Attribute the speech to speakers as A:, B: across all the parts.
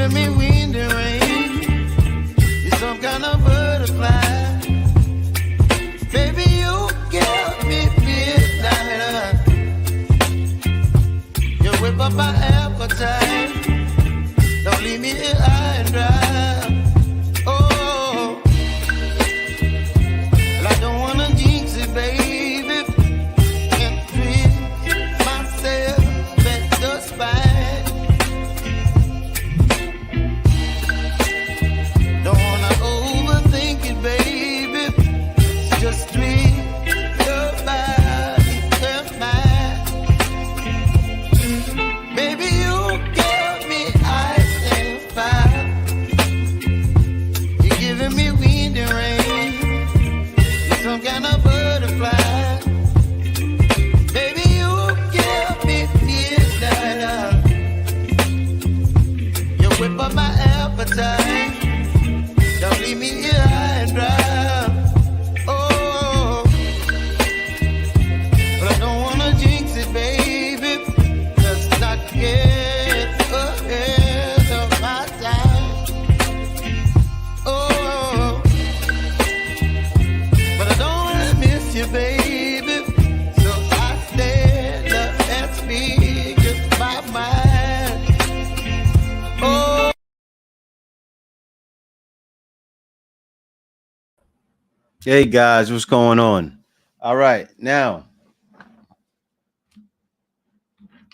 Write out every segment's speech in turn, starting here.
A: giving me wind and rain. You're some kind of butterfly. Baby, you give me midnight. You whip up my appetite. Don't leave me here high and dry. Oh, well, I don't wanna jinx it, baby. Can't treat myself better spine. Don't wanna overthink it, baby. Just treat your body and mind. Baby, you give me ice and fire. You're giving me wind and rain. You're some kind of butterfly. Baby, you give me midnight. You whip up my appetite. Don't leave me here high and dry. Oh, but I don't wanna jinx it, baby. Let's not get ahead of my time. Oh, but I don't wanna miss you, baby. So I stand up and speak my mind. Oh. Hey guys, what's going on? All right, now,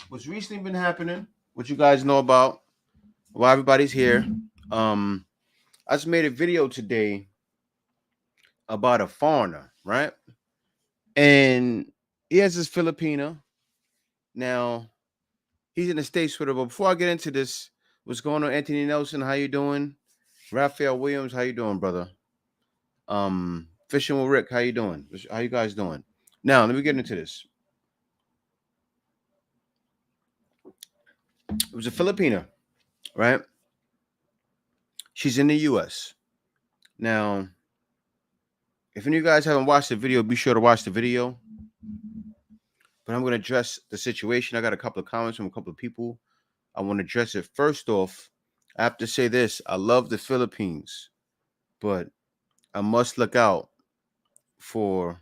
A: what's recently been happening, what you guys know about, why everybody's here. I just made a video today about a foreigner, right? And he has this Filipino. Now, he's in the States with her. But before I get into this, what's going on, Anthony Nelson? How you doing? Raphael Williams, how you doing, brother? Fishing with Rick, how you doing? How you guys doing? Now, let me get into this. It was a Filipina, right? She's in the U.S. Now, if any of you guys haven't watched the video, be sure to watch the video. But I'm going to address the situation. I got a couple of comments from a couple of people. I want to address it. First off, I have to say this. I love the Philippines, but I must look out for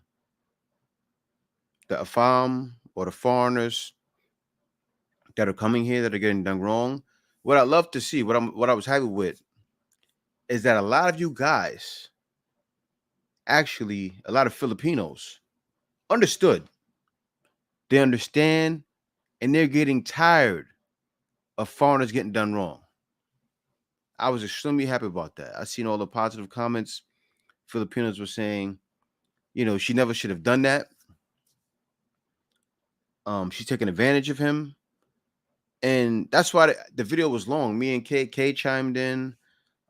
A: the AFAM or the foreigners that are coming here that are getting done wrong. What I love to see, what I was happy with, is that a lot of you guys, actually, a lot of Filipinos, understood. They understand, and they're getting tired of foreigners getting done wrong. I was extremely happy about that. I seen all the positive comments. Filipinos were saying, you know, she never should have done that. She's taking advantage of him. And that's why the video was long. Me and Kay chimed in.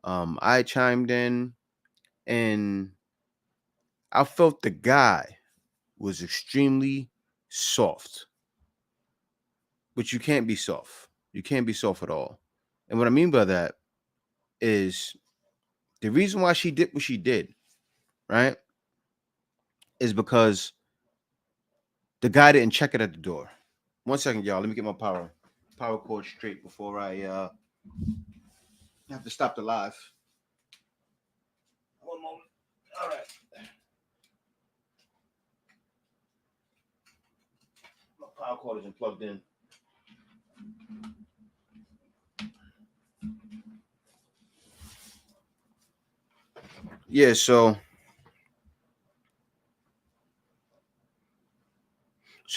A: I chimed in. And I felt the guy was extremely soft. But you can't be soft. You can't be soft at all. And what I mean by that is the reason why she did what she did, right, is because the guy didn't check it at the door. 1 second, y'all. Let me get my power cord straight before I have to stop the live. 1 moment. All right. My power cord isn't plugged in. Yeah, so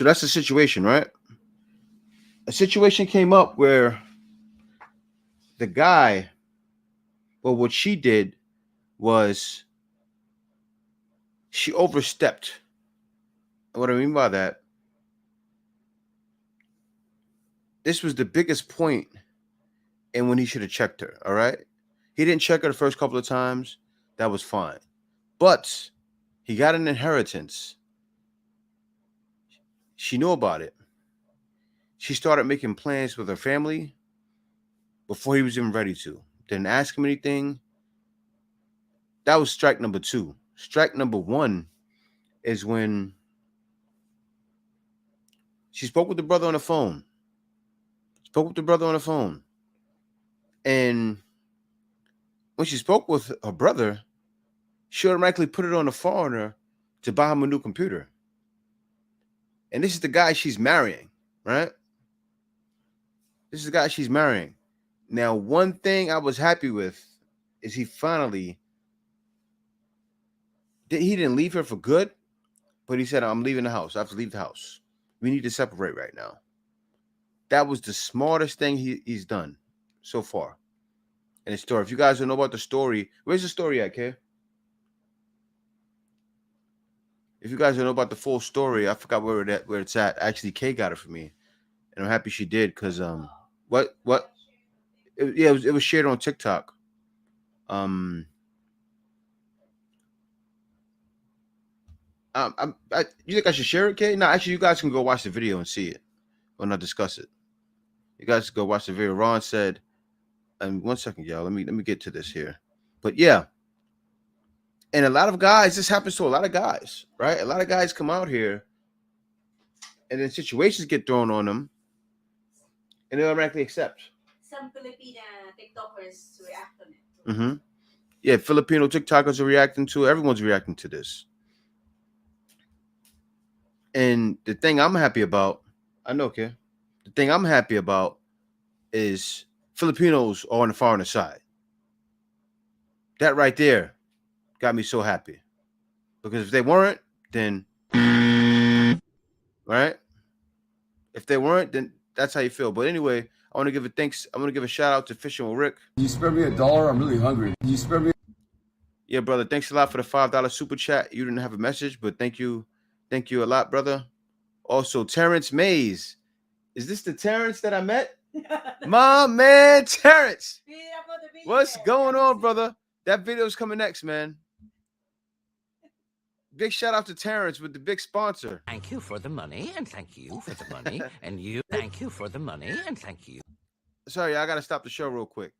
A: that's the situation, right? A situation came up where the guy, well, what she did was she overstepped. And what I mean by that, this was the biggest point in when he should have checked her, all right? He didn't check her the first couple of times. That was fine. But he got an inheritance. She knew about it. She started making plans with her family before he was even ready to. Didn't ask him anything. That was strike number 2. Strike number 1 is when she spoke with the brother on the phone. And when she spoke with her brother, she automatically put it on the foreigner to buy him a new computer. And this is the guy she's marrying, right? This is the guy she's marrying. Now, one thing I was happy with is he didn't leave her for good, but he said, I'm leaving the house. I have to leave the house. We need to separate right now. That was the smartest thing he's done so far in his story. If you guys don't know about the story, where's the story at, Kay? If you guys don't know about the full story, I forgot where it's at. Actually, Kay got it for me, and I'm happy she did because what it was shared on TikTok. You think I should share it, Kay? No, actually, you guys can go watch the video and see it when I discuss it. You guys go watch the video. Ron said, and 1 second, y'all. Let me get to this here. But yeah, and a lot of guys, this happens to a lot of guys, right? A lot of guys come out here, and then situations get thrown on them, and they automatically accept.
B: Some Filipina TikTokers react on it.
A: Mm-hmm. Yeah, Filipino TikTokers are reacting to it. Everyone's reacting to this. And the thing I'm happy about, I know, okay. The thing I'm happy about is Filipinos are on the foreigner side. That right there got me so happy. Because if they weren't, then right? If they weren't, then that's how you feel. But anyway, I want to give a shout out to Fishing with Rick.
C: You spare me $1? I'm really hungry. You spare me.
A: Yeah, brother. Thanks a lot for the $5 super chat. You didn't have a message, but thank you a lot, brother. Also, Terrence Mays. Is this the Terrence that I met? My man, Terrence. What's going on, brother? That video's coming next, man. Big shout out to Terrence with the big sponsor.
D: Thank you for the money, and thank you for the money, and you thank you for the money, and thank you.
A: Sorry, I gotta stop the show real quick.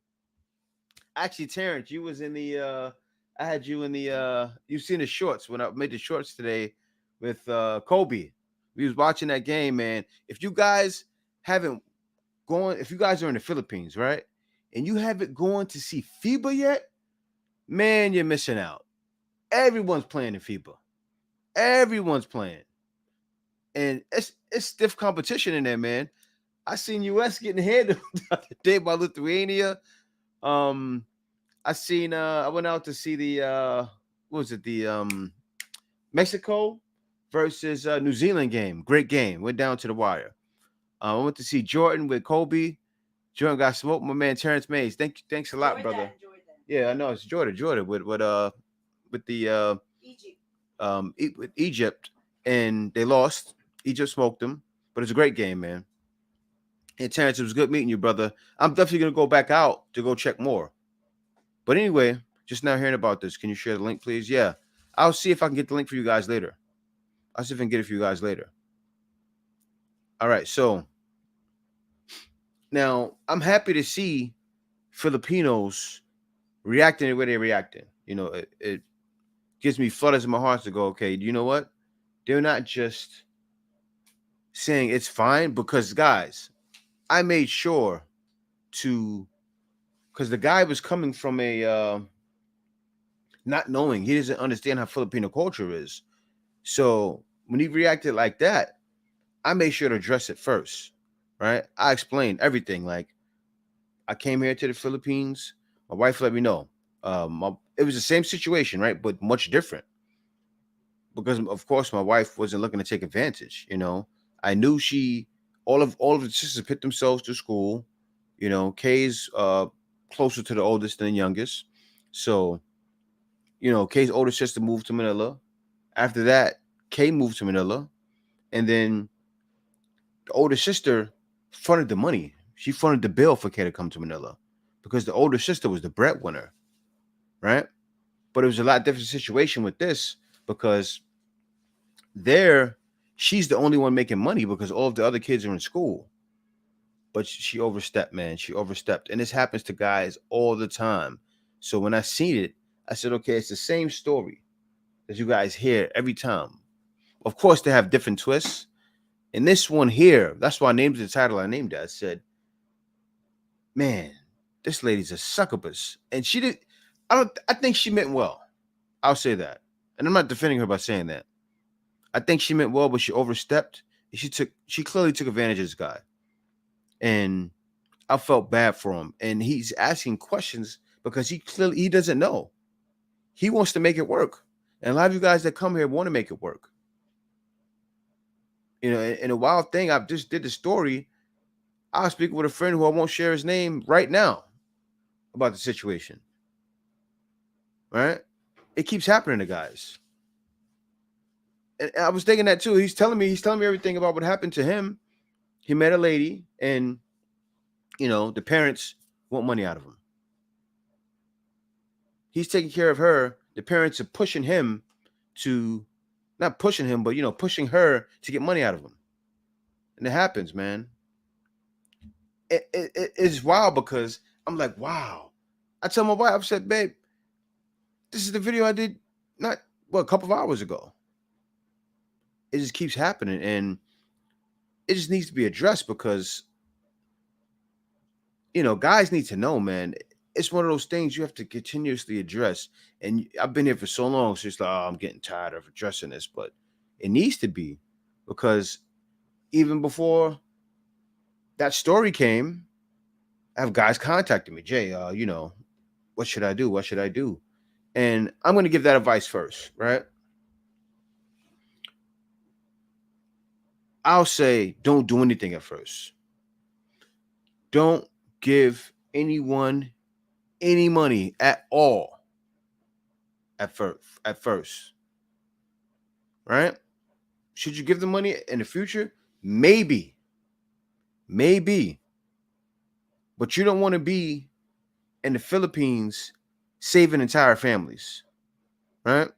A: Actually, Terrence, you was in the I had you in the you've seen the shorts when I made the shorts today with Kobe. We was watching that game, man. If you guys are in the Philippines, right? And you haven't gone to see FIBA yet, man, you're missing out. Everyone's playing in FIBA. Everyone's playing. And it's stiff competition in there, man. I seen US getting handled the other day by Lithuania. I went out to see the Mexico versus New Zealand game. Great game. Went down to the wire. I went to see Jordan with Kobe. Jordan got smoked. My man Terrence Mays. Thanks a lot, brother. Jordan. Yeah, I know it's Jordan. Jordan with the
B: Egypt.
A: With Egypt, and they lost. Egypt smoked them, but it's a great game, man. And Terrence, it was good meeting you, brother. I'm definitely gonna go back out to go check more. But anyway, just now hearing about this, can you share the link, please? Yeah, I'll see if I can get the link for you guys later. I'll see if I can get it for you guys later. All right, so now I'm happy to see Filipinos reacting the way they're reacting. You know, it gives me flutters in my heart to go, okay, you know what? They're not just saying it's fine, because guys, I made sure because the guy was coming from a not knowing, he doesn't understand how Filipino culture is. So when he reacted like that, I made sure to address it first, right? I explained everything. Like, I came here to the Philippines. My wife let me know. It was the same situation, right? But much different. Because of course my wife wasn't looking to take advantage. You know, I knew all of the sisters put themselves to school. You know, Kay's closer to the oldest than the youngest. So, you know, Kay's older sister moved to Manila. After that, Kay moved to Manila. And then the older sister funded the money. She funded the bill for Kay to come to Manila because the older sister was the breadwinner, right? But it was a lot different situation with this because she's the only one making money because all of the other kids are in school. But she overstepped, man. She overstepped. And this happens to guys all the time. So when I seen it, I said, okay, it's the same story that you guys hear every time. Of course, they have different twists. And this one here, that's why I named the title I named it. I said, man, this lady's a succubus. And she did, I think she meant well. I'll say that. And I'm not defending her by saying that. I think she meant well, but she overstepped. She clearly took advantage of this guy. And I felt bad for him. And he's asking questions because he doesn't know. He wants to make it work. And a lot of you guys that come here want to make it work. You know, and a wild thing, I just did the story. I was speaking with a friend who I won't share his name right now about the situation. Right? It keeps happening to guys. And I was thinking that too. He's telling me everything about what happened to him. He met a lady, and you know, the parents want money out of him. He's taking care of her. The parents are pushing him to, not pushing him, but you know, pushing her to get money out of him. And it happens, man. It's wild because I'm like, wow. I tell my wife, I said, babe, this is the video I did a couple of hours ago. It just keeps happening, and it just needs to be addressed because, you know, guys need to know, man. It's one of those things you have to continuously address. And I've been here for so long, so it's like, oh, I'm getting tired of addressing this, but it needs to be, because even before that story came, I have guys contacting me, Jay, you know, what should I do? What should I do? And I'm going to give that advice first, right? I'll say, don't do anything at first. Don't give anyone any money at all at first. Right? Should you give them money in the future? Maybe. But you don't want to be in the Philippines saving entire families. Right?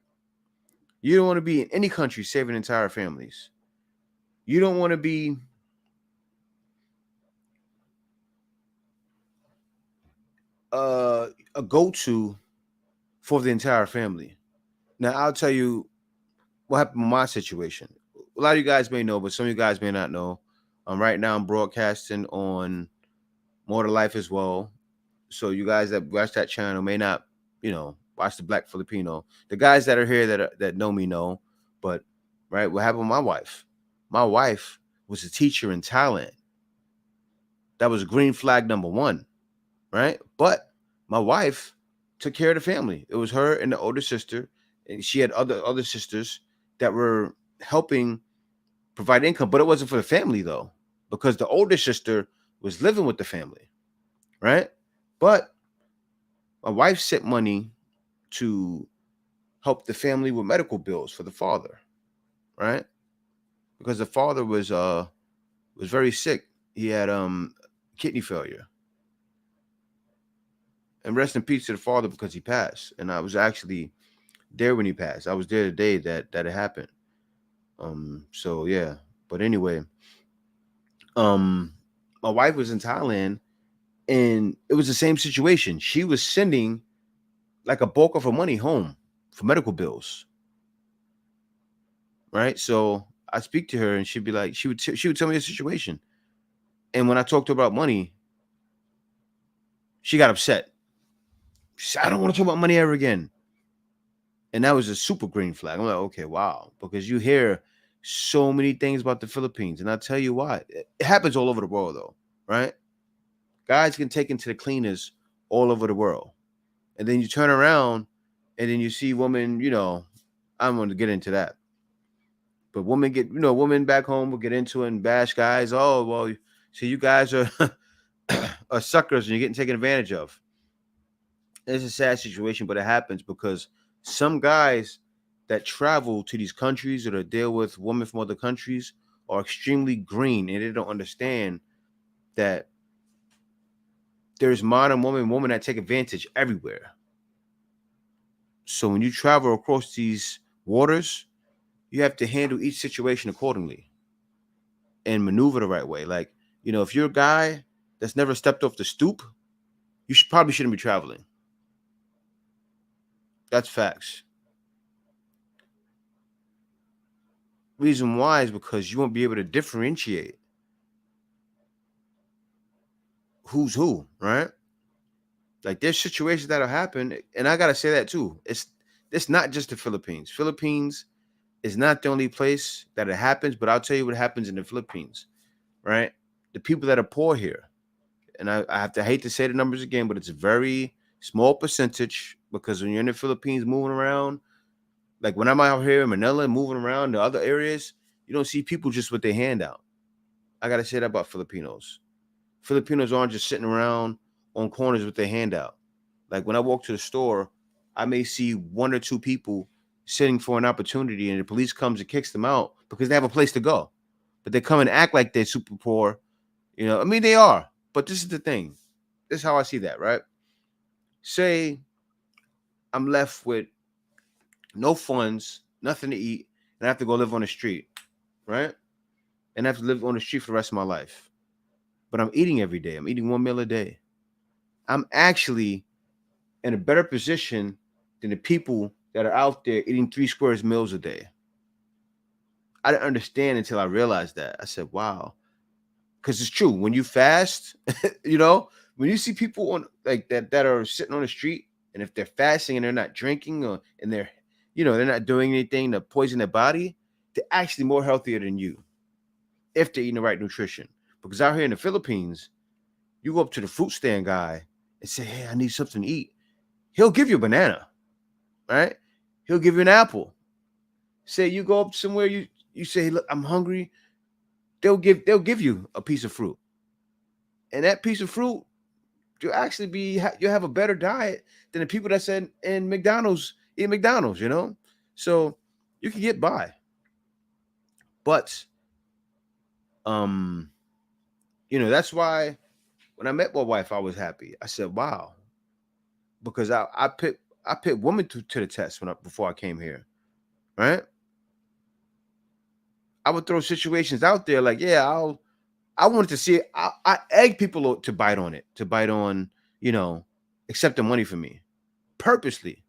A: You don't want to be in any country saving entire families. You don't want to be a go-to for the entire family. Now, I'll tell you what happened in my situation. A lot of you guys may know, but some of you guys may not know. Right now, I'm broadcasting on More to Life as well. So you guys that watch that channel may not, you know, watch the Black Filipino. The guys that are here that know me know. But right, what happened with my wife? My wife was a teacher in Thailand. That was green flag number one, right? But my wife took care of the family. It was her and the older sister, and she had other sisters that were helping provide income, but it wasn't for the family though, because the older sister was living with the family, right? But my wife sent money to help the family with medical bills for the father, right? Because the father was very sick. He had kidney failure. And rest in peace to the father, because he passed. And I was actually there when he passed. I was there the day that it happened. So yeah. But anyway, my wife was in Thailand, and it was the same situation. She was sending like a bulk of her money home for medical bills. Right? So I speak to her, and she'd be like, she would tell me the situation. And when I talked to her about money, she got upset. She said, I don't want to talk about money ever again. And that was a super green flag. I'm like, okay, wow. Because you hear so many things about the Philippines. And I'll tell you why. It happens all over the world, though, right? Guys get taken to the cleaners all over the world. And then you turn around, and then you see women, you know, I'm going to get into that. But women back home will get into it and bash guys. Oh, well, see, you guys are, are suckers, and you're getting taken advantage of. It's a sad situation, but it happens because some guys that travel to these countries or that deal with women from other countries are extremely green, and they don't understand that there's modern women that take advantage everywhere. So when you travel across these waters, you have to handle each situation accordingly and maneuver the right way. Like, you know, if you're a guy that's never stepped off the stoop, you probably shouldn't be traveling. That's facts. Reason why is because you won't be able to differentiate who's who, right? Like there's situations that'll happen, and I gotta say that too. It's not just the Philippines. Philippines is not the only place that it happens, but I'll tell you what happens in the Philippines, right? The people that are poor here, and I have to hate to say the numbers again, but it's a very small percentage because when you're in the Philippines moving around, like when I'm out here in Manila and moving around to other areas, you don't see people just with their hand out. I gotta say that about Filipinos. Filipinos aren't just sitting around on corners with their hand out. Like when I walk to the store, I may see one or two people sitting for an opportunity, and the police comes and kicks them out because they have a place to go. But they come and act like they're super poor. You know, I mean they are. But this is the thing. This is how I see that, right? Say I'm left with no funds, nothing to eat, and I have to go live on the street, right? And I have to live on the street for the rest of my life. But I'm eating every day. I'm eating one meal a day. I'm actually in a better position than the people that are out there eating 3 squares meals a day. I didn't understand until I realized that. I said, wow. Because it's true. When you fast, you know, when you see people on like that are sitting on the street, and if they're fasting and they're not drinking or and they're, you know, they're not doing anything to poison their body, they're actually more healthier than you if they're eating the right nutrition. Because out here in the Philippines, you go up to the fruit stand guy and say, hey, I need something to eat. He'll give you a banana, right? He'll give you an apple. Say you go up somewhere, you say, look, I'm hungry. They'll give you a piece of fruit. And that piece of fruit, you'll actually you'll have a better diet than the people that's in McDonald's, eat McDonald's, you know? So you can get by. But you know, that's why when I met my wife, I was happy. I said, wow. Because I put women to the test before I came here. Right? I would throw situations out there like, yeah, I wanted to see it. I egg people to bite on it, to bite on, you know, accept the money from me purposely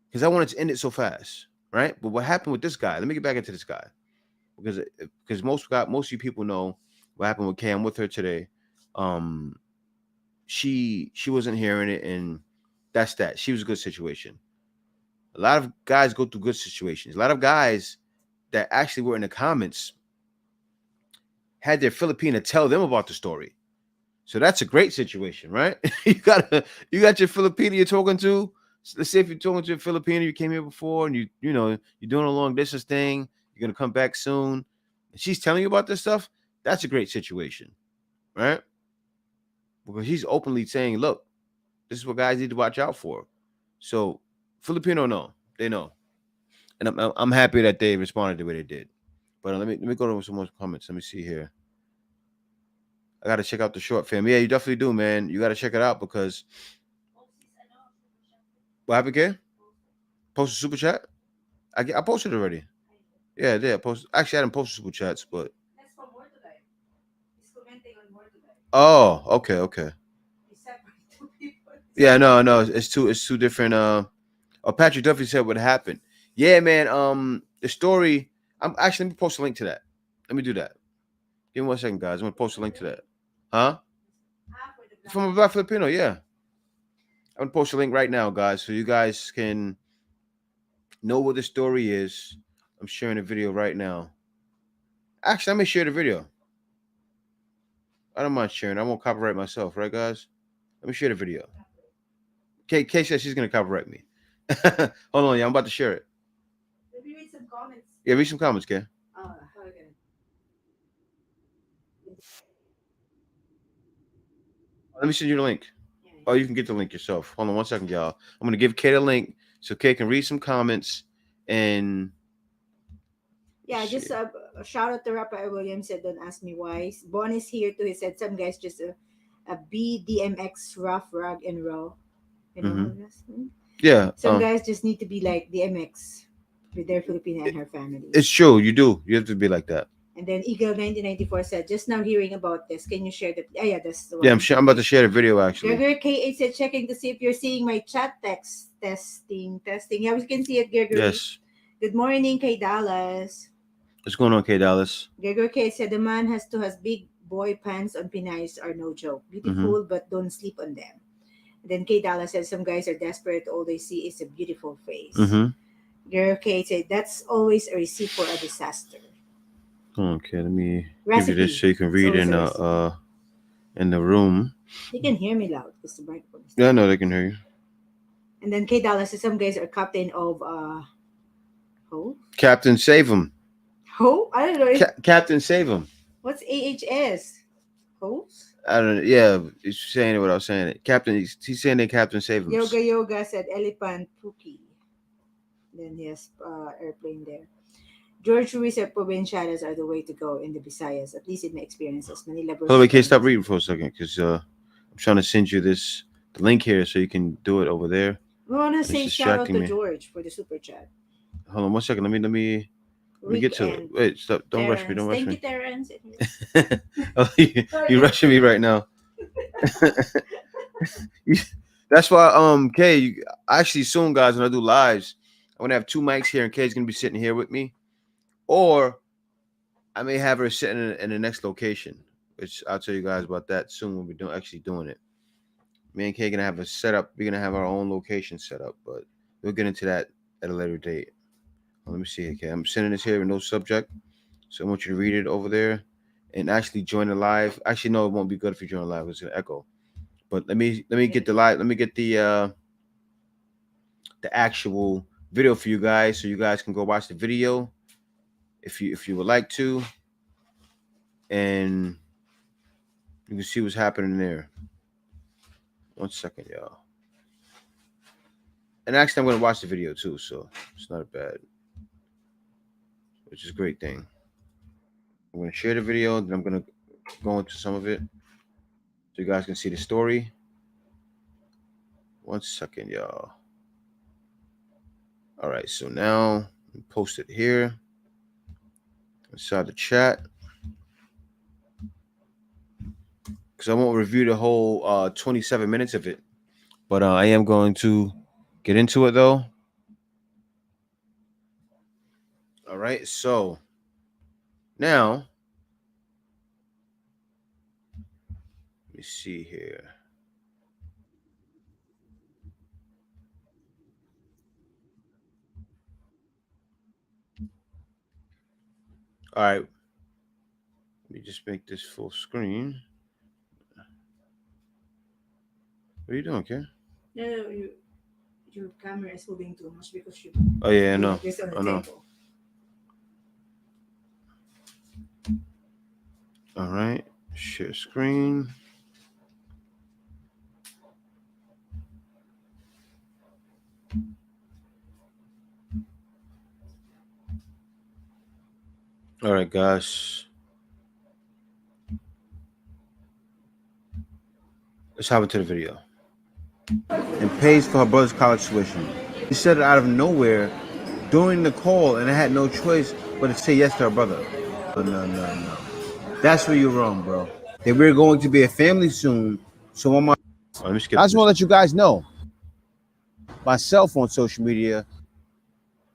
A: because I wanted to end it so fast. Right? But what happened with this guy? Let me get back into this guy because most of you people know what happened with Kay. I'm with her today. She wasn't hearing it, and that's that. She was a good situation. A lot of guys go through good situations. A lot of guys that actually were in the comments had their Filipina tell them about the story. So that's a great situation, right? you got your Filipina you're talking to. Let's say if you're talking to a Filipina, you came here before, and you know you're doing a long distance thing. You're gonna come back soon. And she's telling you about this stuff. That's a great situation, right? Because he's openly saying, "Look, this is what guys need to watch out for." So Filipino know, they know, and I'm happy that they responded the way they did. But let me go to some more comments. Let me see here. I got to check out the short film. Yeah, you definitely do, man. You got to check it out because what happened, Kay? Post a super chat? I posted it already. Yeah, I did. Actually, I didn't post super chats, but
B: That's from more today. He's commenting on more today.
A: oh, okay.
B: He separate two people.
A: Yeah, no, it's two different. Patrick Duffy said what happened. Yeah, man. The story. I'm actually let me post a link to that. Let me do that. Give me 1 second, guys. I'm gonna post a link to that. Huh?
B: For the
A: From a Black Filipino, yeah. I'm gonna post a link right now, guys, so you guys can know what the story is. I'm sharing a video right now. Actually, let me share the video. I don't mind sharing. I won't copyright myself, right, guys? Let me share the video. Kay says she's gonna copyright me. Hold on, yeah, I'm about to share it.
B: Let me read some comments.
A: Yeah, read some comments, Kay.
B: Okay.
A: Let me send you the link. Oh, you can get the link yourself. Hold on 1 second, y'all. I'm gonna give Kay the link so Kay can read some comments and
B: Yeah, just a shout out to Rapper Williams said, don't ask me why. Bon is here too. He said, some guys just a BDMX rough, rag, and raw. You know,
A: yeah.
B: some guys just need to be like DMX with their Filipina and her family.
A: It's true. You do. You have to be like that.
B: And then Eagle 1994 said, just now hearing about this, can you share the? Oh, yeah, that's the one.
A: Yeah, I'm about to share the video actually.
B: Gregory K8 said, checking to see if you're seeing my chat text. Testing. Yeah, we can see it, Gregory.
A: Yes.
B: Good morning, K Dallas.
A: What's going on, K Dallas?
B: Gregory K said, the man has big boy pants on Pinays are no joke. Beautiful, but don't sleep on them. Then Kay Dalla said some guys are desperate. All they see is a beautiful face.
A: Mm-hmm.
B: Kay said that's always a receipt for a disaster.
A: Okay, let me
B: Recipe.
A: give you this so you can read
B: It's always a
A: in the room.
B: You can hear me loud because the microphone is.
A: Yeah, I know they can hear you.
B: And then Kay Dalla says some guys are captain of who?
A: Captain Save him.
B: Who? I don't know.
A: Captain Save him.
B: What's AHS? Who?
A: I don't know. Yeah, he's saying it without saying it. Captain, he's saying that Captain Save him.
B: Yoga said elephant Pookie. Then he has airplane there. George Ruiz said provinciales are the way to go in the Visayas, at least in my experiences. Manila.
A: Hold on, wait, can you stop reading for a second? Because I'm trying to send you the link here so you can do it over there.
B: We want to say shout out to George for the super chat.
A: Hold on 1 second. Let me get to it. Wait, stop. Don't rush me. Don't rush me.
B: Thank you, Terrence.
A: Oh, you're rushing me right now. That's why, Kay, actually soon, guys, when I do lives, I'm gonna have 2 mics here, and Kay's gonna be sitting here with me, or I may have her sitting in the next location, which I'll tell you guys about that soon when we're actually doing it. Me and Kay gonna have a setup. We're gonna have our own location set up, but we'll get into that at a later date. Let me see, okay. I'm sending this here with no subject, so I want you to read it over there and actually join the live. Actually, no, it won't be good if you join the live. It's gonna echo. But let me get the live. Let me get the actual video for you guys, so you guys can go watch the video if you would like to, and you can see what's happening there. 1 second, y'all. And actually, I'm gonna watch the video too, so it's not bad, which is a great thing. I'm gonna share the video, then I'm gonna go into some of it so you guys can see the story. 1 second, y'all. All right, so now post it here inside the chat, because I won't review the whole 27 minutes of it, but I am going to get into it though. All right, so now let me see here. All right, let me just make this full screen. What are you doing, Ken?
B: No, your camera is moving too much because you.
A: Oh yeah, I know.
B: I know.
A: All right, share screen. All right, guys. Let's hop into the video. And pays for her brother's college tuition. He said it out of nowhere during the call, and I had no choice but to say yes to her brother. No. That's where you're wrong, bro. That we're going to be a family soon. So I just want to let you guys know. Myself on social media,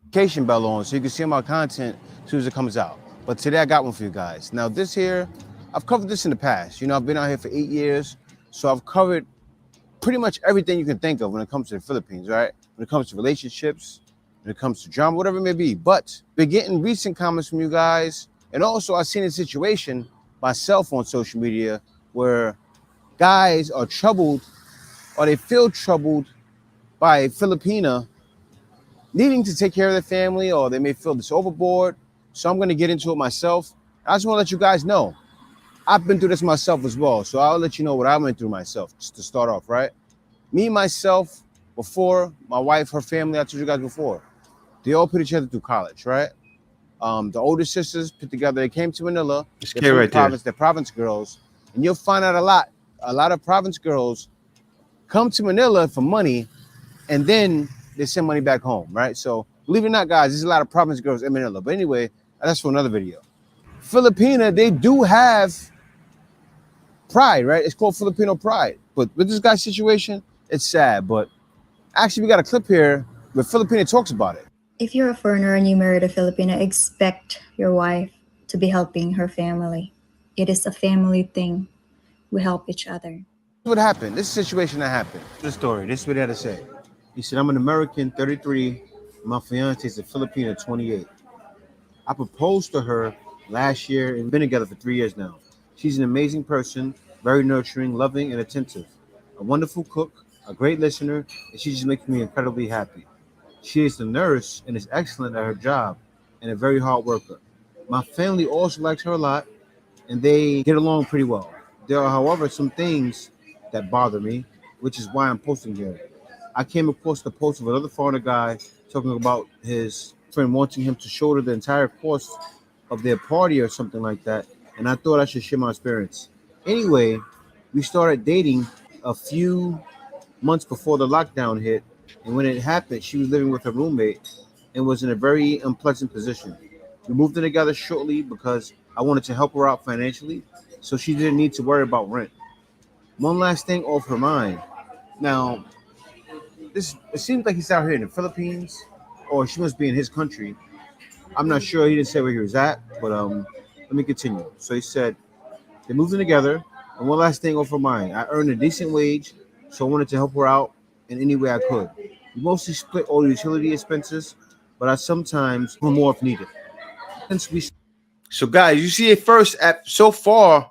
A: notification bell on, so you can see my content as soon as it comes out. But today I got one for you guys. Now this here, I've covered this in the past. You know, I've been out here for 8 years, so I've covered pretty much everything you can think of when it comes to the Philippines, right? When it comes to relationships, when it comes to drama, whatever it may be. But been getting recent comments from you guys, and also I've seen a situation myself on social media where guys are troubled, or they feel troubled by a Filipina needing to take care of their family, or they may feel this overboard. So I'm going to get into it myself. I just want to let you guys know, I've been through this myself as well. So I'll let you know what I went through myself, just to start off, right? Me, myself, before, my wife, her family, I told you guys before, they all put each other through college, right? The older sisters put together, they came to Manila. They're right province, they're province girls. And you'll find out a lot of province girls come to Manila for money, and then they send money back home, right? So believe it or not, guys, there's a lot of province girls in Manila. But anyway, that's for another video. Filipina, they do have pride, right? It's called Filipino pride. But with this guy's situation, it's sad. But actually, we got a clip here where Filipina talks about it.
E: If you're a foreigner and you married a Filipina, expect your wife to be helping her family. It is a family thing. We help each other.
A: What happened? This situation that happened. The story. This is what he had to say. He said, I'm an American, 33. My fiance is a Filipino, 28. I proposed to her last year and we've been together for 3 years now. She's an amazing person, very nurturing, loving, and attentive. A wonderful cook, a great listener, and she just makes me incredibly happy. She is a nurse and is excellent at her job and a very hard worker. My family also likes her a lot and they get along pretty well. There are, however, some things that bother me, which is why I'm posting here. I came across the post of another foreigner guy talking about his friend wanting him to shoulder the entire cost of their party or something like that, and I thought I should share my experience. Anyway, we started dating a few months before the lockdown hit, and when it happened, she was living with her roommate and was in a very unpleasant position. We moved in together shortly because I wanted to help her out financially, so she didn't need to worry about rent. One last thing off her mind. Now, this it seems like he's out here in the Philippines, or she must be in his country. I'm not sure. He didn't say where he was at, but let me continue. So he said they moved in together, and one last thing off her mind. I earned a decent wage, so I wanted to help her out in any way I could. We mostly split all the utility expenses, but I sometimes put more if needed. Since we So guys, you see it first at so far,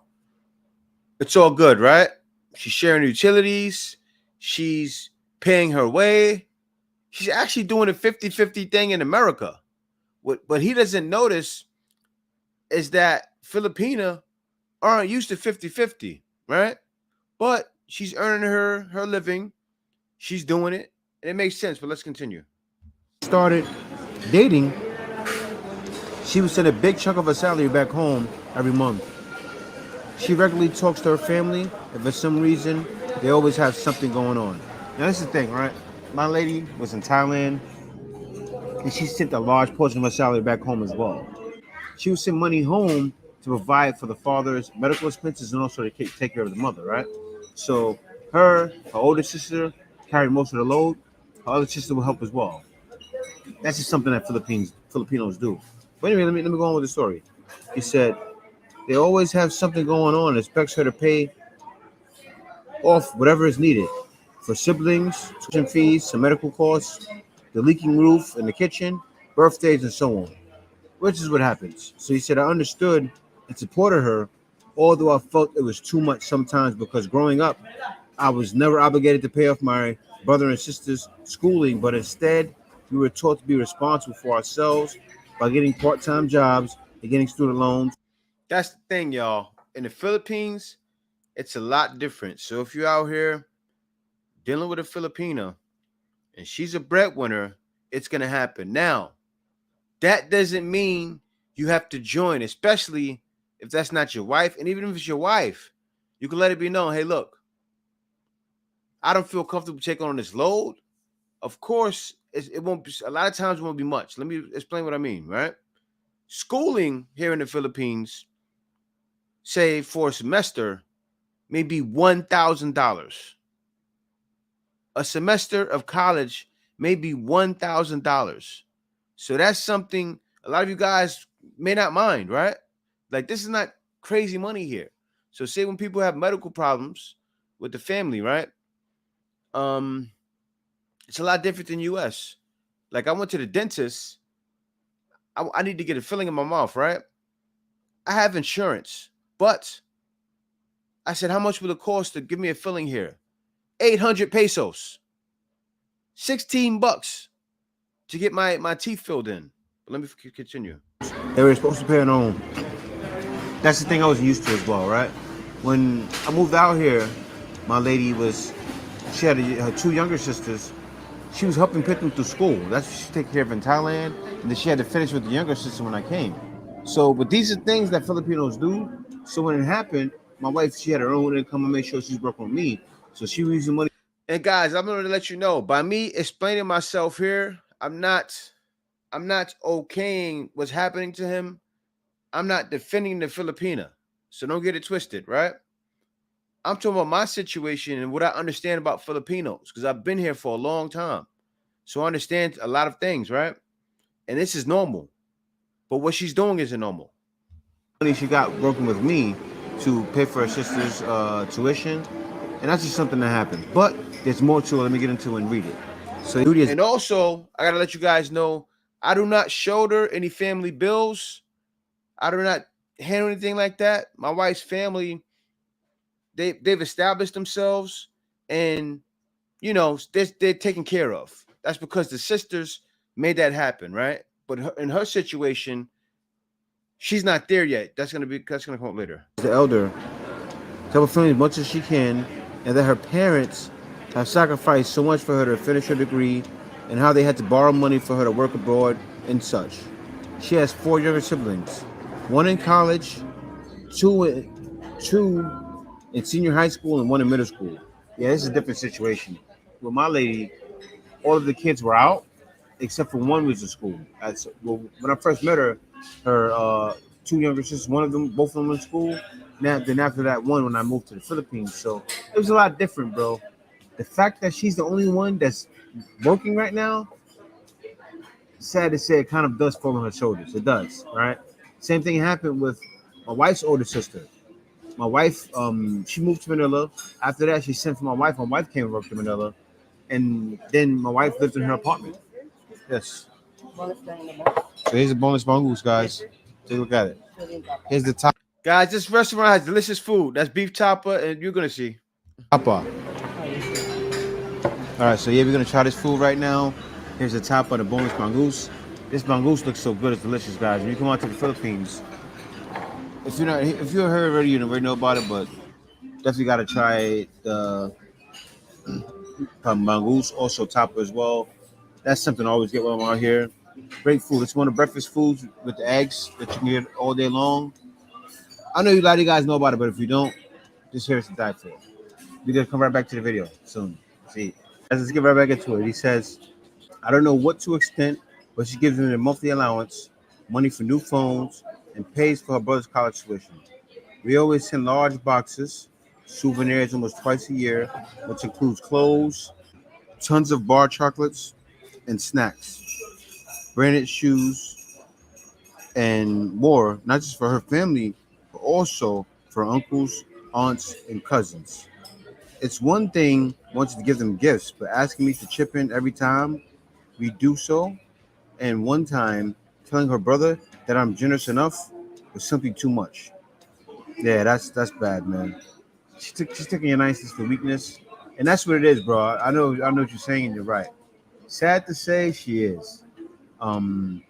A: it's all good, right? She's sharing utilities, she's paying her way. She's actually doing a 50-50 thing in America. What he doesn't notice is that Filipina aren't used to 50-50, right? But she's earning her living. She's doing it. And it makes sense, but let's continue. Started dating. She would send a big chunk of her salary back home every month. She regularly talks to her family, and for some reason, they always have something going on. Now, this is the thing, right? My lady was in Thailand, and she sent a large portion of her salary back home as well. She would send money home to provide for the father's medical expenses and also to take care of the mother, right? So her older sister carried most of the load. Her other sister would help as well. That's just something that Filipinos do. But anyway, let me go on with the story. He said they always have something going on and expects her to pay off whatever is needed for siblings, tuition fees, some medical costs, the leaking roof in the kitchen, birthdays, and so on. Which is what happens. So he said I understood and supported her, although I felt it was too much sometimes because growing up, I was never obligated to pay off my brother and sister's schooling, but instead we were taught to be responsible for ourselves by getting part-time jobs and getting student loans. That's the thing, y'all. In the Philippines, it's a lot different. So if you're out here dealing with a Filipina and she's a breadwinner, it's going to happen. Now, that doesn't mean you have to join, especially if that's not your wife. And even if it's your wife, you can let it be known, hey, look, I don't feel comfortable taking on this load. Of course, it won't be, a lot of times it won't be much. Let me explain what I mean, right? Schooling here in the Philippines, say for a semester, may be $1,000. A semester of college may be $1,000. So that's something a lot of you guys may not mind, right? Like this is not crazy money here. So say when people have medical problems with the family, right? It's a lot different than US. Like I went to the dentist. I need to get a filling in my mouth, right? I have insurance, but I said, how much will it cost to give me a filling here? 800 pesos. 16 bucks to get my teeth filled in. But let me continue. They were supposed to pay on their own. That's the thing I was used to as well, right? When I moved out here, my lady she had her two younger sisters. She was helping put them through school. That's what she took care of in Thailand. And then she had to finish with the younger sister when I came. So, but these are things that Filipinos do. So when it happened, my wife, she had her own income and made sure she's working with me. So she was using money. And guys, I'm going to let you know, by me explaining myself here, I'm not okaying what's happening to him. I'm not defending the Filipina. So don't get it twisted, right? I'm talking about my situation and what I understand about Filipinos because I've been here for a long time. So I understand a lot of things, right? And this is normal. But what she's doing isn't normal. Money she got working with me to pay for her sister's tuition And that's just something that happens. But there's more to it. Let me get into it and read it. So, and also, I gotta let you guys know, I do not shoulder any family bills. I do not handle anything like that. My wife's family, they've established themselves, and you know they're taken care of. That's because the sisters made that happen, right? But in her situation, she's not there yet. That's gonna come up later. The elder, tell her family as much as she can, and that her parents have sacrificed so much for her to finish her degree, and how they had to borrow money for her to work abroad and such. She has 4 younger siblings, one in college, two in senior high school, and one in middle school. Yeah, this is a different situation. With my lady, all of the kids were out except for one was in school. When I first met her, her 2 younger sisters, one of them, both of them in school. Now, then after that one, when I moved to the Philippines, so it was a lot different, bro. The fact that she's the only one that's working right now, sad to say, it kind of does fall on her shoulders. It does, right? Same thing happened with my wife's older sister. My wife, she moved to Manila. After that, she sent for my wife. My wife came and worked in Manila, and then my wife lived in her apartment. Yes. So here's a bonus mongoose, guys. Take a look at it. Here's the top. Guys, this restaurant has delicious food. That's beef chopper, and you're gonna see. Tapa. All right, so yeah, we're gonna try this food right now. Here's the top of the boneless mongoose. This mongoose looks so good, it's delicious, guys. When you come out to the Philippines, if you're here already, you already know about it, but definitely gotta try the mongoose, also tapa as well. That's something I always get when I'm out here. Great food. It's one of the breakfast foods with the eggs that you can get all day long. I know a lot of you guys know about it, but if you don't, just hear us to die for. We're gonna come right back to the video soon. See, let's get right back into it. He says, I don't know what to extent, but she gives me a monthly allowance, money for new phones, and pays for her brother's college tuition. We always send large boxes, souvenirs almost twice a year, which includes clothes, tons of bar chocolates, and snacks, branded shoes, and more, not just for her family, but also for uncles, aunts, and cousins. It's one thing wanting to give them gifts, but asking me to chip in every time we do so, and one time telling her brother that I'm generous enough was simply too much. Yeah, that's bad, man. She's taking your niceness for weakness, and that's what it is, bro. I know what you're saying, and you're right. Sad to say, she is. Um,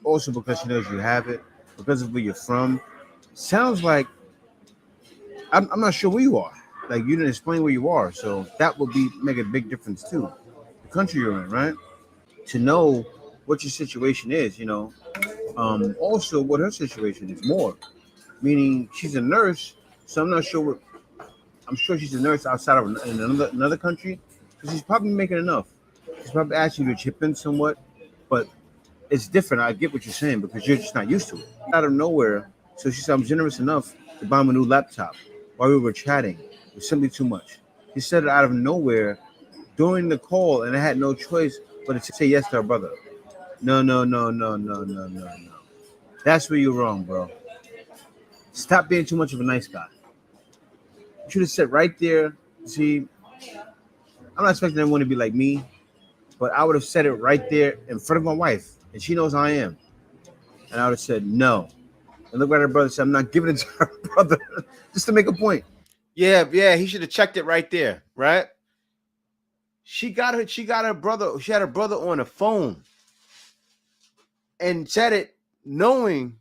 A: Also because she knows you have it, because of where you're from. Sounds like I'm not sure where you are. Like you didn't explain where you are, so that would be make a big difference too. The country you're in, right? To know what your situation is, you know. Also what her situation is more. Meaning she's a nurse, so I'm not sure what I'm sure she's a nurse outside of another country. So she's probably making enough. She's probably asking you to chip in somewhat, but it's different. I get what you're saying because you're just not used to it. Out of nowhere, so she said, I'm generous enough to buy him a new laptop while we were chatting. It was simply too much. He said it out of nowhere during the call, and I had no choice but to say yes to her brother. No, no, no, no, no, no, no, no. That's where you're wrong, bro. Stop being too much of a nice guy. You should have said right there. See, I'm not expecting everyone to be like me, but I would have said it right there in front of my wife, and she knows how I am. And I would have said no. And look what her brother said. I'm not giving it to her brother just to make a point. Yeah, he should have checked it right there, right? She got her brother. She had her brother on the phone and said it knowing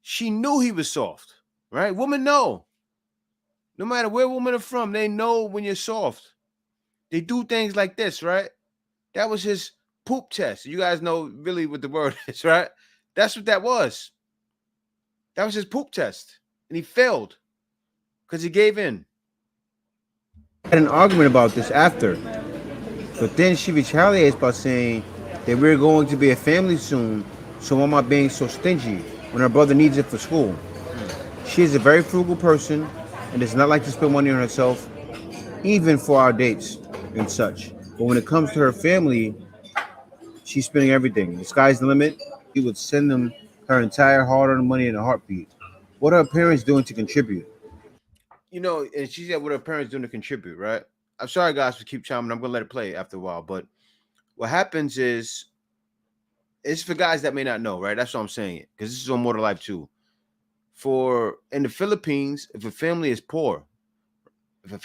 A: she knew he was soft, right? Women know. No matter where women are from, they know when you're soft. They do things like this, right? That was his poop test. You guys know really what the word is, right? That's what that was. That was his poop test. And he failed because he gave in. I had an argument about this after. But then she retaliates by saying that we're going to be a family soon. So why am I being so stingy when her brother needs it for school? She is a very frugal person and does not like to spend money on herself, even for our dates and such. But when it comes to her family, she's spending everything. The sky's the limit. He would send them her entire hard-earned money in a heartbeat. What are her parents doing to contribute? you know, and she said what her parents doing to contribute, right? I'm sorry, guys, for keep chiming. I'm gonna let it play after a while, but what happens is it's for guys that may not know, right? That's what I'm saying, because this is on More to Life too. For in the Philippines, if a family is poor, the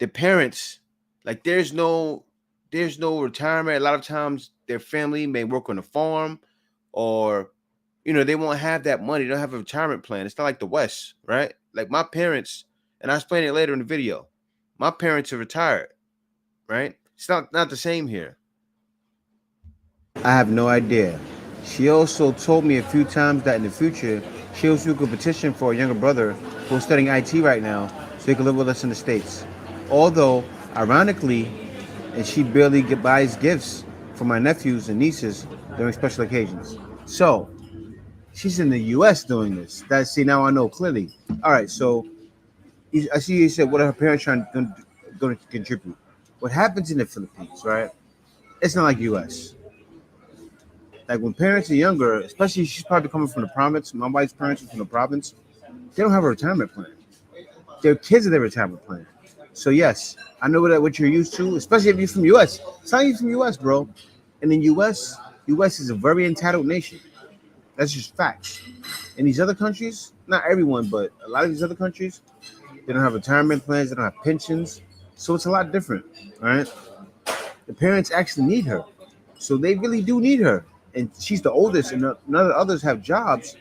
A: parents, like there's no retirement. A lot of times their family may work on a farm, or you know, they won't have that money. They don't have a retirement plan. It's not like the West, right? Like my parents, and I'll explain it later in the video. My parents are retired, right? It's not the same here. I have no idea. She also told me a few times that in the future, she also could petition for a younger brother who's studying IT right now so he could live with us in the States. Although, ironically, and she barely buys gifts for my nephews and nieces during special occasions. So, she's in the U.S. doing this. See, now I know clearly. All right, so I see you said, what are her parents going to contribute? What happens in the Philippines, right? It's not like U.S. Like when parents are younger, especially she's probably coming from the province. My wife's parents are from the province. They don't have a retirement plan. Their kids are their retirement plan. So yes, I know what you're used to, especially if you're from US. It's not even from US, bro. And in US is a very entitled nation. That's just facts. In these other countries, not everyone, but a lot of these other countries, they don't have retirement plans. They don't have pensions. So it's a lot different, right? The parents actually need her. So they really do need her. And she's the oldest, and none of the others have jobs.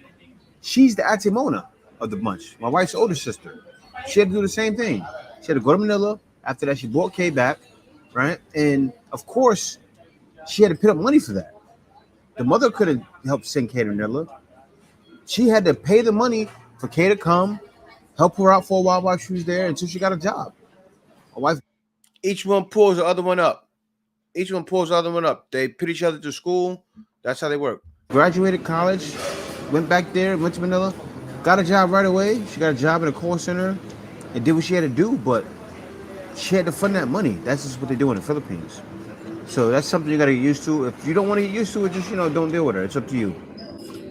A: She's the Atimona of the bunch. My wife's older sister. She had to do the same thing. She had to go to Manila. After that, she brought Kay back, right? And of course, she had to put up money for that. The mother couldn't help send Kay to Manila. She had to pay the money for Kay to come, help her out for a while she was there until she got a job. My wife. Each one pulls the other one up. They put each other through school. That's how they work. Graduated college, went back there, went to Manila, got a job right away. She got a job in a call center and did what she had to do, but she had to fund that money. That's just what they do in the Philippines. So that's something you got to get used to. If you don't want to get used to it, just, don't deal with her. It's up to you.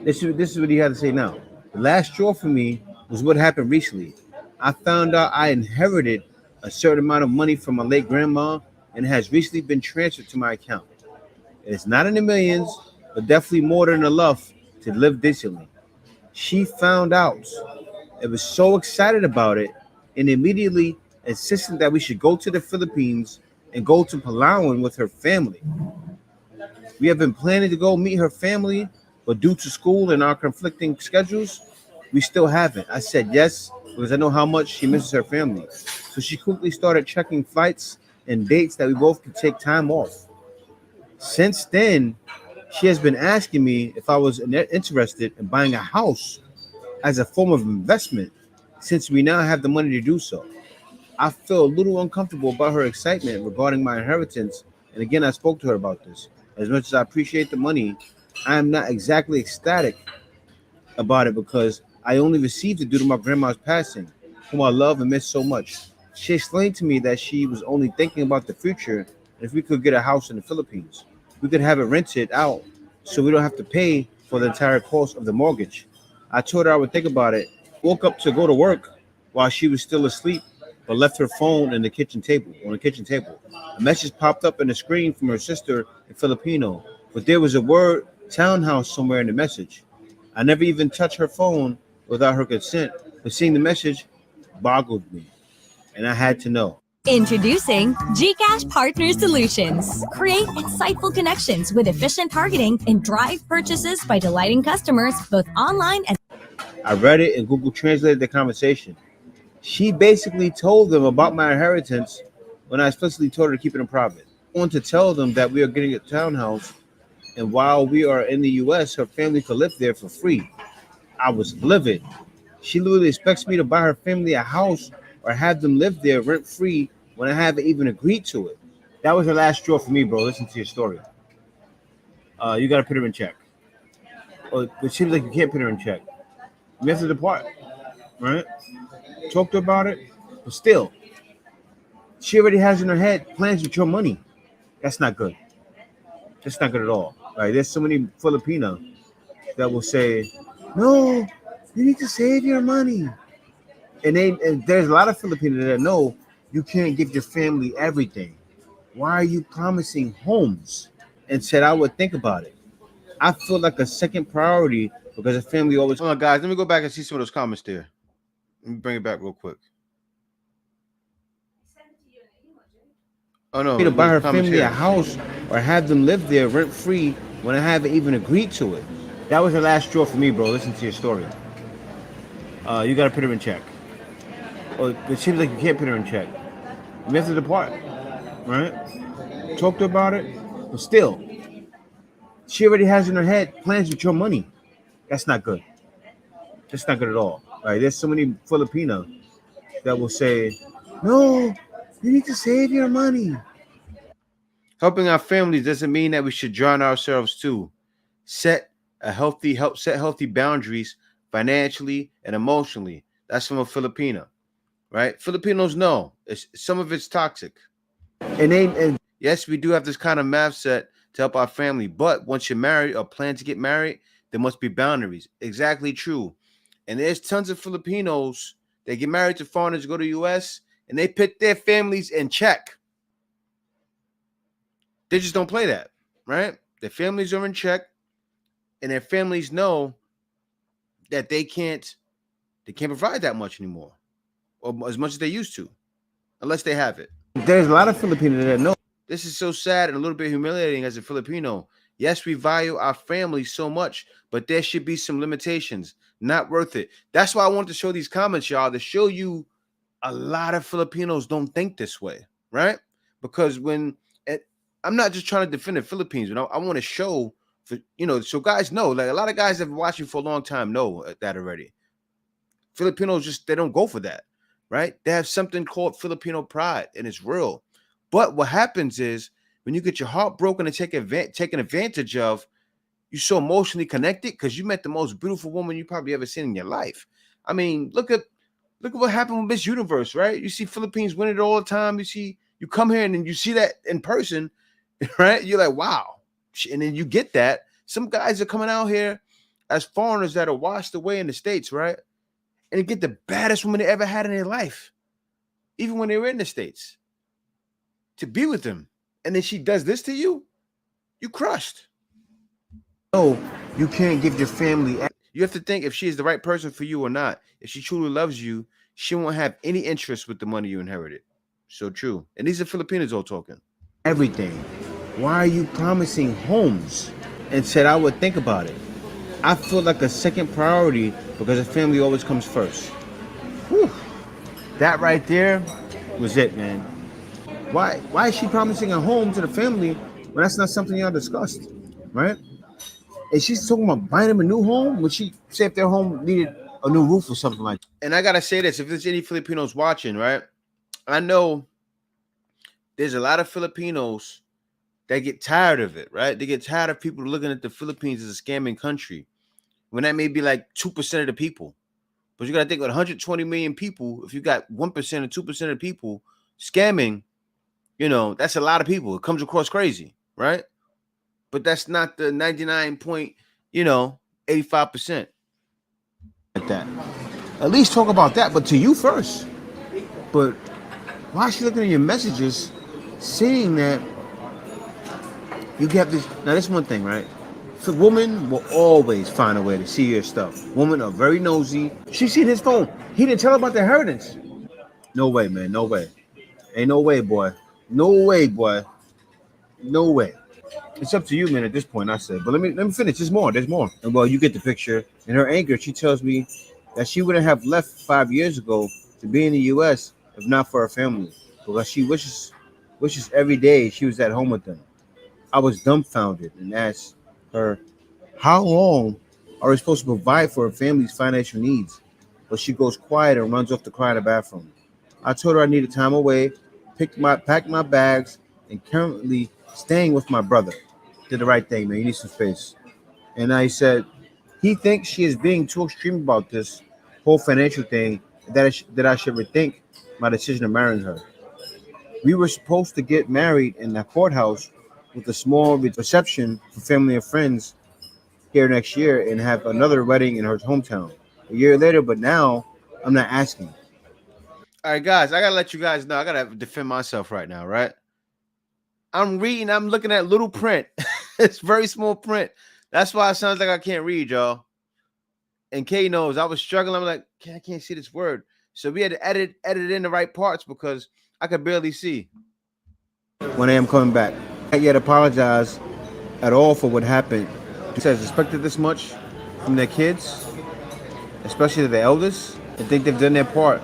A: This is what he had to say now. The last straw for me was what happened recently. I found out I inherited a certain amount of money from my late grandma, and it has recently been transferred to my account. It's not in the millions, but definitely more than enough to live decently. She found out and was so excited about it and immediately insisted that we should go to the Philippines and go to Palawan with her family. We have been planning to go meet her family, but due to school and our conflicting schedules, we still haven't. I said yes, because I know how much she misses her family. So she quickly started checking flights and dates that we both could take time off. Since then, she has been asking me if I was interested in buying a house as a form of investment, since we now have the money to do so. I feel a little uncomfortable about her excitement regarding my inheritance, and again, I spoke to her about this. As much as I appreciate the money, I am not exactly ecstatic about it because I only received it due to my grandma's passing, whom I love and miss so much. She explained to me that she was only thinking about the future, and if we could get a house in the Philippines, we could have it rented out so we don't have to pay for the entire cost of the mortgage. I told her I would think about it, woke up to go to work while she was still asleep, but left her phone on the kitchen table. A message popped up on the screen from her sister in Filipino, but there was a word townhouse somewhere in the message. I never even touched her phone without her consent, but seeing the message boggled me, and I had to know.
F: Introducing GCash Partner Solutions. Create insightful connections with efficient targeting and drive purchases by delighting customers both online and...
A: I read it and Google translated the conversation. She basically told them about my inheritance when I explicitly told her to keep it in private. I want to tell them that we are getting a townhouse, and while we are in the US, her family could live there for free. I was livid. She literally expects me to buy her family a house or have them live there rent free when I haven't even agreed to it. That was her last straw for me, bro. Listen to your story. You got to put her in check. But it seems like you can't put her in check. You have to depart, right? Talk to her about it, but still, she already has in her head plans with your money. That's not good. That's not good at all. Right? There's so many Filipino that will say, no, you need to save your money. And there's a lot of Filipinos that know you can't give your family everything. Why are you promising homes? And said I would think about it. I feel like a second priority because the family always. Hold on, guys. Let me go back and see some of those comments there. Let me bring it back real quick. Oh no! To buy her family a house or have them live there rent free when I haven't even agreed to it. That was the last straw for me, bro. Listen to your story. You gotta put her in check. Or it seems like you can't put her in check. You have to depart, right? Talk to her about it, but still, she already has in her head plans with your money. That's not good. That's not good at all. Right? There's so many Filipinos that will say, "No, you need to save your money." Helping our families doesn't mean that we should drown ourselves too. Set healthy boundaries financially and emotionally. That's from a Filipino, right? Filipinos know some of it's toxic. And yes, we do have this kind of math set to help our family, but once you're married or plan to get married, there must be boundaries. Exactly true. And there's tons of Filipinos that get married to foreigners, go to the US, and they put their families in check. They just don't play that, right? Their families are in check, and their families know that they can't provide that much anymore, or as much as they used to, unless they have it. There's a lot of Filipinos that know. This is so sad and a little bit humiliating as a Filipino. Yes, we value our family so much, but there should be some limitations. Not worth it. That's why I wanted to show these comments, y'all, to show you a lot of Filipinos don't think this way, right? Because I'm not just trying to defend the Philippines, but I want to show, so guys know, like a lot of guys that have been watching for a long time know that already. Filipinos they don't go for that, right? They have something called Filipino pride, and it's real. But what happens is when you get your heart broken and taken advantage of, you're so emotionally connected because you met the most beautiful woman you probably ever seen in your life. I mean, look at what happened with Miss Universe, right? You see Philippines win it all the time. You come here and then you see that in person, right? You're like, wow. And then you get that. Some guys are coming out here as foreigners that are washed away in the States, right? And they get the baddest woman they ever had in their life, even when they were in the States, to be with them. And then she does this to you, you crushed. No, you can't give your family. You have to think if she is the right person for you or not. If she truly loves you, she won't have any interest with the money you inherited. So true. And these are Filipinos all talking. Everything. Why are you promising homes? And said I would think about it. I feel like a second priority because the family always comes first. Whew. That right there was it, man. Why is she promising a home to the family when that's not something y'all discussed, right? And she's talking about buying them a new home when she said if their home needed a new roof or something like that. And I gotta say this, if there's any Filipinos watching, right? I know there's a lot of Filipinos that get tired of it, right? They get tired of people looking at the Philippines as a scamming country, when that may be like 2% of the people. But you got to think with 120 million people, if you got 1% or 2% of people scamming, that's a lot of people. It comes across crazy, right? But that's not the 99.85%. Like that. At least talk about that, but to you first. But why is she looking at your messages, seeing that you get this? Now, this one thing, right? So women will always find a way to see your stuff. Women are very nosy. She seen his phone. He didn't tell her about the inheritance. No way, man. No way. Ain't no way, boy. No way, boy. No way. It's up to you, man, at this point, I said. But let me finish. There's more. And well, you get the picture. In her anger, she tells me that she wouldn't have left 5 years ago to be in the U.S. if not for her family. Because she wishes every day she was at home with them. I was dumbfounded and asked her, how long are we supposed to provide for her family's financial needs? But she goes quiet and runs off to cry in the bathroom. I told her I needed time away, packed my bags, and currently staying with my brother. Did the right thing, man. You need some space. And I said, he thinks she is being too extreme about this whole financial thing, that I should rethink my decision of marrying her. We were supposed to get married in the courthouse with a small reception for family and friends here next year and have another wedding in her hometown a year later, but now I'm not asking. All right, guys, I gotta let you guys know. I gotta defend myself right now, right? I'm reading. I'm looking at little print. It's very small print. That's why it sounds like I can't read, y'all. And Kay knows I was struggling. I'm like, I can't see this word. So we had to edit in the right parts because I could barely see. When I am coming back, I can't yet apologize at all for what happened. He says expected this much from their kids, especially the eldest, and think they've done their part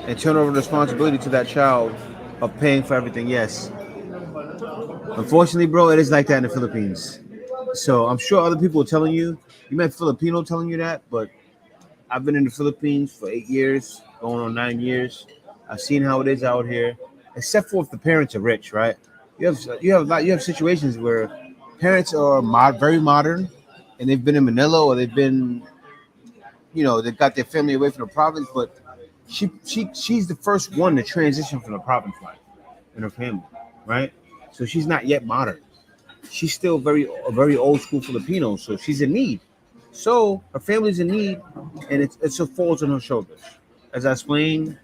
A: and turn over the responsibility to that child of paying for everything. Yes. Unfortunately, bro, it is like that in the Philippines. So I'm sure other people are telling you. You met Filipino telling you that, but I've been in the Philippines for 8 years, going on 9 years. I've seen how it is out here, except for if the parents are rich, right? You have situations where parents are very modern, and they've been in Manila or they've been, they've got their family away from the province, but she's the first one to transition from the province life in her family, right? So she's not yet modern. She's still a very old school Filipino, so she's in need. So her family's in need, and it falls on her shoulders. As I explained,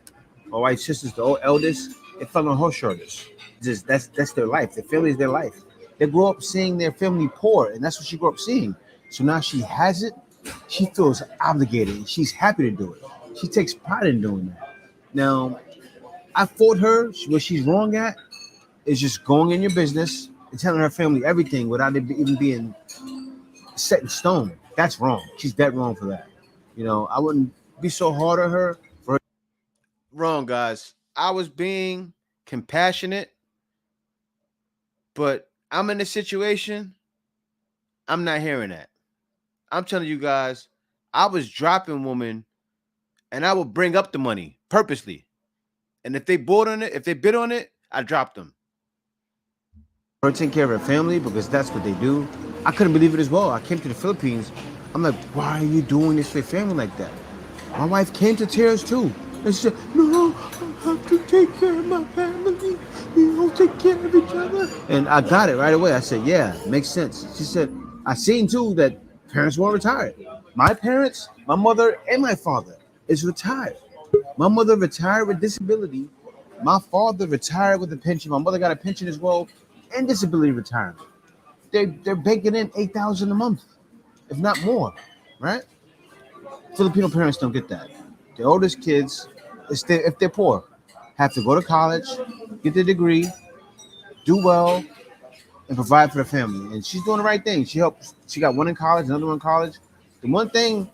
A: my wife's sister's the eldest. It fell on her shoulders. That's their life. Their family is their life. They grow up seeing their family poor, and that's what she grew up seeing. So now she has it. She feels obligated, and she's happy to do it. She takes pride in doing that. Now, I fought her. What she's wrong at is just going in your business and telling her family everything without it even being set in stone. That's wrong. She's dead wrong for that. I wouldn't be so hard on her for her. Wrong, guys. I was being compassionate, but I'm in a situation. I'm not hearing that. I'm telling you guys, I was dropping women, and I would bring up the money purposely. And if they bid on it, I dropped them. Her taking care of her family because that's what they do. I couldn't believe it as well. I came to the Philippines. I'm like, why are you doing this for your family like that? My wife came to tears too. And she said, no, I have to take care of my family. We don't take care of each other. And I got it right away. I said, yeah, makes sense. She said, I seen too that parents weren't retired. My parents, my mother and my father is retired. My mother retired with disability. My father retired with a pension. My mother got a pension as well and disability retirement. They're banking in $8,000 a month, if not more, right? Filipino parents don't get that. The oldest kids, if they're poor, have to go to college, get their degree, do well, and provide for the family. And she's doing the right thing. She got one in college, another one in college. The one thing,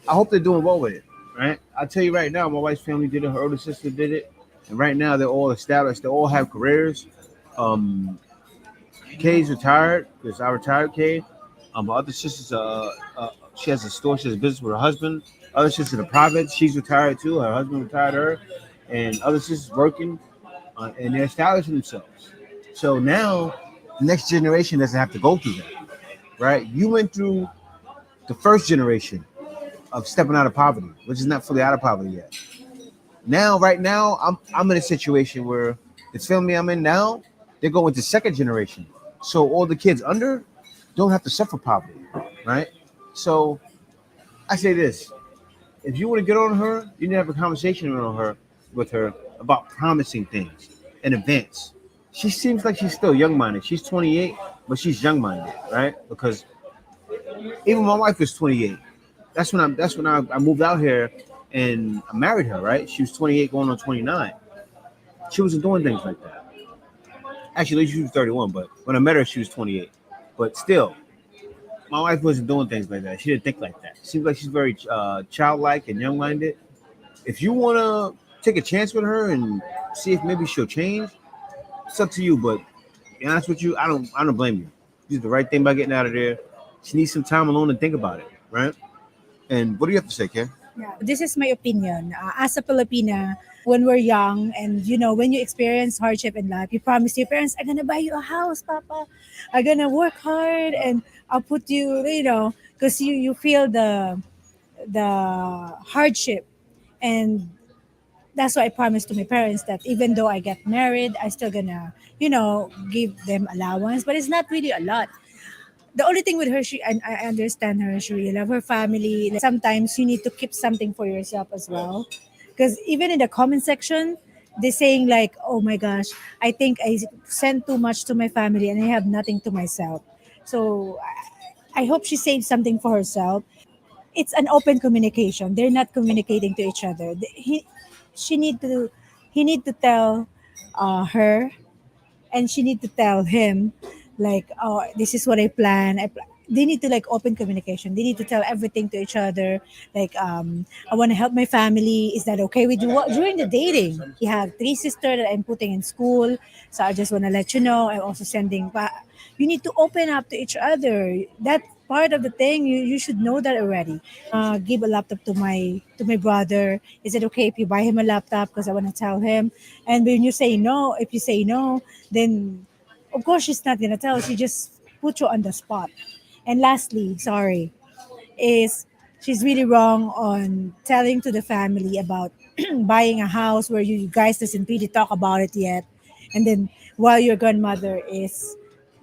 A: I hope they're doing well with it, right? I'll tell you right now, my wife's family did it, her older sister did it, and right now they're all established. They all have careers. Kay's retired because I retired Kay. My other sister's she has a store, she has a business with her husband. Other sister's in the province, she's retired too. Her husband retired her, and other sisters working, and they're establishing themselves. So now, the next generation doesn't have to go through that, right? You went through the first generation of stepping out of poverty, which is not fully out of poverty yet. Now, right now, I'm in a situation where the family I'm in now, they're going to second generation. So all the kids under don't have to suffer poverty, right? So I say this: if you want to get on her, you need to have a conversation with her about promising things in advance. She seems like she's still young-minded. She's 28, but she's young-minded, right? Because even my wife is 28. That's when I moved out here and I married her, right? She was 28 going on 29. She wasn't doing things like that. Actually, she was 31, but when I met her, she was 28. But still, my wife wasn't doing things like that. She didn't think like that. Seems like she's very childlike and young-minded. If you want to take a chance with her and see if maybe she'll change, it's up to you. But to be honest with you, I don't blame you. You did the right thing by getting out of there. She needs some time alone to think about it, right? And what do you have to say, Ken?
G: Yeah, this is my opinion. As a Filipina, when we're young and when you experience hardship in life, you promise your parents, "I'm gonna buy you a house, Papa. I'm gonna work hard and I'll put you," because you feel the hardship, and that's why I promised to my parents that even though I get married, I still gonna give them allowance, but it's not really a lot. The only thing with her, I understand her. She really love her family. Like, sometimes you need to keep something for yourself as well, Because even in the comment section, they're saying like, "Oh my gosh, I think I sent too much to my family and I have nothing to myself." So I hope she saves something for herself. It's an open communication. They're not communicating to each other. She need to, he need to tell her, and she need to tell him like, oh, this is what I plan. They need to like open communication. They need to tell everything to each other. Like, I want to help my family. Is that okay with you? What, during the dating, we have three sisters that I'm putting in school, so I just want to let you know. I'm also sending. You need to open up to each other. That part of the thing, you should know that already. Give a laptop to my brother. Is it okay if you buy him a laptop? Because I want to tell him. And when you say no, if you say no, then of course she's not gonna tell. She just put you on the spot. And lastly, sorry, is she's really wrong on telling to the family about buying a house where you guys doesn't really talk about it yet, and then while your grandmother is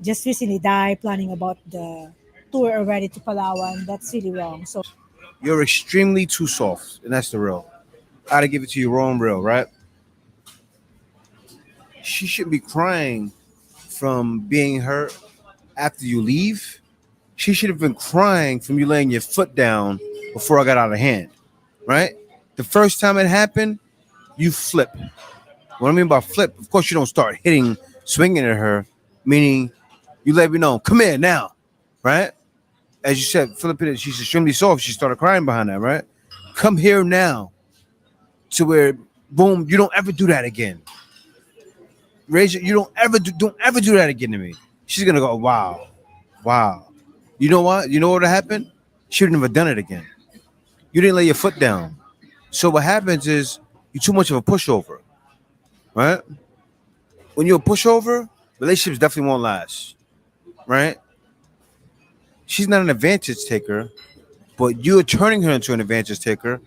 G: just recently died, planning about the tour already to Palawan. That's really wrong. So
A: You're extremely too soft, and that's the real. I gotta give it to you raw and real, right? She should be crying from being hurt after you leave. She should have been crying from you laying your foot down before I got out of hand, right? The first time it happened, you flip. What I mean by flip, of course, you don't start hitting, swinging at her, meaning you let me know, come here now, right? As you said, Filipina, she's extremely soft. She started crying behind that, right? Come here now, to where, boom, you don't ever do that again. Raise it. You don't ever do that again to me. She's gonna go, wow, wow. You know what? You know what happened? She would never done it again. You didn't lay your foot down. So what happens is you're too much of a pushover, right? When you're a pushover, relationships definitely won't last, right? She's not an advantage taker, but you're turning her into an advantage taker,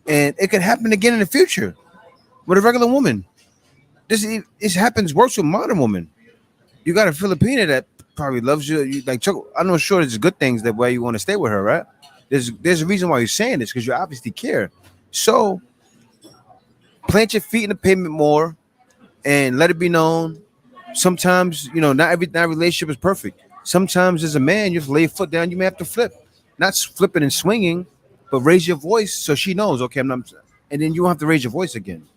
A: and it could happen again in the future with a regular woman. This happens worse with modern women. You got a Filipina that probably loves you. Like Chuck, I'm not sure there's good things that way you want to stay with her, right? There's a reason why you're saying this because you obviously care. So plant your feet in the pavement more and let it be known. Sometimes, not relationship is perfect. Sometimes as a man, you have to lay your foot down, you may have to flip. Not flipping and swinging, but raise your voice so she knows, okay, I'm not, and then you won't have to raise your voice again.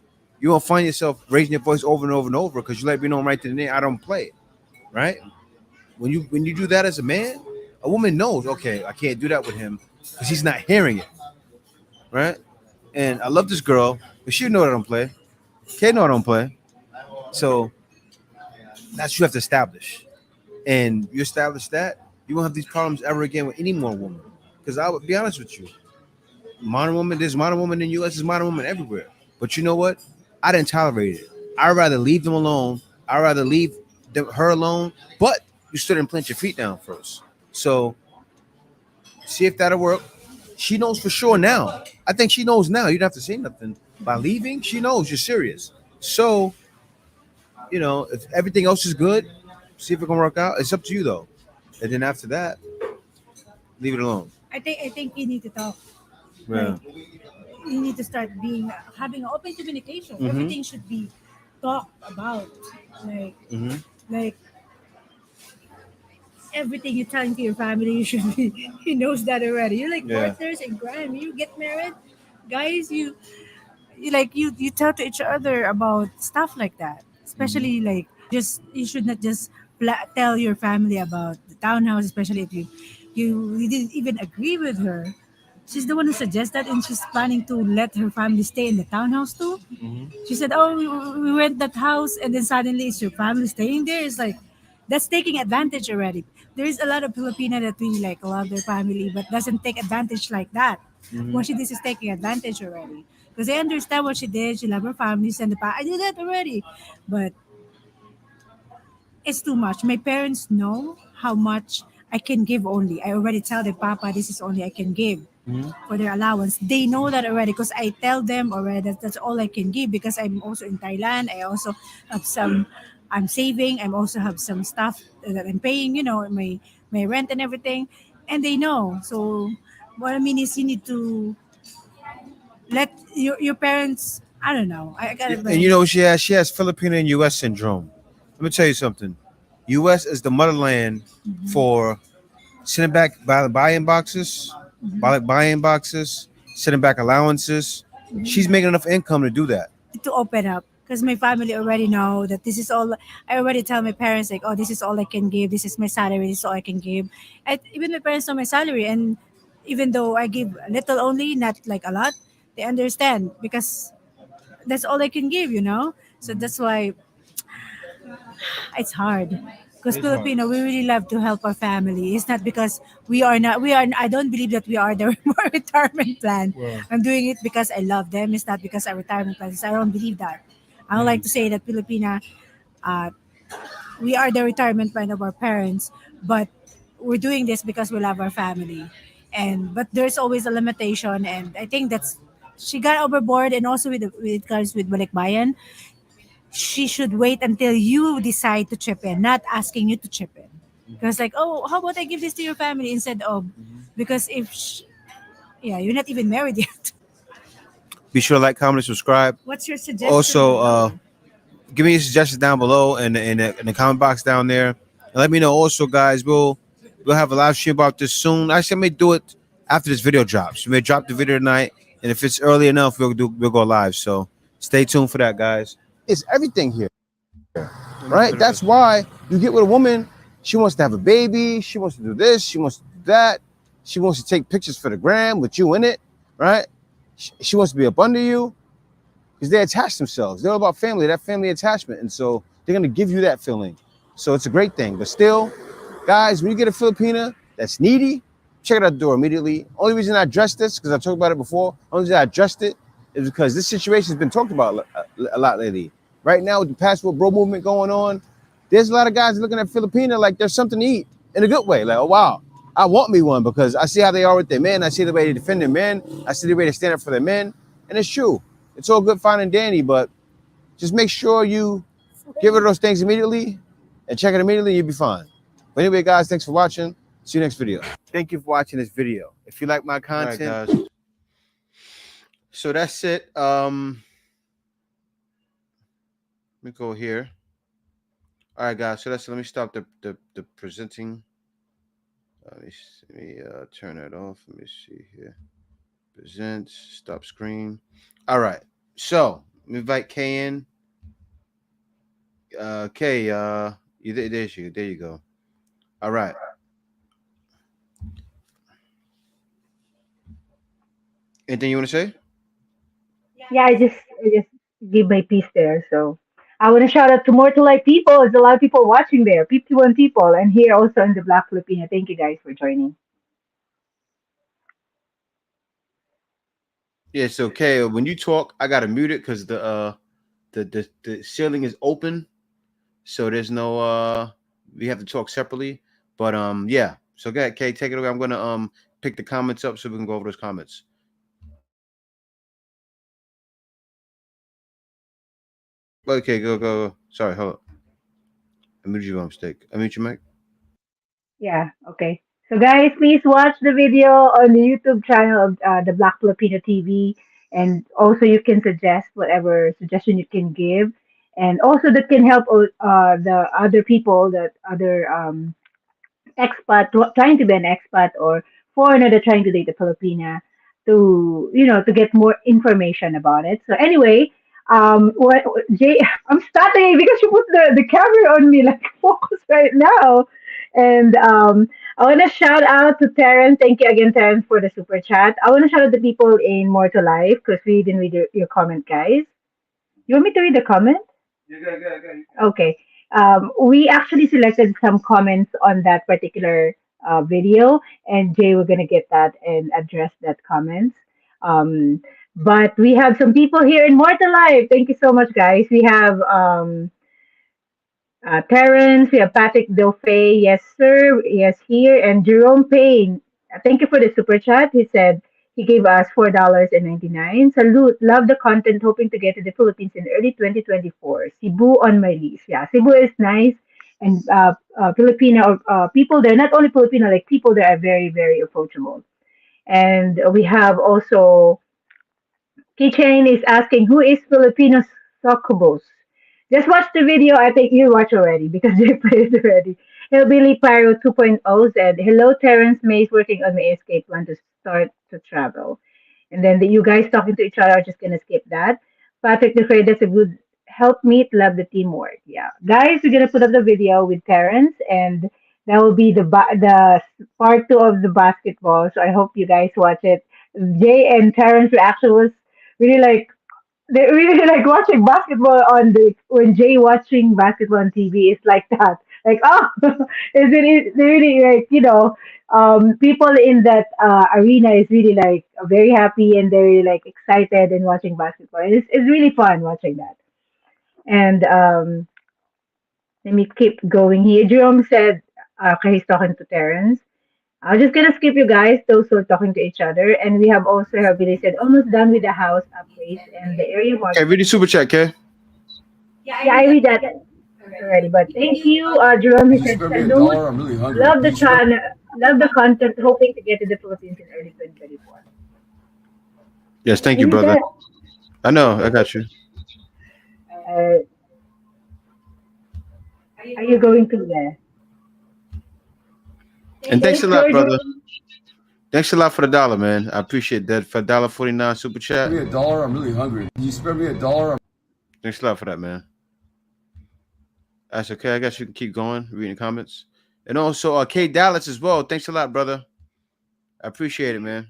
A: You won't find yourself raising your voice over and over and over because you let me know right to the end, I don't play it. Right? When you do that as a man, a woman knows, okay, I can't do that with him because he's not hearing it. Right? And I love this girl, but she know that I don't play. Can't know I don't play. So that's what you have to establish. And you establish that, you won't have these problems ever again with any more woman. Because I would be honest with you, modern woman, there's modern woman in the US, there's modern woman everywhere. But you know what? I didn't tolerate it. I'd rather leave them alone. I'd rather leave her alone. But you still didn't plant your feet down first. So see if that'll work. She knows for sure now. I think she knows now. You don't have to say nothing. By leaving, she knows you're serious. So, if everything else is good, see if it can work out. It's up to you though. And then after that, leave it alone.
G: I think you need to talk.
A: Yeah.
G: Like, you need to start having open communication.
A: Mhm.
G: Everything should be talked about. Like
A: Mm-hmm.
G: like everything you're telling to your family, you should be. He knows that already. You're like
A: Yeah.
G: partners in crime. You get married, guys. You tell to each other about stuff like that. Especially like just you should not just tell your family about the townhouse. Especially if you didn't even agree with her. She's the one who suggested, and she's planning to let her family stay in the townhouse too.
A: Mm-hmm.
G: She said, "Oh, we rent that house, and then suddenly it's your family staying there." It's like that's taking advantage already. There is a lot of Filipina that really like love their family, but doesn't take advantage like that.
A: Mm-hmm.
G: What she did is taking advantage already because they understand what she did. She loved her family, and I did that already, but it's too much. My parents know how much I can give only. I already tell them, Papa, this is only I can give
A: Mm-hmm.
G: for their allowance. They know that already because I tell them already that that's all I can give because I'm also in Thailand. I also have some, I'm saving. I also have some stuff that I'm paying, my rent and everything. And they know. So what I mean is you need to let your parents. I don't know. I gotta
A: And you know what she has? She has Filipino and U.S. syndrome. Let me tell you something. U.S. is the motherland for sending back buy-in boxes, buying boxes, sending back allowances. She's making enough income to do that.
G: to open up because my family already know that this is all. I already tell my parents like, oh, this is all I can give. This is my salary. This is all I can give. And even my parents know my salary, and even though I give a little only, not like a lot, they understand because that's all I can give. So that's why it's hard. Because
A: It's hard.
G: Filipino, we really love to help our family. It's not because we are not. We are. I don't believe that we are the retirement plan.
A: Well,
G: I'm doing it because I love them. It's not because our retirement plan. I don't believe that. I don't like to say that Filipina, uh, we are the retirement plan of our parents, but we're doing this because we love our family. And but there's always a limitation, and I think that's she got overboard, and also with it comes with Balikbayan, she should wait until you decide to chip in, not asking you to chip in. Because like, oh, how about I give this to your family instead of because yeah, you're not even married yet.
A: be sure to like, comment, and subscribe.
G: What's your suggestion?
A: Also, give me your suggestions down below in the comment box down there, and let me know. Also, guys, we'll have a live stream about this soon. Actually, I may do it after this video drops. We may drop the video tonight, and if it's early enough, we'll go live. So stay tuned for that, guys. It's everything here, right? That's why you get with a woman. She wants to have a baby. She wants to do this. She wants to do that. She wants to take pictures for the gram with you in it, right? She wants to be up under you because they attach themselves. They're all about family, that family attachment. And so they're going to give you that feeling. So it's a great thing. But still, guys, when you get a Filipina that's needy, check it out the door immediately. Only reason I addressed this, because I talked about it before, only reason I addressed it is because this situation has been talked about a lot lately. Right now, with the passport bro movement going on, there's a lot of guys looking at Filipina like there's something to eat in a good way. Like, oh, wow, I want me one because I see how they are with their men. I see the way they defend their men. I see the way they stand up for their men. And it's true. It's all good, fine, and dandy, but just make sure you get rid of those things immediately and check it immediately, you'll be fine. But anyway, guys, thanks for watching. See you next video. Thank you for watching this video. If you like my content, guys. So that's it. Let me go here. All right, guys. So let me stop the presenting. Let me turn that off. Let me see here. Present. Stop screen. All right. So invite Kay in. Kay, there you go. All right. Anything you want to say?
B: Yeah, I just give my piece there. So I want to shout out to more to like people. There's a lot of people watching there, 51 people, and here also in the Black Filipina. Thank you guys for joining.
A: Yeah, it's okay. When you talk, I gotta mute it because the ceiling is open, so there's no we have to talk separately. But yeah. So go ahead, Kay, take it away. I'm gonna pick the comments up so we can go over those comments. Okay, go. Sorry, hold up. I muted you by mistake. I mute your mic.
B: Yeah, okay. So guys, please watch the video on the YouTube channel of the Black Filipino TV, and also you can suggest whatever suggestion you can give, and also that can help the other people, that other expat trying to be an expat or foreigner that trying to date a Filipina to to get more information about it. So anyway, what Jay, I'm stuttering because you put the camera on me like focus right now, and I want to shout out to Terrence. Thank you again, Terrence, for the super chat. I want to shout out the people in More to Life because we didn't read your comment, guys. You want me to read the comment? Okay. We actually selected some comments on that particular video, and Jay, we're gonna get that and address that comments. But we have some people here in Mortal Life. Thank you so much, guys. We have Terrence, we have Patrick Dauphin, yes, sir, yes, here, and Jerome Payne. Thank you for the super chat. He said he gave us $4.99. Salute, love the content, hoping to get to the Philippines in early 2024. Cebu on my list. Yeah, Cebu is nice, and Filipino people there, not only Filipino, like people there are very, very approachable. And we have also Keychain is asking, who is Filipino Succubus? Just watch the video. I think you watch already because they played already. Hillbilly Pyro 2.0 said, hello, Terrence Mays working on my escape plan to start to travel. And then you guys talking to each other are just going to skip that. Patrick the that's a good help meet. Love the teamwork. Yeah. Guys, we're going to put up the video with Terrence and that will be the part two of the basketball. So I hope you guys watch it. Jay and Terrence reaction was really like they really like watching basketball on the when Jay watching basketball on TV. It's like that. Like oh, is it? They really like people in that arena is really like very happy and they're like excited and watching basketball. And it's really fun watching that. And let me keep going here. Jerome said, okay, he's talking to Terrence. I'm just gonna skip you guys, those who are talking to each other. And we have also Billy said almost done with the house upgrades and the area
A: Okay,
B: market.
A: read the super chat, okay?
B: Yeah, I read that already. But thank you, Jerome. He
C: You
B: said
C: spare me a
B: salute.
C: dollar, I'm really hungry.
B: Love the
C: You spare-
B: channel, love the content. Hoping to get to the Philippines in early 2024.
A: Yes, thank you,
B: Who's
A: brother.
B: that?
A: I know, I got you.
B: Uh, are you going to there?
A: And thanks a
B: Thanks,
A: lot,
B: George.
A: brother. Thanks a lot for the $1, man. I appreciate that. For $1.49 super
C: spare me
A: chat.
C: a dollar, I'm really hungry. You spare me a dollar,
A: Thanks a lot for that, man. That's okay. I guess you can keep going, reading the comments. And also, K Dallas as well. Thanks a lot, brother. I appreciate it, man.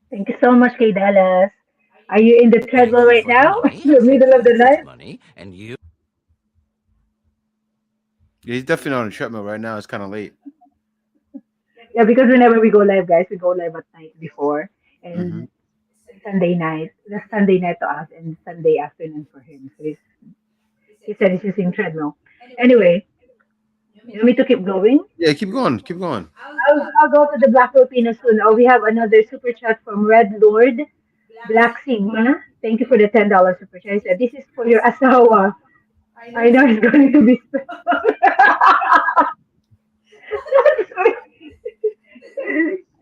B: Thank you so much, Kay Dallas. Are you in the
D: Thank
B: treadmill
D: you
B: right
D: for the
B: now?
D: money,
B: In the
D: and thank
B: middle of the
D: you for the
B: night?
D: money, and you.
A: Yeah, he's definitely on the treadmill right now. It's kind of late.
B: Yeah, because whenever we go live, guys, we go live at night before
A: Mm-hmm.
B: and Sunday night. That's Sunday night to us and Sunday afternoon for him. So he said he's using treadmill. Anyway, you want me to keep going?
A: Yeah, keep going. Keep going.
B: I'll go to the Black Filipino soon. Oh, we have another super chat from Red Lord Black Sigma. Thank you for the $10 super chat. He said, this is for your asawa. I know it's going to be special.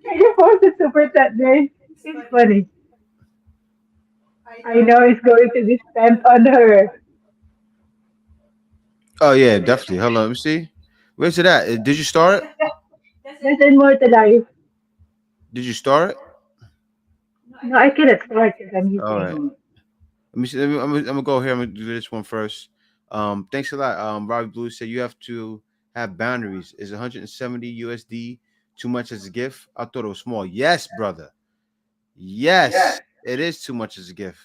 B: Can you post the super chat there? It's funny. I know it's going to be spent on her.
A: Oh, yeah, definitely. Hold on. Let me see. Where's it at? Did you start it?
B: That's immortalized.
A: Did you start it?
B: No, I cannot start because I'm
A: All right.
B: using.
A: Let me see. I'm gonna go here. I'm gonna do this one first. Thanks a lot. Robbie Blue said you have to have boundaries. Is 170 USD too much as a gift? I thought it was small. Yes, brother. Yes, it is too much as a gift.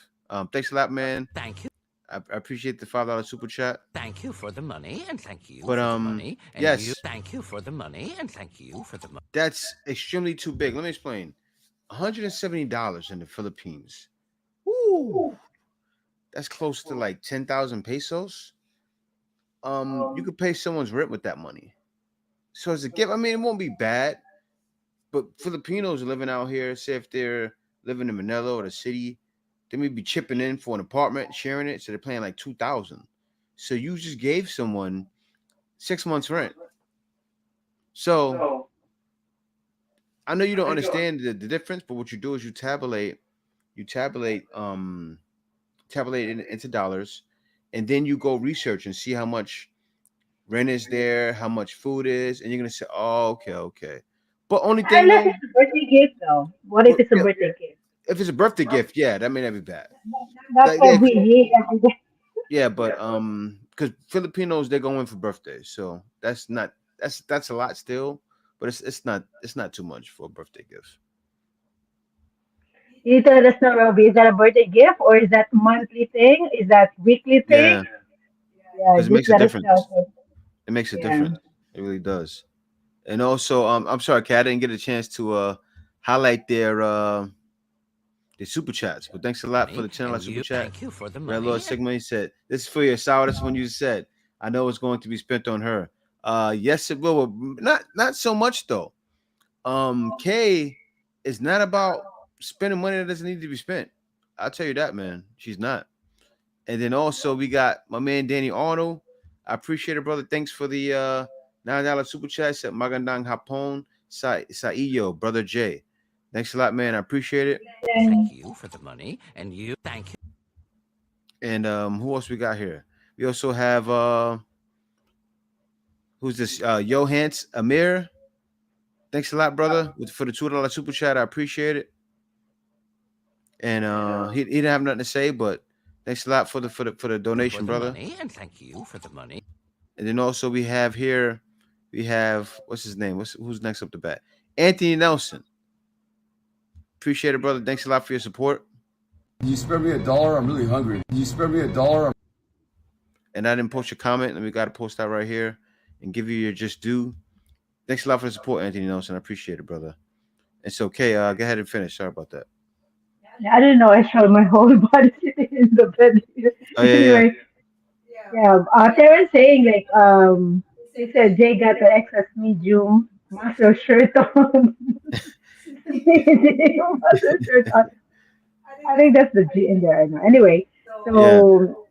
A: Thanks a lot, man.
D: Thank you.
A: I appreciate the $5 super chat.
D: Thank you for the money, and thank you
A: But
D: for the money, and you.
A: yes,
D: Thank you for the money, and thank you for the money.
A: that's extremely too big. Let me explain. $170 in the Philippines. Woo, that's close to like 10,000 pesos. You could pay someone's rent with that money. So as a gift, I mean, it won't be bad. But Filipinos living out here, say if they're living in Manila or the city, they may be chipping in for an apartment, sharing it. So they're paying like 2,000. So you just gave someone 6 months rent. So I know you don't understand the difference, but what you do is you tabulate it into dollars, and then you go research and see how much rent is there, how much food is, and you're gonna say, "Oh, okay." But only thing
B: Unless
A: though,
B: it's a birthday gift, though. What if it's a
A: yeah,
B: birthday gift?
A: if it's a birthday gift, yeah, that may not be bad.
B: Not
A: Like,
B: every year. Every day.
A: yeah, but because Filipinos they go in for birthdays, so that's a lot still, but it's not too much for a birthday gift.
B: You tell us now, Robbie, is that a birthday gift or is that monthly thing? Is that weekly thing?
A: Yeah,
B: Yeah,
A: because it
B: just
A: makes a
B: let us
A: difference.
B: know.
A: It makes a
B: Yeah.
A: difference. It really does. And also, I'm sorry, Kat, I didn't get a chance to highlight their super chats. But thanks a lot for the $10
D: And
A: super
D: you.
A: chat.
D: Thank you for the
A: Red
D: money.
A: Lord Sigma, he said, "This is for your sour." That's when you said, "I know it's going to be spent on her." Yes, it will. Not so much though. Kay is not about spending money that doesn't need to be spent. I'll tell you that, man. She's not. And then also we got my man Danny Arnold. I appreciate it, brother. Thanks for the $9 super chat. Said Magandang Hapon sa iyo, brother Jay. Thanks a lot, man. I appreciate it.
D: Thank you for the money, and you thank you.
A: And who else we got here? We also have who's this? Johans Amir. Thanks a lot, brother, for the $2 super chat. I appreciate it. And he didn't have nothing to say, but thanks a lot for the donation,
D: For the
A: brother.
D: money, and thank you for the money.
A: And then also we have here, we have what's his name? Who's next up the bat? Anthony Nelson. Appreciate it, brother. Thanks a lot for your support.
C: Can you spare me a dollar? I'm really hungry. Can you spare me a dollar?
A: And I didn't post your comment, and we got to post that right here and give you your just due. Thanks a lot for the support, Anthony Nelson. I appreciate it, brother. It's okay. Go ahead and finish. Sorry about that.
B: Yeah, I didn't know I showed my whole body sitting in the bed.
A: Oh yeah, yeah.
B: Anyway, yeah. Terrence saying like he said Jay got the excess medium muscle shirt on. Muscle shirt on. I think that's the G in there. I know. Anyway,
A: Yeah.
B: so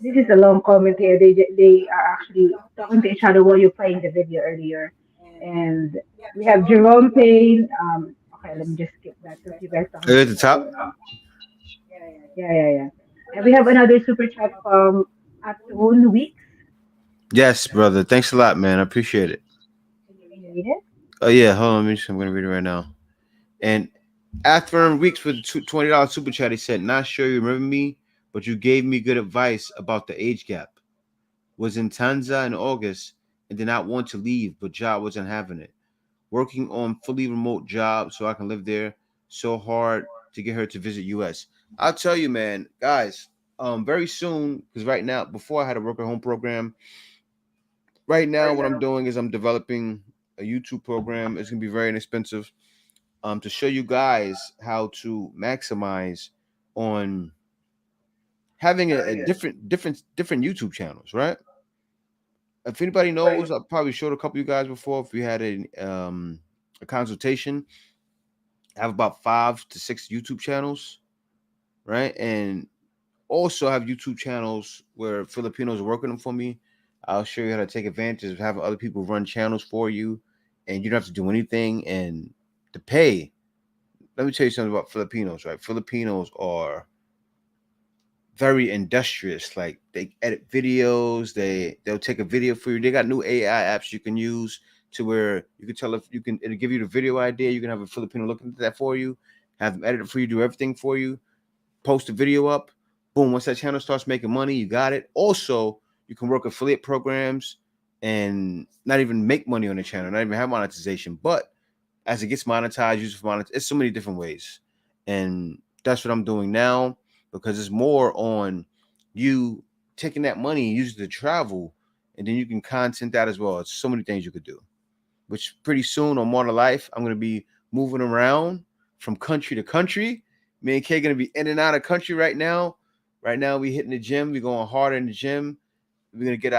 B: this is a long comment here. They are actually talking to each other while you're playing the video earlier, and we have Jerome Payne. Okay, let me just skip that because you guys talking to
A: At
B: each
A: the
B: other.
A: top.
B: Yeah, yeah, yeah. And we have another super chat from Atun Weeks.
A: Yes, brother. Thanks a lot, man. I appreciate it.
B: Can you read it?
A: Oh yeah, hold on. I'm gonna read it right now. And Athern Weeks with the $20 super chat. He said, "Not sure you remember me, but you gave me good advice about the age gap. Was in Tanza in August and did not want to leave, but job wasn't having it. Working on fully remote job so I can live there. So hard to get her to visit US." I'll tell you, man, guys. Very soon, because right now, before I had a work at home program, right now what I'm doing is I'm developing a YouTube program. It's gonna be very inexpensive. To show you guys how to maximize on having a different YouTube channels, right? If anybody knows, I probably showed a couple of you guys before. If we had a consultation, I have about 5 to 6 YouTube channels, right? And also have YouTube channels where Filipinos are working them for me. I'll show you how to take advantage of having other people run channels for you, and you don't have to do anything. And to pay, let me tell you something about Filipinos, right? Filipinos are very industrious. Like they edit videos, they'll take a video for you. They got new AI apps you can use to where you can tell if you can it'll give you the video idea. You can have a Filipino look into that for you, have them edit it for you, do everything for you, post the video up. Boom, once that channel starts making money, you got it. Also, you can work affiliate programs and not even make money on the channel, not even have monetization, but as it gets monetized, use it for it's so many different ways. And that's what I'm doing now because it's more on you taking that money and using it to travel, and then you can content that as well. It's so many things you could do. Which pretty soon on Modern Life, I'm gonna be moving around from country to country. Me and Kay gonna be in and out of country right now. Right now, we hitting the gym. We going harder in the gym. We're gonna get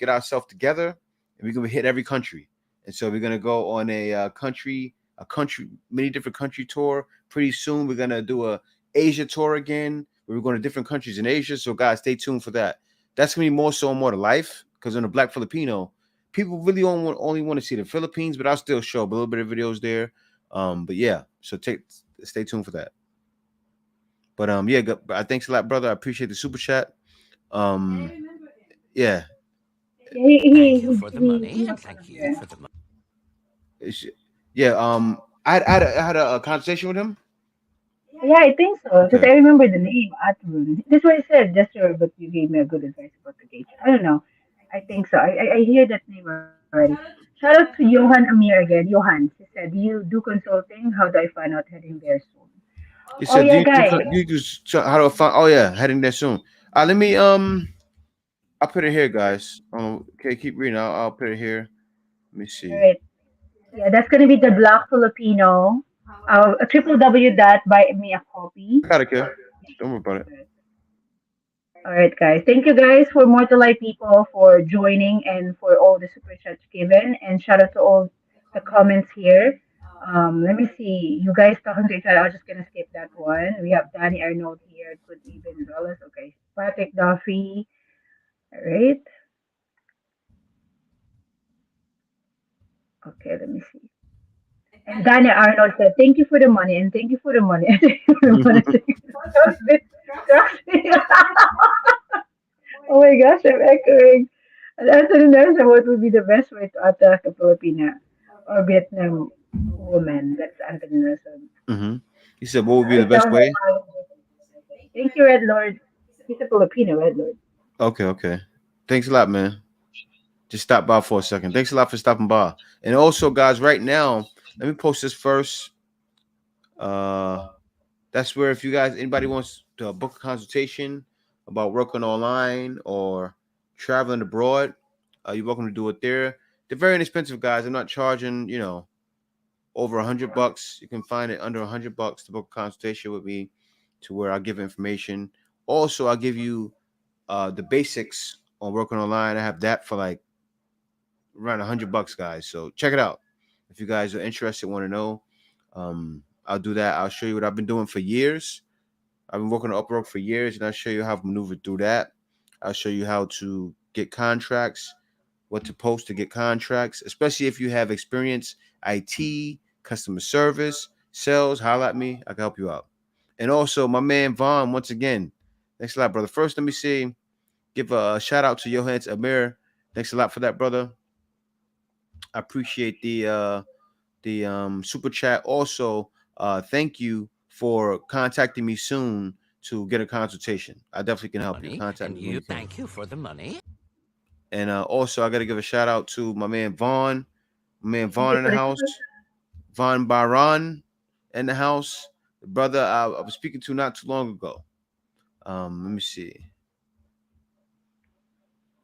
A: ourselves together, and we're gonna hit every country. And so we're gonna go on many different country tour. Pretty soon, we're gonna do a Asia tour again. Where we're going to different countries in Asia. So guys, stay tuned for that. That's gonna be more so and more to life because on the Black Filipino, people really only want to see the Philippines, but I'll still show a little bit of videos there. But yeah, so stay tuned for that. But yeah, thanks a lot, brother. I appreciate the super chat. Yeah,
B: Yeah, he he
D: Thank you
B: he
D: for the
B: he,
D: money,
B: he
D: and
B: was
D: thank you
B: yeah.
D: for the money.
A: it's, yeah. I had a conversation with him.
B: Yeah, I think so because
A: Okay.
B: I remember the name Atun. This is what I said, just sure, but you gave me a good advice about the gauge. I don't know. I think so. I hear that name already. Shout out to Johan Amir again. Johan, he said, "Do you do consulting? How do I find out heading there soon?"
A: He
B: Oh
A: said,
B: yeah,
A: "Do you do,
B: guys.
A: how do I find? Oh yeah, heading there soon. Let me I'll put it here, guys. Okay, keep reading. I'll put it here. Let me
B: All
A: see.
B: right. Yeah, that's gonna be the Black Filipino. Www dot buy me a copy.
A: I got it, kid. Don't worry about it.
B: All right, guys. Thank you, guys, for Mortalite people for joining and for all the super chats given. And shout out to all the comments here. Let me see. You guys talking to each other. I'm just gonna skip that one. We have Danny Arnold here. Good even dollars. Okay. Patrick Duffy. All right. Okay. Let me see. And Dania Arnold said, "Thank you for the money, and thank you for the money, and thank you for the money." That was a bit distracting. Oh my gosh, I'm echoing. And Anthony Nelson, what would be the best way to attack a Filipina or Vietnam woman? That's Anthony Nelson.
A: Mm-hmm. He said, "What would be the
B: Write
A: best
B: down the
A: way?"
B: Thank you, Red Lord. He's a Filipino, Red Lord.
A: Okay, okay. Thanks a lot, man. Just stop by for a second. Thanks a lot for stopping by. And also, guys, right now, let me post this first. That's where if you guys anybody wants to book a consultation about working online or traveling abroad, you're welcome to do it there. They're very inexpensive, guys. I'm not charging, over $100. You can find it under $100 to book a consultation with me, to where I give information. Also, I'll give you the basics on working online. I have that for like around $100, guys. So check it out. If you guys are interested, want to know, I'll do that. I'll show you what I've been doing for years. I've been working on Upwork for years, and I'll show you how to maneuver through that. I'll show you how to get contracts, what to post to get contracts, especially if you have experience, IT, customer service, sales. Holla at me. I can help you out. And also, my man Vaughn, once again, thanks a lot, brother. First, let me see, give a shout out to Johans Amir. Thanks a lot for that, brother. I appreciate the super chat. Also, thank you for contacting me soon to get a consultation. I definitely can help you. Contact
D: and
A: me when
D: you
A: you can.
D: thank you for the money.
A: And also, I got to give a shout out to my man Vaughn. My man
B: Thank
A: Vaughn
B: you
A: in
B: for
A: the
B: the
A: house. Vaughn Baran in the house. The brother I was speaking to not too long ago. Let me see.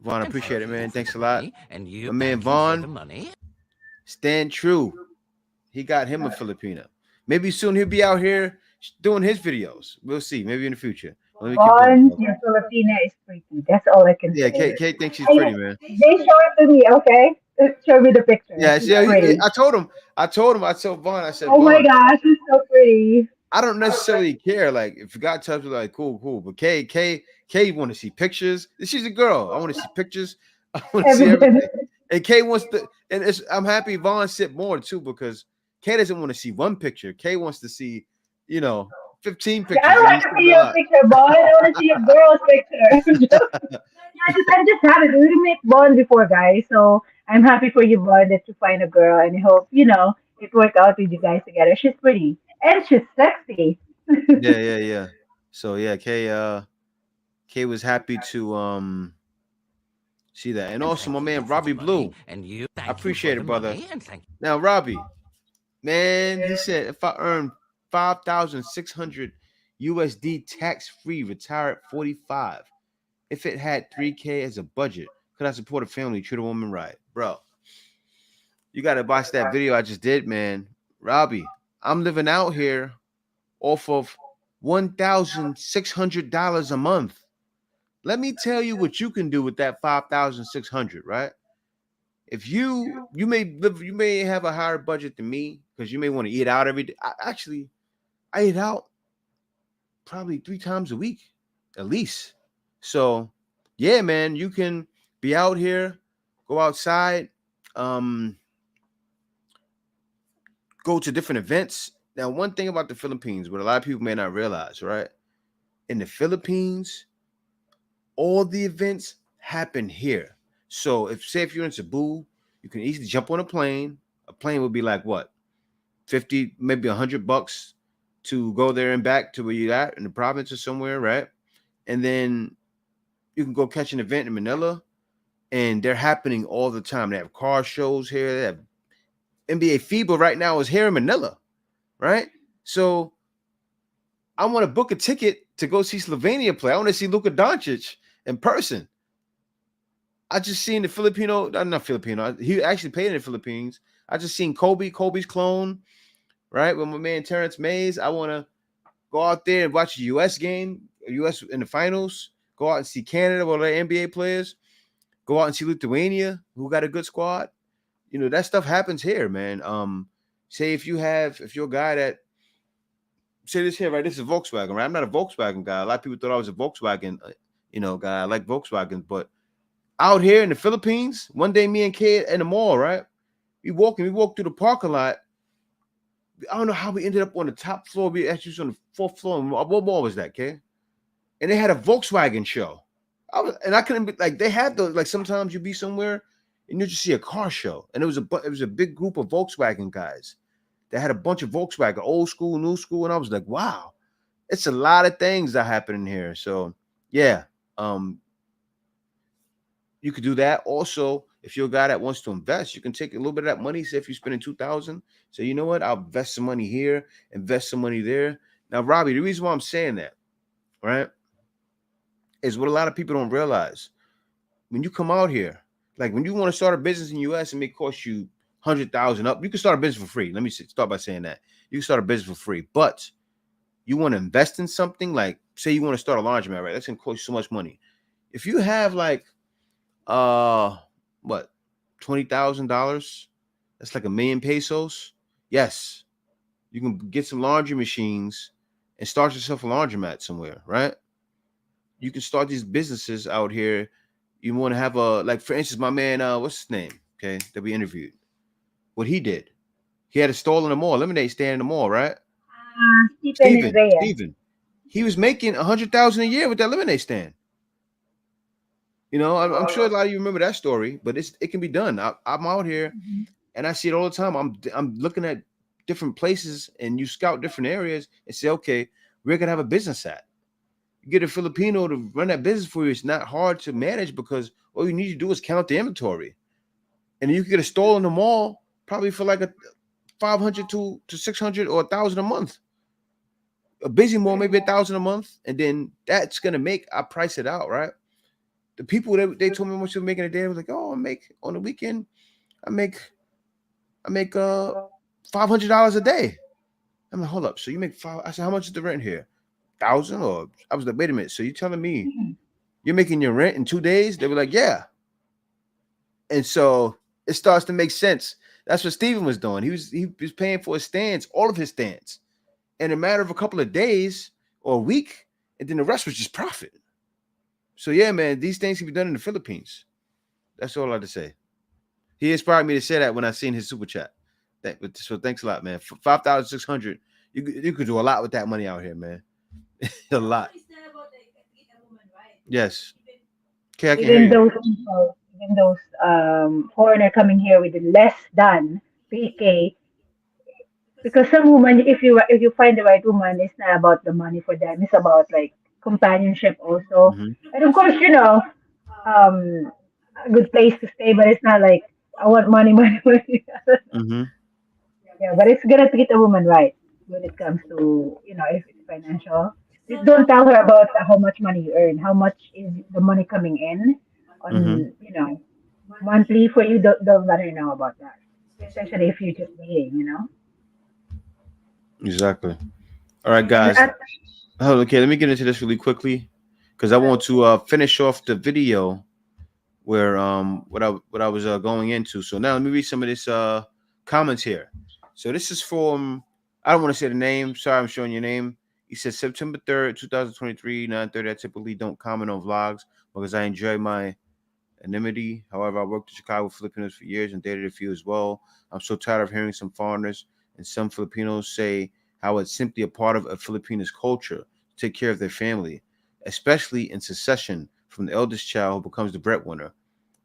A: Vaughn, I appreciate it, man. Thanks a lot.
D: And you
A: My man
D: thank you for the
A: Vaughn,
D: money.
A: stand true. He got him a Filipina. Maybe soon he'll be out here doing his videos. We'll see. Maybe in the future. Let me keep going,
B: One,
A: brother.
B: your Filipina is pretty. That's all I can
A: Yeah,
B: say.
A: Kate thinks she's
B: I,
A: pretty, man.
B: they show it to me, okay? Show me the picture.
A: Yeah,
B: She's
A: see,
B: pretty.
A: I told him. I told Vaughn. I said,
B: Oh my
A: Vaughn,
B: gosh, she's so pretty.
A: I don't necessarily care. Like, if you got touch with, like, cool. But Kay, want to see pictures. She's a girl. I want to see pictures. I want to see
B: Evidence.
A: everything. And Kay wants to, and I'm happy Vaughn said more too, because Kay doesn't want to see one picture. Kay wants to see, 15
B: Yeah,
A: pictures.
B: I want to see your picture, Bond. I want to see your girl's picture. I'm just happy. We didn't meet Bond before, guys. So I'm happy for you, Bond, that you find a girl. And I hope, it work out with you guys together. She's pretty. And she's sexy.
A: Yeah. So yeah, Kay was happy to see that. And also my man Robbie Blue.
D: And you
A: I appreciate it, brother.
D: And thank you.
A: Now, Robbie, man, he said if I earn 5,600 USD tax-free, retire at 45. If it had 3K as a budget, could I support a family, treat a woman right? Bro, you gotta watch that video I just did, man. Robbie, I'm living out here off of $1,600 a month. Let me tell you what you can do with that 5,600, right? If you may have a higher budget than me, because you may want to eat out every day. I eat out probably 3 times a week, at least. So yeah, man, you can be out here, go outside, go to different events. Now, one thing about the Philippines, what a lot of people may not realize, right? In the Philippines, all the events happen here. So if you're in Cebu, you can easily jump on a plane. A plane would be like what? 50, maybe $100 to go there and back to where you're at in the province or somewhere, right? And then you can go catch an event in Manila, and they're happening all the time. They have car shows here. They have NBA FIBA right now is here in Manila, right? So I want to book a ticket to go see Slovenia play. I want to see Luka Doncic in person. I just seen the not Filipino. He actually played in the Philippines. I just seen Kobe's clone, right? With my man Terrence Mays. I want to go out there and watch a U.S. game, U.S. in the finals. Go out and see Canada with their NBA players. Go out and see Lithuania, who got a good squad. That stuff happens here, man. Say if you're a guy that, say this here, right? This is Volkswagen, right? I'm not a Volkswagen guy. A lot of people thought I was a Volkswagen, guy. I like Volkswagens, but out here in the Philippines, one day me and Kay in the mall, right? We walk through the parking lot, I don't know how we ended up on the top floor. We actually was on the 4th floor. What mall was that, okay? And they had a Volkswagen show. I couldn't be like, they had those, like sometimes you be somewhere and you just see a car show. And it was a big group of Volkswagen guys. They had a bunch of Volkswagen, old school, new school. And I was like, wow, it's a lot of things that happen in here. So yeah, you could do that. Also, if you're a guy that wants to invest, you can take a little bit of that money. Say if you're spending $2,000, say, you know what, I'll invest some money here, invest some money there. Now, Robbie, the reason why I'm saying that, right, is what a lot of people don't realize. When you come out here, like when you want to start a business in the US, it may cost you $100,000 up. You can start a business for free. Let me start by saying that. You can start a business for free, but you want to invest in something, like say you want to start a laundromat, right? That's gonna cost you so much money. If you have like what, $20,000, that's like 1,000,000 pesos. Yes, you can get some laundry machines and start yourself a laundromat somewhere, right? You can start these businesses out here. You want to have like for instance, my man, what's his name? Okay, that we interviewed. What he did, he had a stall in the mall, lemonade stand in the mall, right? Steven. He was making 100,000 a year with that lemonade stand. You know, I'm sure a lot of you remember that story, but it can be done. I'm out here and I see it all the time. I'm looking at different places and you scout different areas and say, okay, we're gonna have a business at. You get a Filipino to run that business for you. It's not hard to manage because all you need to do is count the inventory. And you can get a stall in the mall probably for like a 500 to 600 or 1,000 a month. A busy mall, maybe 1,000 a month. And then that's going to make, I price it out, right? The people that they told me how much they were making a day, I was like, oh, I make on the weekend, I make $500 a day. I'm like, hold up. So you make five? I said, how much is the rent here? 1,000? Or I was like, wait a minute. So you telling me you're making your rent in 2 days? They were like, yeah. And so it starts to make sense. That's what Steven was doing. He was paying for his stands, all of his stands, in a matter of a couple of days or a week, and then the rest was just profit. So yeah, man, these things can be done in the Philippines. That's all I had to say. He inspired me to say that when I seen his super chat. So thanks a lot, man. 5,600. You could do a lot with that money out here, man. A lot. Yes. Okay, I can hear you.
B: Even those foreigner coming here with less than 3K, because some woman, if you find the right woman, it's not about the money for them. It's about like companionship also, and of course, a good place to stay. But it's not like I want money, money, money. Yeah, but it's gonna treat a woman right when it comes to if it's financial. Just don't tell her about how much money you earn, how much is the money coming in on monthly for you. Don't let her know about that, especially if you're just dating.
A: Exactly. All right, guys.
B: And
A: Okay, let me get into this really quickly because I want to finish off the video where what I was going into. So now let me read some of this comments here. So this is from, I don't want to say the name. Sorry, I'm showing your name. He says September 3rd, 2023, 9:30. I typically don't comment on vlogs because I enjoy my anonymity. However, I worked in Chicago with Filipinos for years and dated a few as well. I'm so tired of hearing some foreigners and some Filipinos say how it's simply a part of a Filipino's culture to take care of their family, especially in succession from the eldest child who becomes the breadwinner.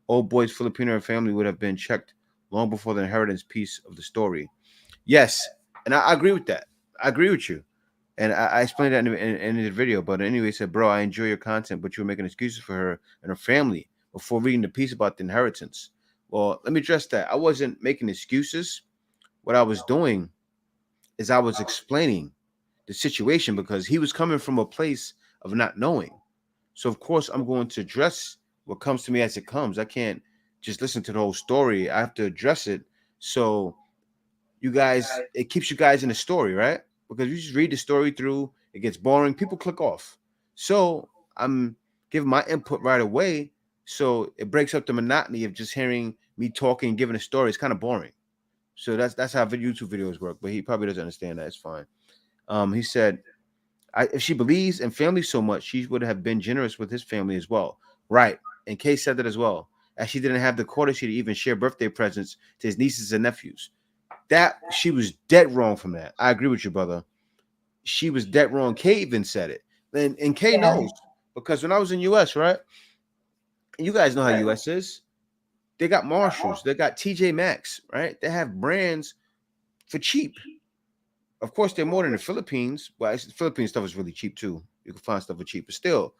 A: Old boy's Filipino family would have been checked long before the inheritance piece of the story. Yes, and I agree with that. I agree with you. And I explained that in the video. But anyway, he said, bro, I enjoy your content, but you were making excuses for her and her family before reading the piece about the inheritance. Well, let me address that. I wasn't making excuses. What I was doing is I was explaining the situation because he was coming from a place of not knowing. So, of course, I'm going to address what comes to me as it comes. I can't just listen to the whole story. I have to address it. So you guys, it keeps you guys in the story, right? Because you just read the story through, it gets boring. People click off. So I'm giving my input right away. So it breaks up the monotony of just hearing me talking and giving a story. It's kind of boring. So that's how YouTube videos work. But he probably doesn't understand that. It's fine. He said, if she believes in family so much, she would have been generous with his family as well. Right. And Kay said that as well. As she didn't have the courtesy to even share birthday presents to his nieces and nephews. that she was dead wrong from that. I agree with you, brother. She was dead wrong. Kay even said it, and Kay
B: Yeah.
A: knows because when I was in US, right? You guys know how US is. They got Marshalls, they got TJ Maxx, right? They have brands for cheap. Of course, they're more than the Philippines. Well, the Philippine stuff is really cheap too. You can find stuff for cheap, but still,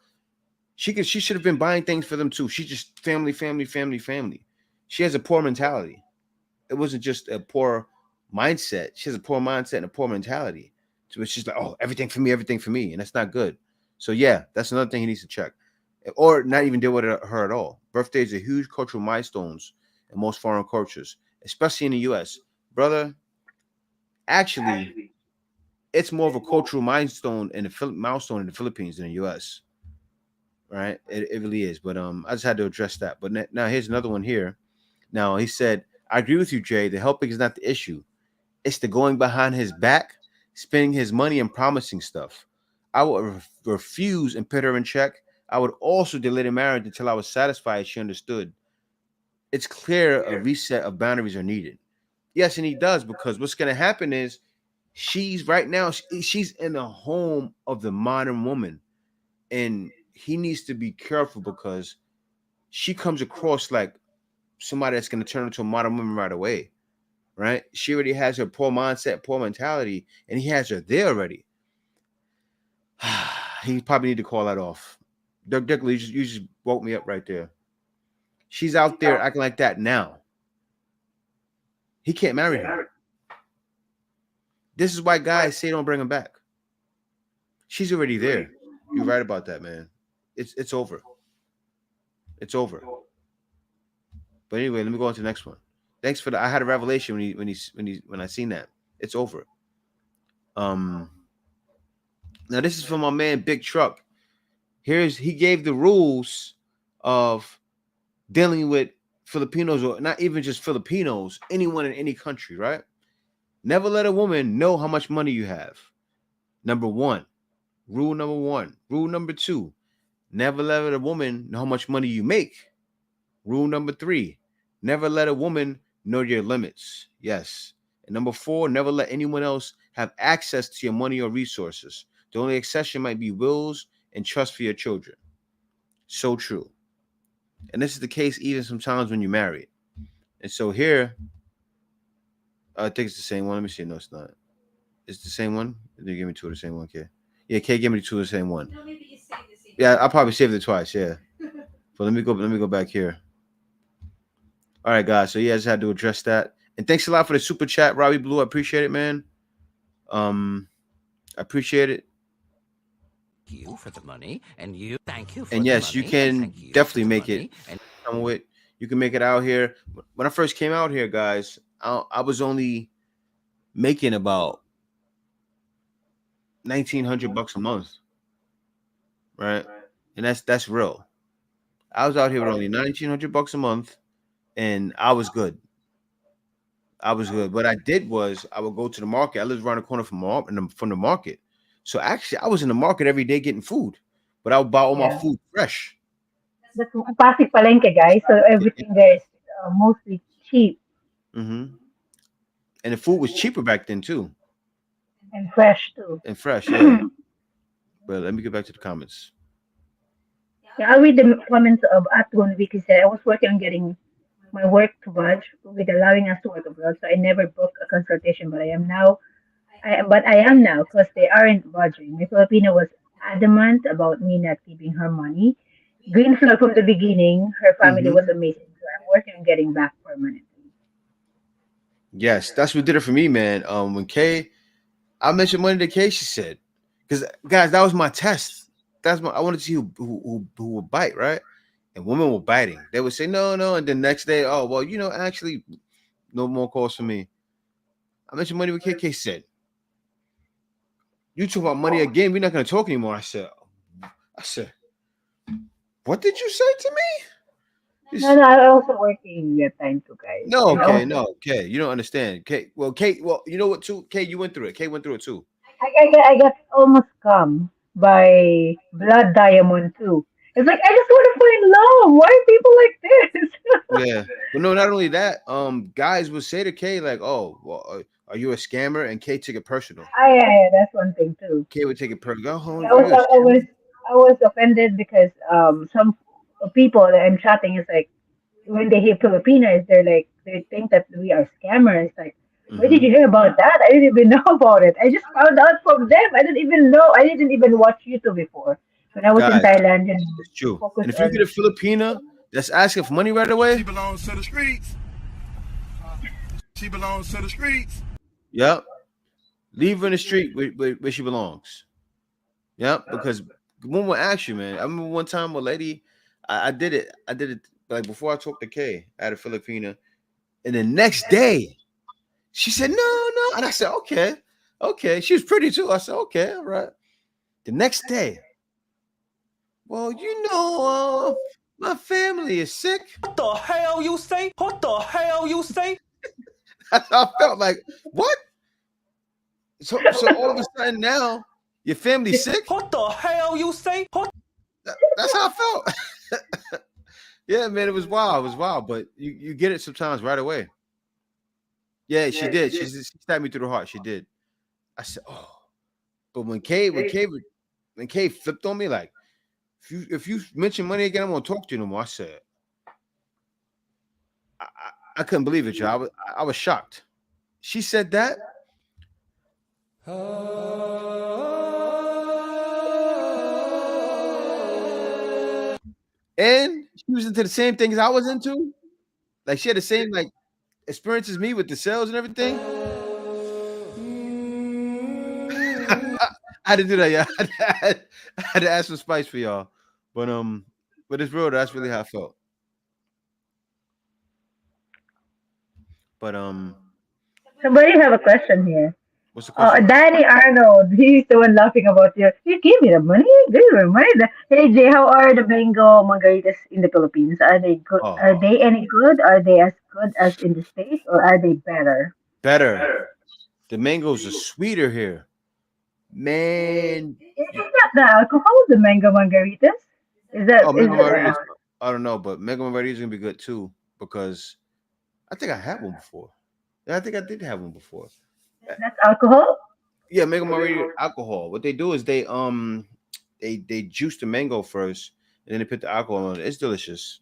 A: she should have been buying things for them too. She just family, family, family, family. She has a poor mentality. It wasn't just a poor mindset. She has a poor mindset and a poor mentality. So it's just like, oh, everything for me, and that's not good. So yeah, that's another thing he needs to check, or not even deal with her at all. Birthdays are huge cultural milestones in most foreign cultures, especially in the U.S. Brother, actually, it's more of a cultural milestone in the Philippines than the U.S. Right? It really is. But I just had to address that. But now here's another one here. Now he said, I agree with you, Jay. The helping is not the issue. It's the going behind his back, spending his money and promising stuff. I would refuse and put her in check. I would also delay the marriage until I was satisfied she understood. It's clear a reset of boundaries are needed. Yes, and he does, because what's going to happen is she's right now, she's in the home of the modern woman, and he needs to be careful because she comes across like somebody that's going to turn into a modern woman right away, right? She already has her poor mindset, poor mentality, and he has her there already. He probably need to call that off. Dirk Dickley, you just woke me up right there. She's out there acting like that now. He can't marry her. This is why guys say don't bring him back. She's already there. You're right about that, man. It's over. It's over. But anyway, let me go on to the next one. Thanks for that. I had a revelation when I seen that. It's over. Now this is from my man Big Truck. He gave the rules of dealing with Filipinos, or not even just Filipinos, anyone in any country, right? Never let a woman know how much money you have. Number one. Rule number one. Rule number two. Never let a woman know how much money you make. Rule number three. Never let a woman know your limits. Yes. And number four, never let anyone else have access to your money or resources. The only exception might be wills and trust for your children. So true. And this is the case even sometimes when you're married. And so here, I think it's the same one. Let me see. No, it's not. It's the same one. They give me two of the same one, Kay. Yeah, Kay gave me two of the same one. No, maybe you saved the same. Yeah, I'll probably saved it twice. Yeah. But let me go back here. All right, guys. So yeah, I just had to address that. And thanks a lot for the super chat, Robbie Blue. I appreciate it, man. I appreciate it.
D: You for the money, and you thank you for
A: And
D: the
A: yes,
D: money.
A: you can
D: Thank you
A: definitely
D: for the
A: make
D: money,
A: it.
D: and
A: Come with. You can make it out here. When I first came out here, guys, I was only making about $1,900 a month, right? And that's real. I was out here with only $1,900 a month, and I was good. What I did was I would go to the market. I lived around the corner from the market, so actually I was in the market every day getting food, but I would buy all my
B: Yeah.
A: food fresh.
B: That's Pasig Palengke, guys. So everything there is mostly cheap
A: Mm-hmm. And the food was cheaper back then too,
B: and fresh too.
A: and fresh. Yeah. But let me get back to the comments.
B: Yeah, I'll read the comments of Atgon Vicky said, I was working on getting my work to budge with allowing us to work abroad, so I never booked a consultation, but I am now because they aren't budging. My Filipino was adamant about me not giving her money. Green flag from the beginning. Her family was
A: Mm-hmm.
B: amazing, so I'm working on getting back permanently.
A: Yes, that's what did it for me, man. When I mentioned money to Kay, she said, because guys, that was my test. I wanted to see who would bite, right? And women were biting. They would say no, no, and the next day, oh well, actually, no more calls for me. I mentioned money with Kay. Kay said, "You talk about money again. We're not going to talk anymore." I said, what did you say to me? You
B: No, no, I'm also working that time too, guys.
A: No,
B: And
A: Kay,
B: also,
A: no, Kay, you don't understand. Kay, you know what too? Kay, you went through it. Kay went through it too.
B: I got almost scammed by Blood Diamond too. It's like I just want to find love. Why are people like this?
A: Yeah. But no, not only that, guys would say to Kay like, "Oh, well, are you a scammer?" And Kay took it personal.
B: Yeah, that's one thing too.
A: Kay would take it personal. Oh,
B: I
A: are
B: was
A: you a scammer?
B: I was offended because some people that I'm chatting is like when they hear Filipinas, they're like they think that we are scammers. Like, where did
A: Mm-hmm.
B: you hear about that? I didn't even know about it. I just found out from them. I didn't even know. I didn't even watch YouTube before. When I was in
A: Guys,
B: Thailand and
A: it's true.
B: focused
A: And if you get
B: on
A: a Filipina that's asking for money right away,
H: She belongs to the streets. She belongs to the streets.
A: yep, leave her in the street where she belongs. Yep, because one will ask you, man. I remember one time a lady, I did it. I did it like before I talked to Kay. I had a Filipina, and the next day she said no, no, and I said okay, okay. She was pretty too. I said okay, all right. The next day, well, my family is sick.
I: What the hell you say? What the hell you say?
A: I felt like what? So all of a sudden now your family's sick.
I: What the hell you say? What?
A: That's how I felt. Yeah, man, it was wild. It was wild, but you get it sometimes right away. Yeah, she did. She stabbed me through the heart. She did. I said, oh, but when Kay flipped on me, like if you mention money again, I'm gonna talk to you no more. I said, I couldn't believe it, y'all. I was shocked. She said that. And she was into the same things I was into. Like she had the same like experience as me with the sales and everything. I had to do that, yeah. I had to ask for spice for y'all. But it's real. That's really how I felt. But
B: somebody have a question here.
A: what's the question?
B: Danny Arnold, he's the one laughing about you gave me the money, give me the money. Hey Jay, how are the mango margaritas in the Philippines? Are they good? Are
A: Oh,
B: they any good? Are they as good as in the States or are they better?
A: better. The mangoes are sweeter here. Man,
B: Isn't that the alcohol, the mango margaritas?
A: oh,
B: Is
A: mango
B: it,
A: margaritas. I don't know, but mango margaritas gonna be good too because I think I had one before. Yeah, I think I did have one before.
B: that's alcohol?
A: Yeah, mango margarita alcohol. What they do is they juice the mango first and then they put the alcohol on it. It's delicious.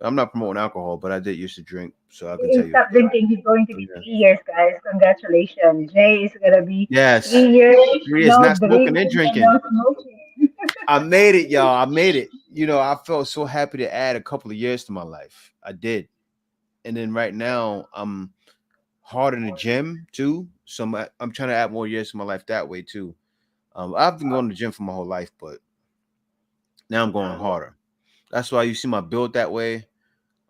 A: I'm not promoting alcohol, but I did used to drink, so I can tell
B: He
A: you.
B: stopped drinking. He's going to be
A: Yeah.
B: 3 years, guys. Congratulations. Jay is gonna be
A: Yes,
B: 3 years,
A: 3 years
B: no
A: not smoking and
B: drinking and
A: drinking.
B: no smoking.
A: I made it, y'all. I made it. I felt so happy to add a couple of years to my life. I did. And then right now, I'm hard in the gym too. So I'm trying to add more years to my life that way too. I've been going to the gym for my whole life, but now I'm going harder. That's why you see my build that way.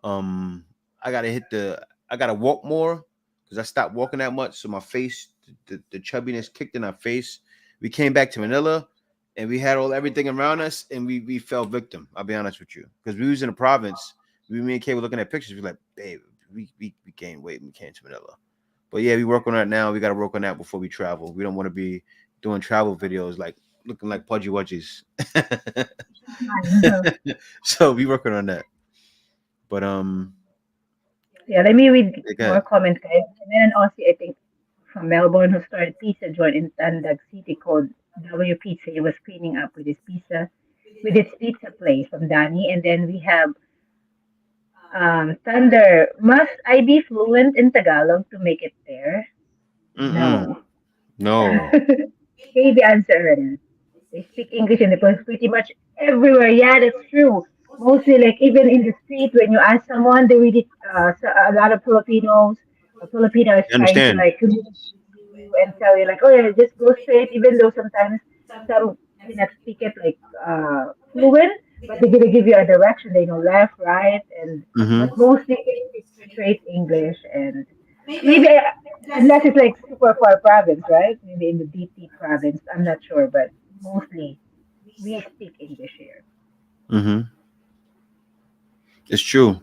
A: Um, I gotta walk more because I stopped walking that much. So my face, the chubbiness kicked in our face. We came back to Manila and we had everything around us and we fell victim. I'll be honest with you. Because we was in the province. Me and Kay were looking at pictures. We're like, babe, we gained weight when we came to Manila. But yeah, we work on that now. We gotta work on that before we travel. We don't want to be doing travel videos like looking like pudgy wudgies. So we working on that. But
B: Yeah, let me read
A: okay.
B: more comments, guys. And then Aussie, I think, from Melbourne, who started pizza joint in Tandag City called W Pizza. He was cleaning up with his pizza place from Danny. And then we have Thunder. Must I be fluent in Tagalog to make it there?
A: Mm-mm.
B: No.
A: No.
B: Gave the answer already. They speak English in the place pretty much everywhere. Yeah, that's true. Mostly, like even in the street, when you ask someone, they really a lot of Filipinos
A: I
B: trying to
A: understand.
B: like communicate with you and tell you like, oh yeah, just go straight. Even though sometimes some cannot speak it like fluent, but they're gonna give you a direction. They know left, right, and
A: Mm-hmm.
B: but mostly they speak straight English and maybe unless it's like super far province, right? Maybe in the deep deep province. I'm not sure, but mostly we speak English here.
A: Mm-hmm. It's true.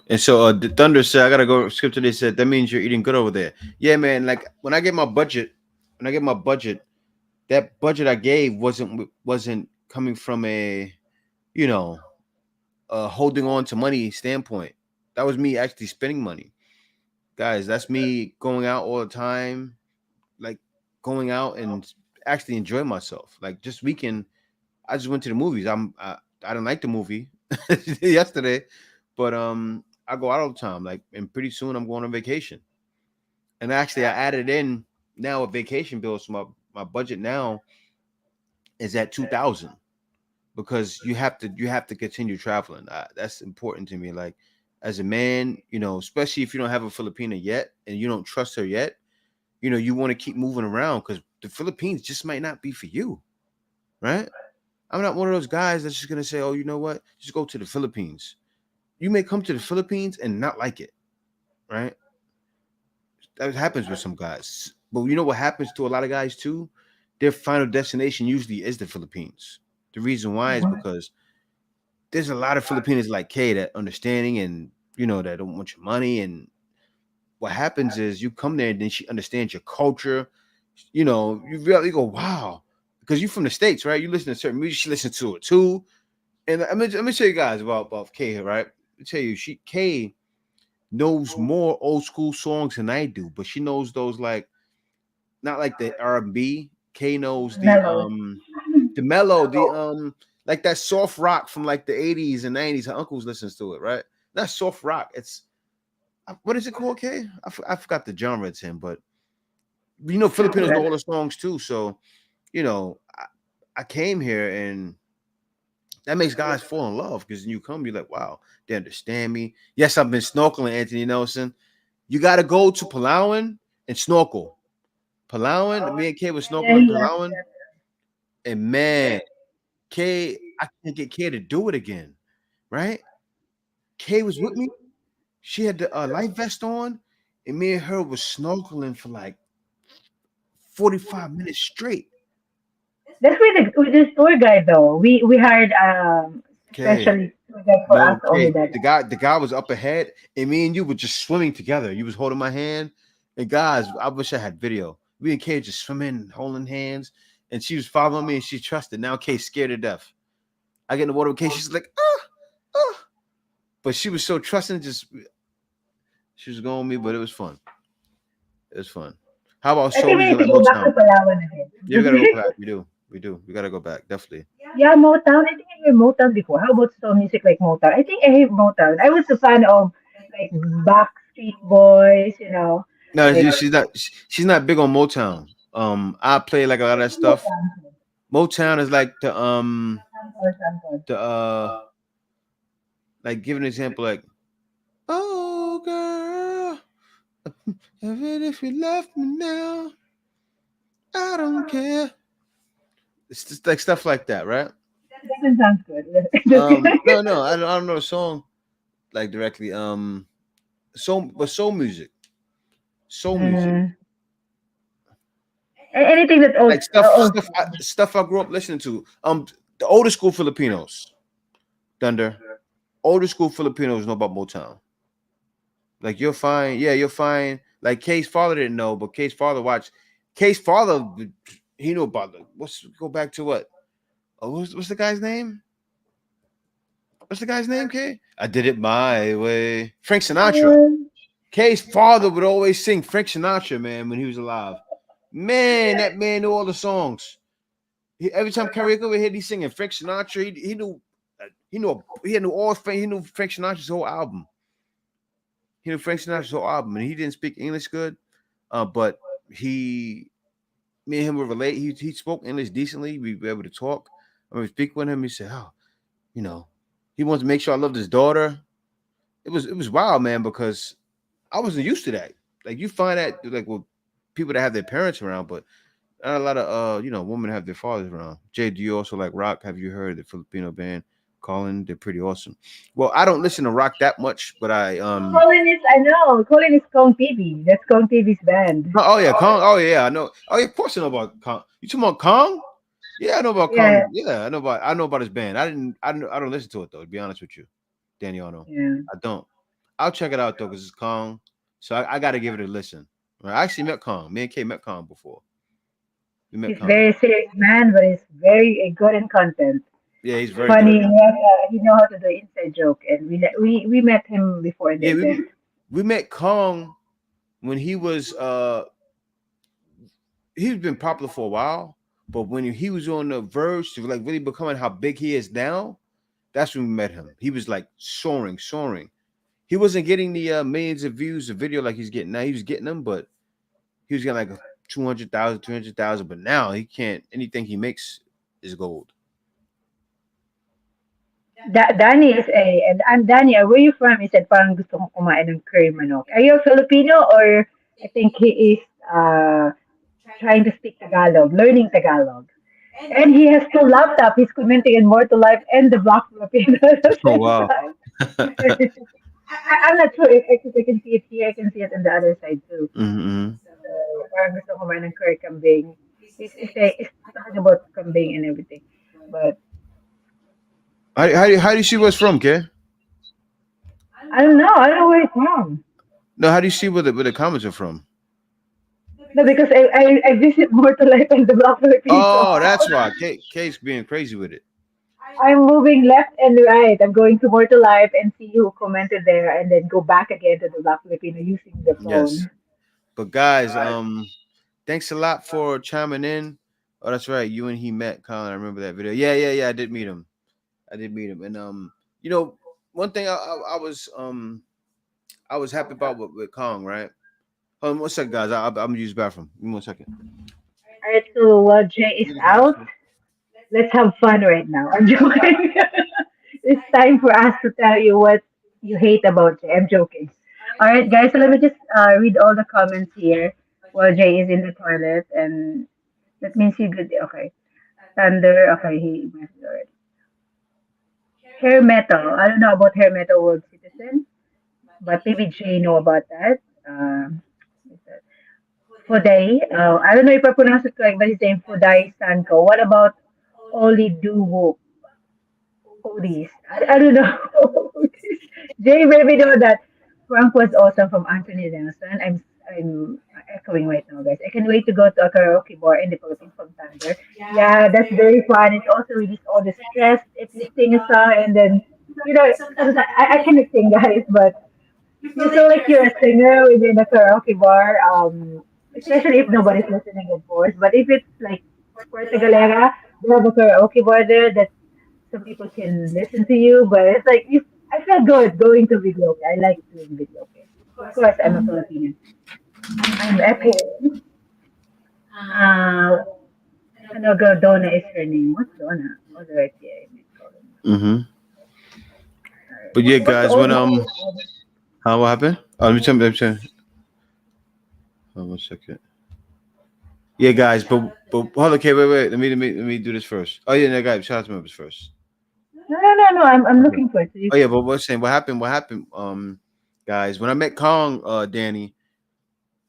A: And so the Thunder said, I gotta go skip to this. Said that means you're eating good over there. Yeah, man. Like when I get my budget, that budget I gave wasn't coming from a holding on to money standpoint. That was me actually spending money, guys. That's me going out all the time, like going out and actually enjoying myself. Like just weekend, I just went to the movies. I didn't like the movie yesterday, but I go out all the time. Like, and pretty soon I'm going on vacation. And actually, I added in now a vacation bill, so my budget now is at 2,000 because you have to continue traveling. That's important to me. Like as a man, you know, especially if you don't have a Filipina yet and you don't trust her yet, you know, you want to keep moving around because the Philippines just might not be for you, right? I'm not one of those guys that's just gonna say, oh, you know what, just go to the Philippines. You may come to the Philippines and not like it, right? That happens with some guys. But you know what happens to a lot of guys too? Their final destination usually is the Philippines. The reason why is because there's a lot of Filipinos like Kay that understanding and you know that don't want your money. And what happens is you come there and then she understands your culture. You know, you really go, wow, because you're from the States, right? You listen to certain music, she listens to it too. And let me tell you guys about Kay, right? Let me tell you, Kay knows more old school songs than I do, but she knows those like not like the R&B. Kay knows the mellow, the like that soft rock from like the 80s and 90s. Her uncles listens to it, right? Not soft rock. It's what is it called, Kay? I forgot the genre it's in, but you know, Filipinos know all the songs too. So, you know, I came here and that makes guys fall in love because you come, you're like, wow, they understand me. Yes, I've been snorkeling, Anthony Nelson. You got to go to Palawan and snorkel. Palawan, me and Kay was snorkeling in Palawan. And man, Kay, I can't get Kay to do it again, right? Kay was with me. She had the life vest on, and me and her was snorkeling for like 45 minutes straight.
B: That's with the tour guide though. We hired
A: Okay.
B: especially tour guide for us only that.
A: The guy was up ahead, and me and you were just swimming together. You was holding my hand, and guys, I wish I had video. Me and Kay just swimming, holding hands, and she was following me, and she trusted. Now Kay's scared to death. I get in the water with Kay, she's like, but she was so trusting. Just she was going with me, but it was fun. It was fun. How about
B: I think we need to go back to Palawan again.
A: Yeah, we gotta go back. We do. We gotta go back. Definitely.
B: Yeah, Motown. I think I heard Motown before. How about soul music like Motown? I think I heard Motown. I was a fan of like Backstreet Boys, you know.
A: No,
B: Like,
A: she's not big on Motown. I play like a lot of that stuff. Motown is like the like give an example like, oh girl, even if you left me now, I don't care. It's just like stuff like that, right?
B: That sounds good.
A: No, I don't know the song like directly. Soul music.
B: Anything that
A: Like stuff I grew up listening to. The older school Filipinos, Thunder. Older school Filipinos know about Motown. Like you'll find. Like Kay's father didn't know, but Kay's father watched. Kay's father, he knew about the. Go back to what? What's the guy's name? What's the guy's name, Kay? I Did It My Way. Frank Sinatra. Kay's father would always sing Frank Sinatra, man, when he was alive. Man, that man knew all the songs. Every time karaoke we hit, he's singing Frank Sinatra. He knew Frank Sinatra's whole album. He knew Frank Sinatra's whole album, and he didn't speak English good, but me and him would relate. He spoke English decently. We were able to talk. When we speak with him, he said, "Oh, you know, he wants to make sure I loved his daughter." It was wild, man, because I wasn't used to that. Like you find that like with people that have their parents around, but not a lot of women have their fathers around. Jay, do you also like rock? Have you heard the Filipino band Colin? They're pretty awesome. Well, I don't listen to rock that much, but I
B: Colin is Kong TV. That's Kong TV's band.
A: Oh yeah, Kong. Oh yeah, I know. Oh yeah, of course I know about Kong. You talking about Kong? Yeah, I know about Kong. Yeah, I know about his band. I don't listen to it though, to be honest with you. Daniano.
B: Yeah.
A: I don't. I'll check it out though, because it's Kong. So I gotta give it a listen. I actually met Kong. Me and Kay met Kong before.
B: He's a very serious man, but he's very good in content.
A: Yeah, he's very
B: Funny.
A: good.
B: He know how to do inside joke, and we met him before in the
A: Yeah,
B: event.
A: we met Kong when he's been popular for a while, but when he was on the verge to like really becoming how big he is now, that's when we met him. He was like soaring, soaring. He wasn't getting the millions of views of video like he's getting now. He was getting them, but he was getting like 200,000, 300,000. But now he can't. Anything he makes is gold.
B: Danny is and I'm Danny. Where you from? He said, parang gusto kong kumain ng curry manok. Are you a Filipino or I think he is trying to speak Tagalog, learning Tagalog. And he has two laptops. He's commenting in More to Life and the Black Filipino at the
A: Oh
B: same
A: wow.
B: time. I'm not sure if I can see it here. I can see it on the other side too.
A: Mm-hmm.
B: So, parang gusto ko kumain ng curry kambing. He's talking about kambing and everything. But
A: How do you see where it's from, Kay?
B: I don't know. I don't know where it's from.
A: No, how do you see where the comments are from?
B: No, because I visit More to Life and the Black Filipino.
A: Oh, that's why. Kay's being crazy with it.
B: I'm moving left and right. I'm going to More to Life and see who commented there, and then go back again to the Black Filipino using the
A: Yes.
B: phone.
A: But guys, thanks a lot for chiming in. Oh, that's right. You and he met, Colin. I remember that video. Yeah. I did meet him. And you know, one thing I was happy about with Kong, right? Hold on 1 second, guys. I'm gonna use the bathroom. Give me 1 second.
B: All right, so while Jay is out, let's have fun right now. I'm joking. It's time for us to tell you what you hate about Jay. I'm joking. All right, guys. So let me just read all the comments here while Jay is in the toilet, and that means he good. Okay, Thunder. Okay, he messed already. Hair metal. I don't know about hair metal world citizen, but maybe Jay know about that. What's that? Fuday. I don't know if I pronounce it correct, but his name Fuday Sanko. What about Oli Duwo? Odis. I don't know. Jay maybe know that. Frank was awesome from Anthony Nelson. I'm echoing right now, guys. I can't wait to go to a karaoke bar in the Philippines from Thunder. Yeah, that's very fun. It also releases all the stress if you sing a song and then sometimes I cannot sing, guys, but you feel like you're a singer within a karaoke bar, especially if nobody's listening, of course. But if it's like Puerto Galera, they have a karaoke bar there that some people can listen to you, but it's like I feel good going to video. I like doing video. Of course, I'm a Filipino. I'm echoing. Uh, ano, girl, Donna is her name. What's Donna? Oh, the right here.
A: Mm-hmm. But yeah, guys, when what happened? Oh, let me tell you. Hold on 1 second. Yeah, guys, but hold on, okay, wait. Let me do this first. Oh yeah, no, guys, shout out to members first.
B: No. I'm looking for it. So
A: Oh yeah, but what's saying? What happened? Guys, when I met Kong, Danny,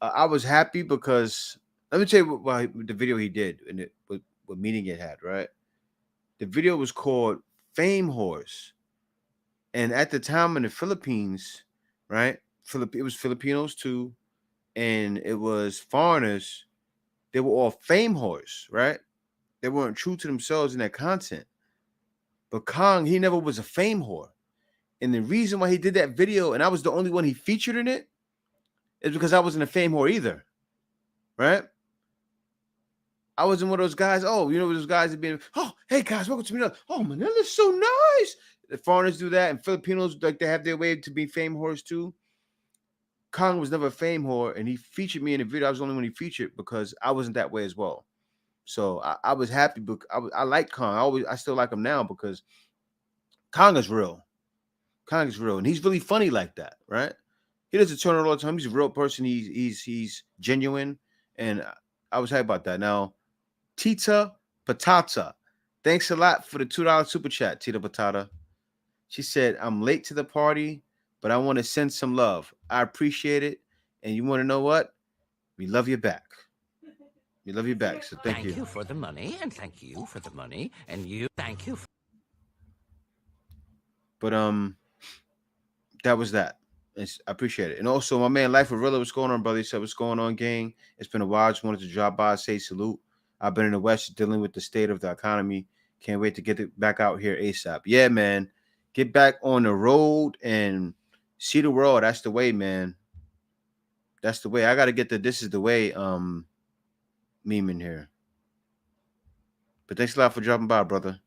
A: I was happy because let me tell you what the video he did and what meaning it had. Right, the video was called "Fame Horse," and at the time in the Philippines, right, it was Filipinos too, and it was foreigners. They were all fame whores, right? They weren't true to themselves in their content. But Kong, he never was a fame whore. And the reason why he did that video, and I was the only one he featured in it, is because I wasn't a fame whore either, right? I wasn't one of those guys. Oh, those guys that been, oh, hey guys, welcome to Manila. Oh, Manila's so nice. The foreigners do that, and Filipinos like they have their way to be fame whores too. Kong was never a fame whore, and he featured me in the video. I was the only one he featured because I wasn't that way as well. So I was happy, but I like Kong. I still like him now because Kong is real. Kong is real, and he's really funny like that, right? He doesn't turn it all the time. He's a real person. He's genuine, and I was happy about that. Now, Tita Patata, thanks a lot for the $2 super chat, Tita Patata. She said, "I'm late to the party, but I want to send some love. I appreciate it, and you want to know what? We love you back. We love you back. So thank you.
D: Thank you for the money, and thank you for the money, and you thank you.
A: But that was that. I appreciate it. And also, my man, Life of Rilla, what's going on, brother? He said, what's going on, gang? It's been a while. I just wanted to drop by, say salute. I've been in the West dealing with the state of the economy Can't wait to get it back out here ASAP. Yeah, man. Get back on the road and see the world. That's the way, man. That's the way. I gotta get the "This is the way" meme in here. But thanks a lot for dropping by, brother.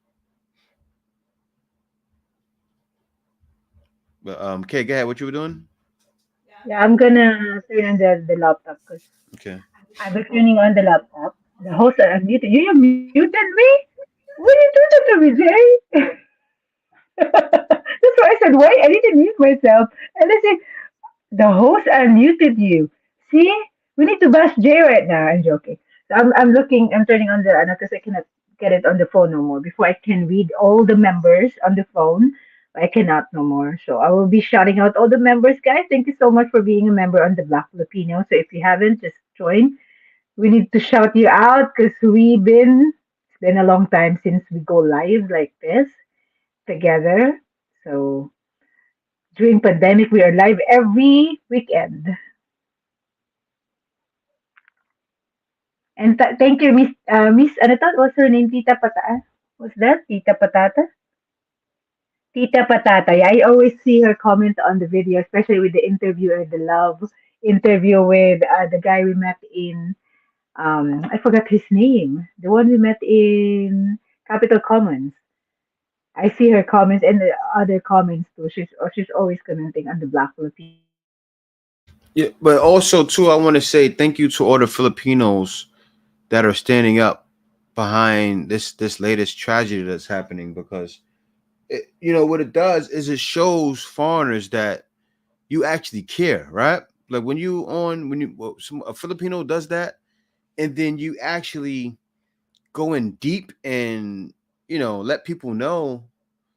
A: But okay, go ahead. What you were doing?
B: Yeah, I'm gonna turn on the laptop because
A: Okay.
B: I was turning on the laptop. The host are unmuted. You muted me? What did you do that to me, Jay? That's why I said, wait, I need to mute myself. And I said, the host unmuted you. See? We need to bash Jay right now. I'm joking. So I'm turning on the, because I cannot get it on the phone no more. Before I can read all the members on the phone, I cannot no more. So I will be shouting out all the members, guys. Thank you so much for being a member on the Black Filipino. So if you haven't, just join. We need to shout you out because it's been a long time since we go live like this together. So during pandemic, we are live every weekend. And thank you, Miss, ano to? What's her name? Tita Pata? What's that? Tita Patata? Tita Patata. Yeah, I always see her comment on the video, especially with the interview or the love interview with the guy we met in, I forgot his name. The one we met in Capital Commons. I see her comments and the other comments too. She's always commenting on the Black Filipino.
A: Yeah, but also too, I want to say thank you to all the Filipinos that are standing up behind this latest tragedy that's happening because what it does is it shows foreigners that you actually care, right? Like a Filipino does that, and then you actually go in deep and let people know.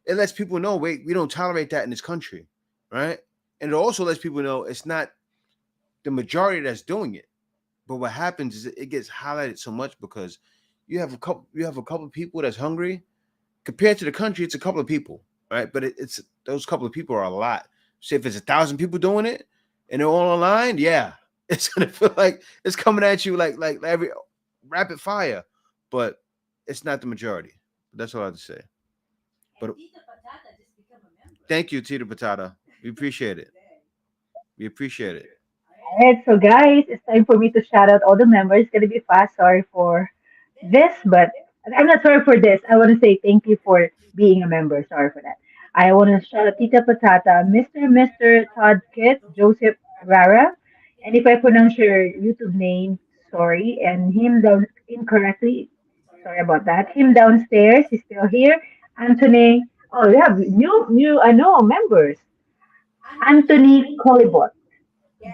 A: It lets people know, wait, we don't tolerate that in this country, right? And it also lets people know it's not the majority that's doing it. But what happens is it gets highlighted so much because you have a couple of people that's hungry compared to the country. It's a couple of people, right? But it's those couple of people are a lot. So if it's 1,000 people doing it and they're all online, yeah, it's gonna feel like it's coming at you like every rapid fire. But it's not the majority. That's all I have to say. But thank you, Tita Patata. We appreciate it. We appreciate it.
B: Alright, so guys, it's time for me to shout out all the members. It's gonna be fast. Sorry for this, but I'm not sorry for this. I want to say thank you for being a member. Sorry for that. I want to shout out Tita Patata, Mr. Todd Kit, Joseph Rara, and if I pronounce your YouTube name, sorry, and him down incorrectly, sorry about that. Him downstairs, he's still here. Anthony, oh, we have new, I know members. Anthony Colibot,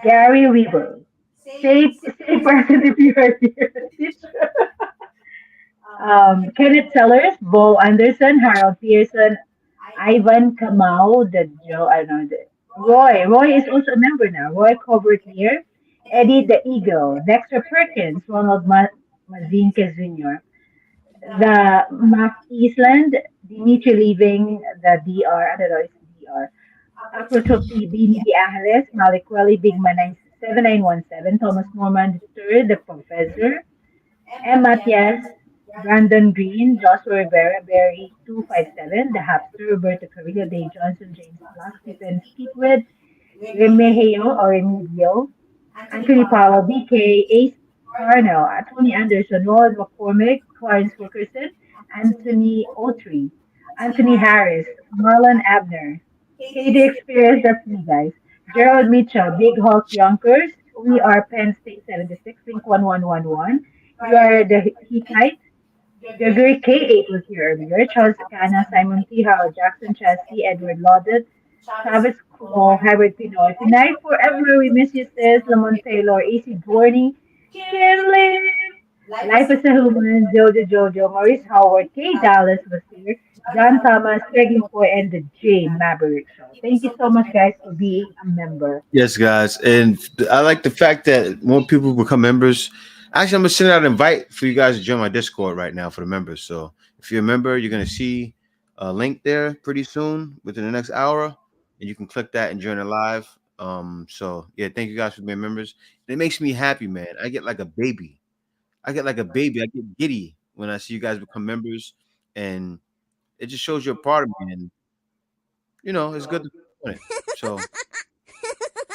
B: Gary Weaver, say person if you are here. Kenneth Sellers, Bo Anderson, Harold Pearson, Ivan Kamau, the Joe, I don't know, Roy. Roy is also a member now. Roy covered here. Eddie the Eagle, Dexter Perkins, Ronald Mazinka Jr., the Mac Eastland, Dimitri leaving the DR, I don't know, it's DR. Afrotropi, Bini De Angeles, Malik Welly, Big Man 7917, Thomas Norman III, the Professor, M. Matias, Brandon Green, Joshua Rivera, Barry 257, The Hapster, Roberto Carrillo, Dave Johnson, James Black, Stephen Skeetwood, Remeheo or Remedio, Anthony Powell, BK, Ace Carno, Tony Anderson, Ronald McCormick, Clarence Wilkerson, Anthony Autry, Anthony Harris, Marlon Abner, KD Experience, that's me guys, Gerald Mitchell, Big Hawk Yonkers, we are Penn State 76, Link 1111, you are the Hittite, Gregory K8 was here earlier. Charles Cana, Simon T. Howell, Jackson Chassis, Edward Laudet, Travis Cuomo, Howard Pinoy. Tonight, forever, we miss you, sis. Lamont Taylor, AC Dworny, Kim Lim, Life as a Human, Jojo, Maurice Howard, Kay Dallas was here, John Thomas, Greg McCoy, and the J Maverick Show. Thank you so much, guys, for being a member.
A: Yes, guys, and I like the fact that more people become members. Actually, I'm gonna send out an invite for you guys to join my Discord right now for the members. So if you're a member, you're gonna see a link there pretty soon within the next hour, and you can click that and join it live. So yeah, thank you guys for being members. And it makes me happy, man. I get like a baby. I get giddy when I see you guys become members and it just shows you're a part of me, and you know it's good to be doing it. So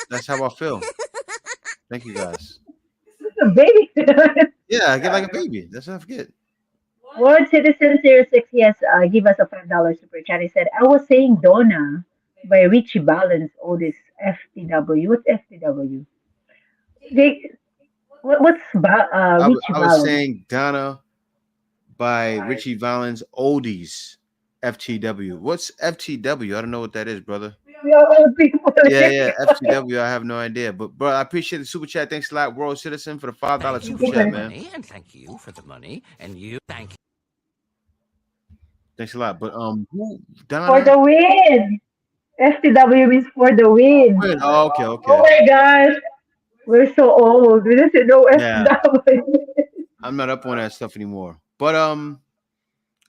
A: that's how I feel. Thank you guys.
B: It's a baby.
A: Yeah, I get like a baby. That's what I forget.
B: World Citizen 06, yes, give us a $5 super chat. He said, I was saying Donna by Richie Valens. Oh, this FTW. What's FTW? They, Richie
A: I was
B: Valens?
A: saying Donna by Richie Valens Oldies FTW. What's FTW? I don't know what that is, brother.
B: We are old people.
A: Yeah, FTW. I have no idea. But bro, I appreciate the super chat. Thanks a lot, World Citizen, for the $5
D: Thank you
A: super
D: for
A: chat,
D: the
A: man.
D: money, and thank you for the money, and you thank you.
A: Thanks a lot. But who Donna?
B: For the win. FTW means for the win.
A: Oh, okay,
B: Oh
A: okay.
B: my gosh. We're so old. We didn't know
A: Yeah.
B: FTW.
A: I'm not up on that stuff anymore. But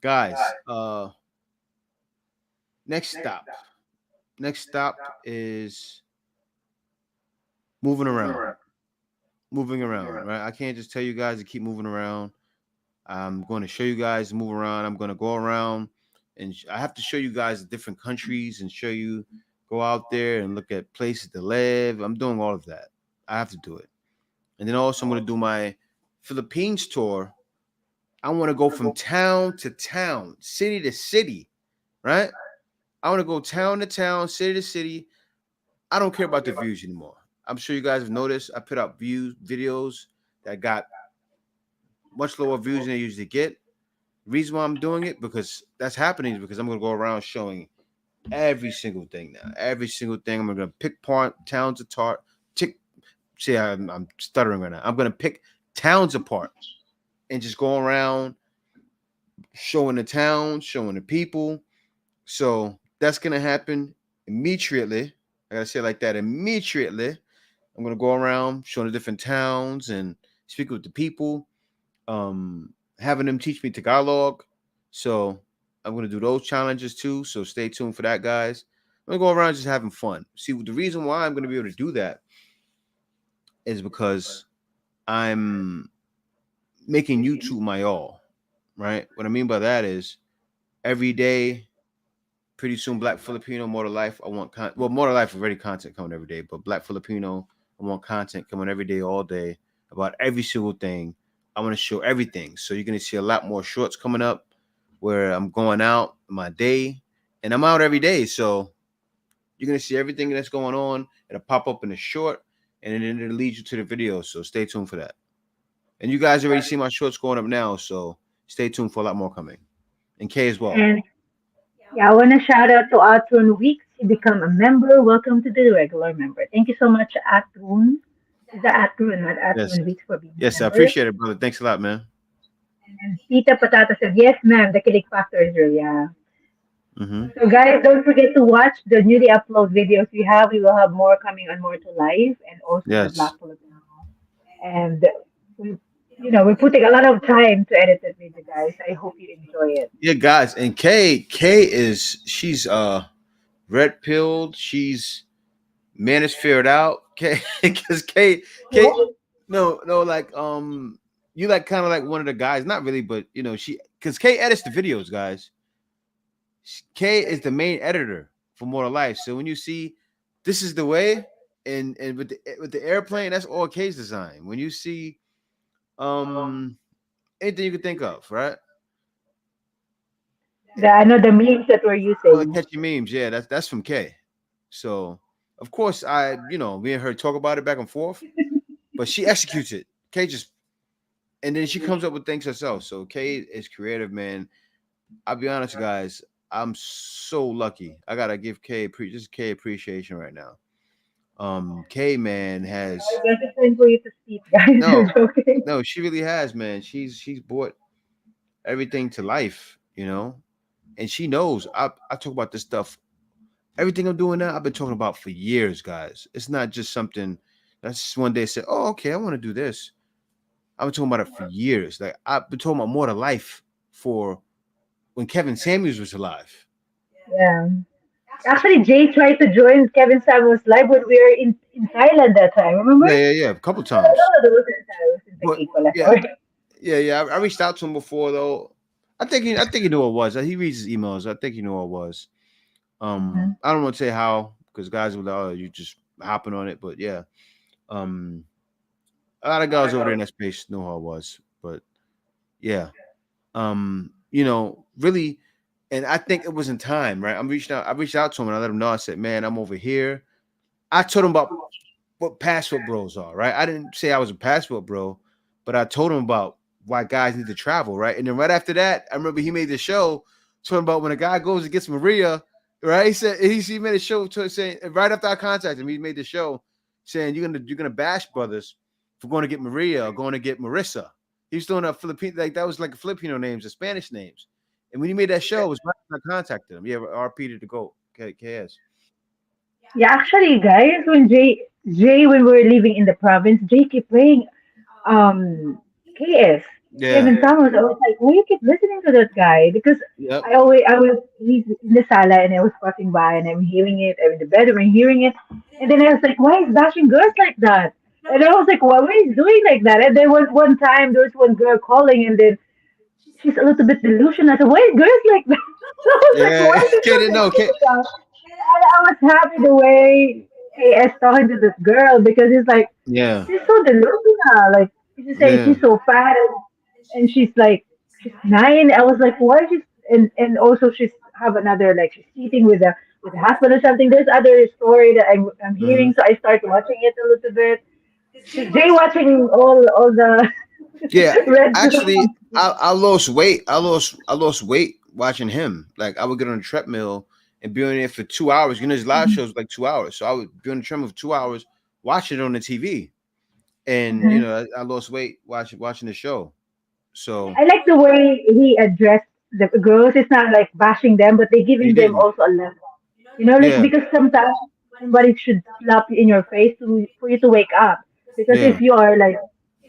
A: guys, next stop is moving around. Moving around, right? I can't just tell you guys to keep moving around. I'm going to show you guys to move around. I'm going to go around, and I have to show you guys different countries and show you, go out there and look at places to live. I'm doing all of that. I have to do it. And then also I'm going to do my Philippines tour. I want to go from town to town, city to city, right? I want to go town to town, city to city. I don't care about the views anymore. I'm sure you guys have noticed I put out videos that got much lower views than they usually get. The reason why I'm doing it, because that's happening, is because I'm going to go around showing every single thing now. Every single thing. I'm going to pick towns apart. See, I'm stuttering right now. I'm going to pick towns apart and just go around showing the towns, showing the people. So that's going to happen immediately. I got to say it like that, immediately. I'm going to go around showing the different towns and speak with the people, having them teach me Tagalog. So I'm going to do those challenges too. So stay tuned for that, guys. I'm going to go around just having fun. See, the reason why I'm going to be able to do that is because I'm making YouTube my all, right? What I mean by that is every day, pretty soon, Black Filipino, More to Life, I want More to Life already content coming every day, but Black Filipino, I want content coming every day, all day, about every single thing. I want to show everything. So you're going to see a lot more shorts coming up where I'm going out my day, and I'm out every day. So you're going to see everything that's going on. It'll pop up in a short, and then it'll lead you to the video. So stay tuned for that. And you guys already see my shorts going up now. So stay tuned for a lot more coming. And Kay as well.
B: And yeah, I want to shout out to Atun Weeks. He become a member. Welcome to the regular member. Thank you so much, Atun. Is that Atun, not Atun Weeks, for being a
A: Yes,
B: member.
A: I appreciate it, brother. Thanks a lot, man.
B: And Tita Patata said, yes, ma'am, the Kilig Factor is real. Yeah.
A: Mm-hmm.
B: So, guys, don't forget to watch the newly upload videos we will have more coming on More to Life and also the Black Filipino. And we're putting a lot of time to edit that video, guys. I hope you enjoy it.
A: Yeah, guys, and Kay she's red pilled. She's manosphered out. Kay, because Kay, no, like you like kind of like one of the guys, not really, but because Kay edits the videos, guys. Kay is the main editor for More to Life. So when you see This Is the Way and with the airplane, that's all Kay's design. When you see anything you could think of, right?
B: I know the memes that we're using.
A: Catchy memes, yeah, that's from Kay. So of course me and her talk about it back and forth, but she executes it. Kay and then she comes up with things herself. So Kay is creative, man. I'll be honest, guys. I'm so lucky. I gotta give Kay Kay appreciation right now. Kay, man, has
B: time for you to speak, guys.
A: No, she really has, man. She's brought everything to life, and she knows. I talk about this stuff. Everything I'm doing now, I've been talking about for years, guys. It's not just something that's just one day I said, oh, okay, I want to do this. I've been talking about it for years. Like I've been talking about More to Life for when Kevin Samuels was alive.
B: Yeah. Actually, Jay tried to join Kevin Samuels live when we were in Thailand that time. Remember?
A: Yeah, a couple times.
B: I reached out to him before though.
A: I think he knew what it was. He reads his emails. I think he knew what it was.
B: Mhm.
A: I don't want to say how because guys will like, oh, you just hopping on it, but yeah. A lot of guys over there in that space know how it was, but yeah. Really, and I think it was in time, right? I reached out to him and I let him know. I said, man, I'm over here. I told him about what passport bros are, right? I didn't say I was a passport bro, but I told him about why guys need to travel, right? And then right after that, I remember he made the show talking about when a guy goes and gets Maria, right? He said he made a show saying right after I contacted him, he made the show saying you're gonna bash brothers for going to get Maria or going to get Marissa. He was throwing up Filipino, like that was like Filipino names or Spanish names. And when he made that show, it was right after I contacted him. Yeah, RP to go. KS.
B: Yeah, actually, guys, when Jay, when we were living in the province, Jay kept playing KS
A: Yeah.
B: Kevin Samuels. I was like, why you keep listening to that guy? Because
A: Yep.
B: I was he's in the sala and I was passing by and I'm hearing it. I'm in the bedroom and hearing it, and then I was like, why is bashing girls like that? And I was like, why is doing like that? And then one time there was one girl calling, and then she's a little bit delusional. I said, why is girls like that? So I was like,
A: Yeah.
B: why is it
A: Kid
B: so
A: didn't know. Kid.
B: delusional? And I was happy the way KS talking to this girl because it's like
A: Yeah.
B: she's so delusional. Like she say
A: Yeah.
B: she's so fat and she's like she's 9. I was like, why is she and also she's have another like she's cheating with a husband or something. There's other story that I'm
A: Hmm.
B: hearing, so I start watching it a little bit. Because Jay watching all the
A: Yeah.
B: red
A: Actually,
B: flags.
A: I lost weight. I lost weight watching him. Like I would get on the treadmill and be on there for 2 hours. You know, his live shows like 2 hours. So I would be on the treadmill for 2 hours, watching it on the TV. And
B: Mhm.
A: I lost weight watching the show. So
B: I like the way he addressed the girls. It's not like bashing them, but they
A: he
B: giving them
A: didn't.
B: also a level. You know, like
A: Yeah.
B: because sometimes somebody should slap you in your face for you to wake up. Because
A: Yeah.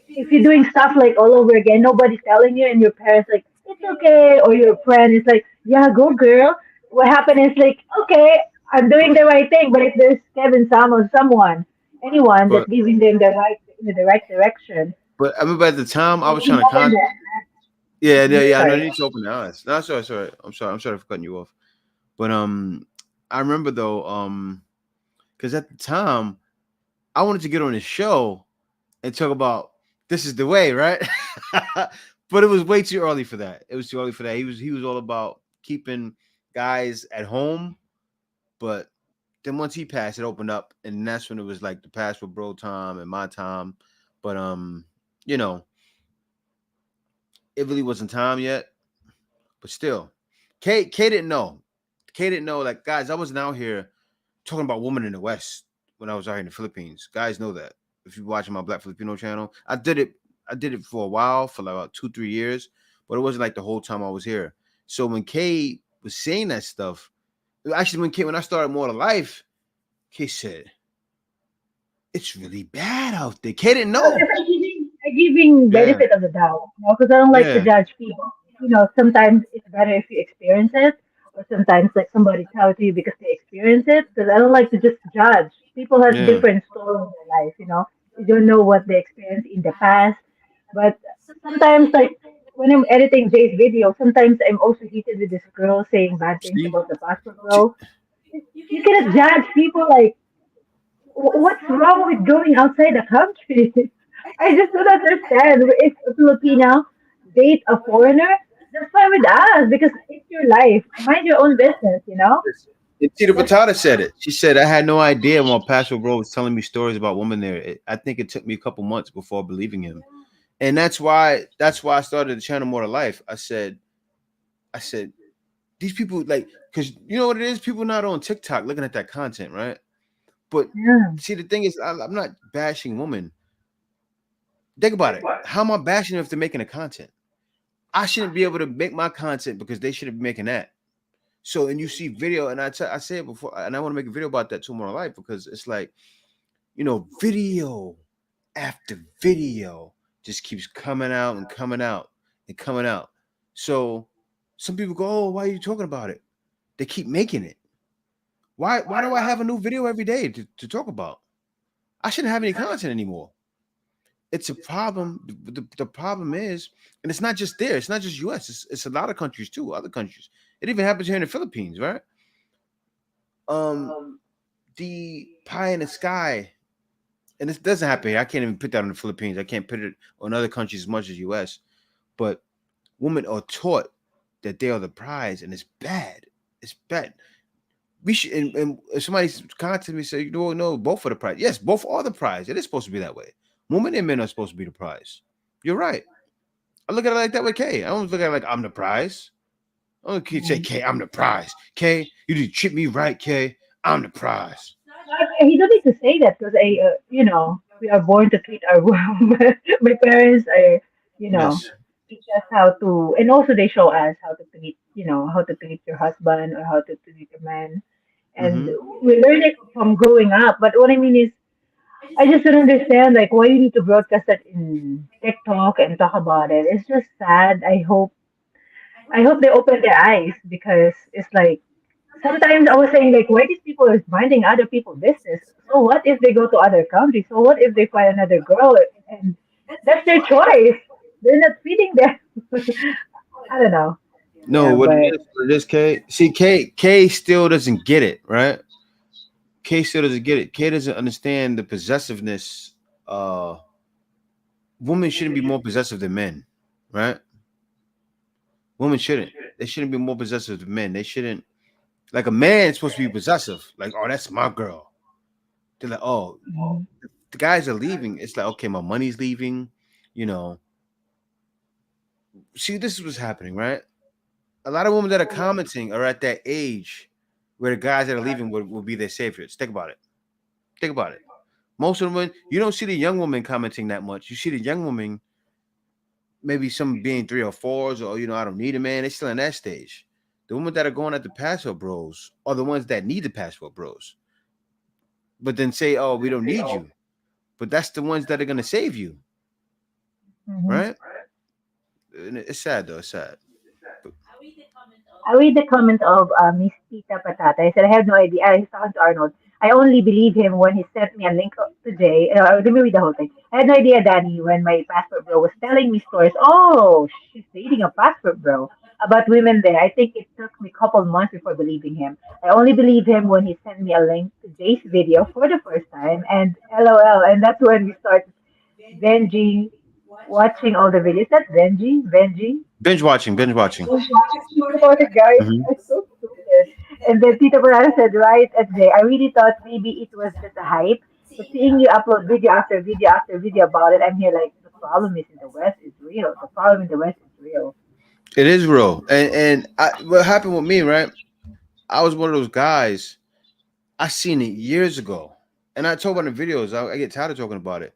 B: if you're doing stuff like all over again, nobody's telling you, and your parents like it's okay, or your friend is like, yeah, go girl. What happened is like, okay, I'm doing the right thing, but if there's Kevin Sam or someone, anyone that's
A: But
B: giving them the right direction,
A: I remember at the time I
B: they
A: was trying to
B: ignore
A: con.
B: them.
A: Yeah, yeah,
B: Mhm.
A: yeah. I know
B: Sorry.
A: you need to open the eyes. No, sorry, sorry. I'm sorry. I'm sorry for cutting you off. But I remember though, because at the time I wanted to get on the show and talk about this is the way, right? But it was way too early for that. It was too early for that. He was all about keeping guys at home, but then once he passed, it opened up, and that's when it was like the passport bro time and my time. But you know, it really wasn't time yet. But still, K didn't know. K didn't know. Like guys, I wasn't out here talking about women in the West when I was out here in the Philippines. Guys know that. If you're watching my Black Filipino channel, I did it. I did it for a while, for like about 2-3 years, but it wasn't like the whole time I was here. So when Kay was saying that stuff, actually when I started More to Life, Kay said it's really bad out there. Kay didn't
B: No,
A: know.
B: because I giving
A: Yeah,
B: benefit of the doubt, you know, because I don't like to
A: yeah,
B: judge people. You know, sometimes it's better if you experience it, or sometimes like somebody tell it to you because they experience it. Because I don't like to just judge. People has
A: yeah.
B: different stories in their life, you know. You don't know what they experienced in the past, but sometimes like when I'm editing Jay's video, sometimes I'm also heated with this girl saying bad things
A: See,
B: about the passport girl. You cannot judge people like what's wrong with going outside the country? I just don't understand. If a Filipino date a foreigner, that's fine with us because it's your life. Mind your own business, you know?
A: and Tita
B: That's
A: Patata said it. She said, I had no idea when Pastor Bro was telling me stories about women there. I think it took me a couple months before believing him. And that's why I started the channel More to Life. I said, these people like because you know what it is? People not on TikTok looking at that content, right? But
B: yeah.
A: see, the thing is, I'm not bashing women. Think about it. How am I bashing them if they're making a content? I shouldn't be able to make my content because they should be making that. So, and you see video, and I said it before, and I want to make a video about that tomorrow life because it's like, video after video just keeps coming out and coming out and coming out. So some people go, oh, why are you talking about it? They keep making it. Why do I have a new video every day to talk about? I shouldn't have any content anymore. it's a problem. The problem is, and it's not just there. It's not just U.S. It's a lot of countries too. Other countries. It even happens here in the Philippines, right? Um, the pie in the sky, and this doesn't happen here. I can't even put that on the Philippines. I can't put it on other countries as much as U.S. But women are taught that they are the prize, and it's bad. It's bad. We should, and if somebody contacted me and say, no, both are the prize. Yes, both are the prize. It is supposed to be that way. Women and men are supposed to be the prize. You're right. I look at it like that with Kay. I don't look at it like I'm the prize. I don't say, Kay, I'm the prize. Kay, you did treat me right, Kay. I'm the prize.
B: He don't need to say that because we are born to treat our my parents are, you know,
A: Yes.
B: teach us how to, and also they show us how to treat, how to treat your husband or how to treat a man, and
A: Mm-hmm.
B: we learn it from growing up. But what I mean is, I just don't understand like why you need to broadcast that in TikTok and talk about it. It's just sad. I hope they open their eyes because it's like sometimes I was saying like why these people are minding other people's business. So what if they go to other countries? So what if they find another girl and that's their choice? They're not feeding them. I don't know.
A: No,
B: Yeah,
A: what it
B: but
A: is for this Kay? See, Kay still doesn't get it, right? Kay still doesn't get it. Kay doesn't understand the possessiveness. Women shouldn't be more possessive than men, right? Women shouldn't. They shouldn't be more possessive than men. They shouldn't. Like a man's supposed to be possessive. Like, oh, that's my girl. They're like, oh,
B: mhm.
A: the guys are leaving. It's like, okay, my money's leaving. You know. See, this is what's happening, right? A lot of women that are commenting are at that age where the guys that are leaving will be their saviors. Think about it. Think about it. Most of the women, you don't see the young woman commenting that much. You see the young woman, maybe some being 3 or 4s, or I don't need a man. They're still in that stage. The women that are going at the passport bros are the ones that need the passport bros. But then say, oh, we don't need you. But that's the ones that are gonna save you,
B: Mhm.
A: right? And it's sad though. It's sad. But
B: I read the comment of Miss Tita Patata. I said, I have no idea. I was talking to Arnold. I only believe him when he sent me a link today. Let me read the whole thing. I had no idea, Danny, when my passport bro was telling me stories. Oh, she's dating a passport bro about women there. I think it took me a couple months before believing him. I only believed him when he sent me a link to Jay's video for the first time. And LOL. And that's when we started Benji watching all the videos. That's Benji? Benji?
A: binge watching, binge watching.
B: Sorry, guys.
A: Mhm.
B: I'm so stupid. And then Tito Morales said, right at Jay, I really thought maybe it was just a hype. But seeing you upload video after video after video about it, I'm here like, the problem is in the West is real. The problem in the West is real.
A: It is real. What happened with me, right? I was one of those guys. I seen it years ago, and I talk about in videos. I get tired of talking about it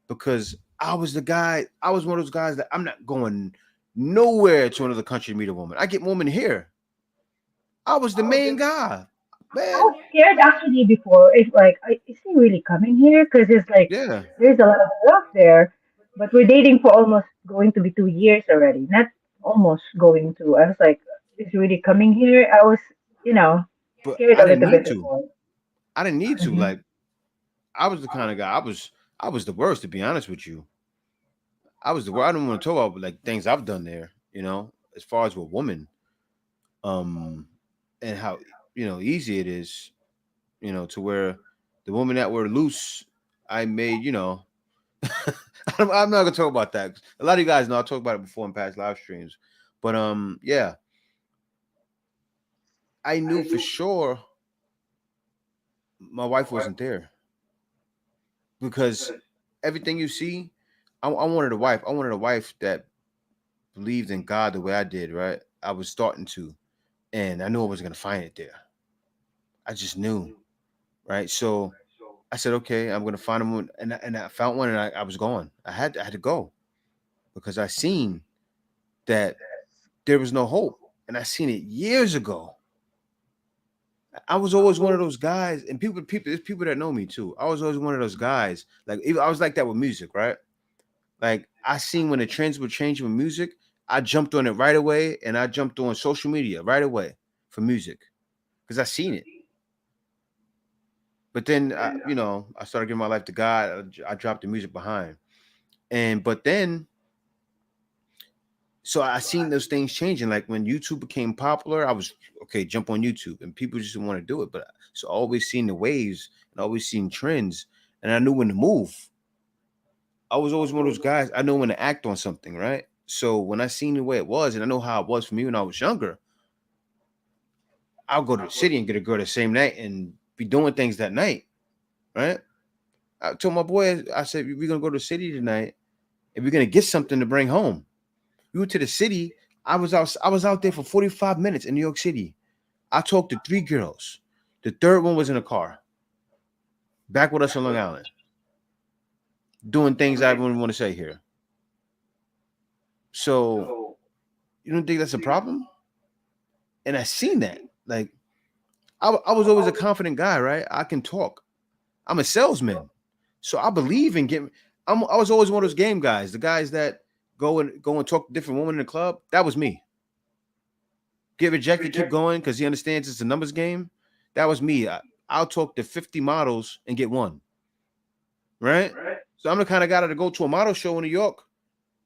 A: because I was the guy. I was one of those guys that I'm not going nowhere to another country to meet a woman. I get women here. I was the main guy,
B: I
A: man.
B: was scared actually before. It's like, is he really coming here? Because it's like,
A: Yeah,
B: there's a lot of stuff there. But we're dating for almost going to be 2 years already. Not almost going to. I was like, is he really coming here? I was, you know,
A: but
B: scared
A: I
B: a
A: didn't
B: little
A: need
B: bit
A: to.
B: before.
A: I didn't need to.
B: Hmm.
A: Like I was the kind of guy. I was the worst, to be honest with you. I was the worst. I don't want to talk about like things I've done there. As far as with women, um, and how easy it is. To where the women that were loose, I made. I'm not gonna talk about that. A lot of you guys know I talked about it before in past live streams, but yeah, I knew for sure my wife wasn't there because everything you see, I wanted a wife. I wanted a wife that believed in God the way I did. Right, I was starting to, and I knew I wasn't gonna find it there. I just knew. Right, so I said, okay, I'm gonna find one, and I found one, and I was gone. I had to go because I seen that there was no hope, and I seen it years ago. I was always one of those guys, and there's people that know me too. I was always one of those guys. Like I was like that with music, right? Like I seen when the trends were changing with music, I jumped on it right away, and I jumped on social media right away for music because I seen it. But then, I started giving my life to God. I dropped the music behind. But then, so I seen those things changing. Like when YouTube became popular, I was okay, jump on YouTube, and people just didn't want to do it. But so I always seen the waves and always seen trends, and I knew when to move. I was always one of those guys. I know when to act on something, right? So when I seen the way it was, and I know how it was for me when I was younger, I'll go to the city and get a girl the same night and be doing things that night, right? I told my boy, I said, we're gonna go to the city tonight and we're gonna get something to bring home. We went to the city. I was out there for 45 minutes in New York City. I talked to 3 girls. The third one was in a car, back with us on Long Island, doing things I wouldn't want to say here. So you don't think that's a problem? And I seen that. Like I was always a confident guy, right? I can talk. I'm a salesman. So I believe in getting. I was always one of those game guys, the guys that go and talk to different women in the club. That was me. Get rejected, keep going because he understands it's a numbers game. That was me. I'll talk to 50 models and get one. Right? So I'm the kind of guy to go to a model show in New York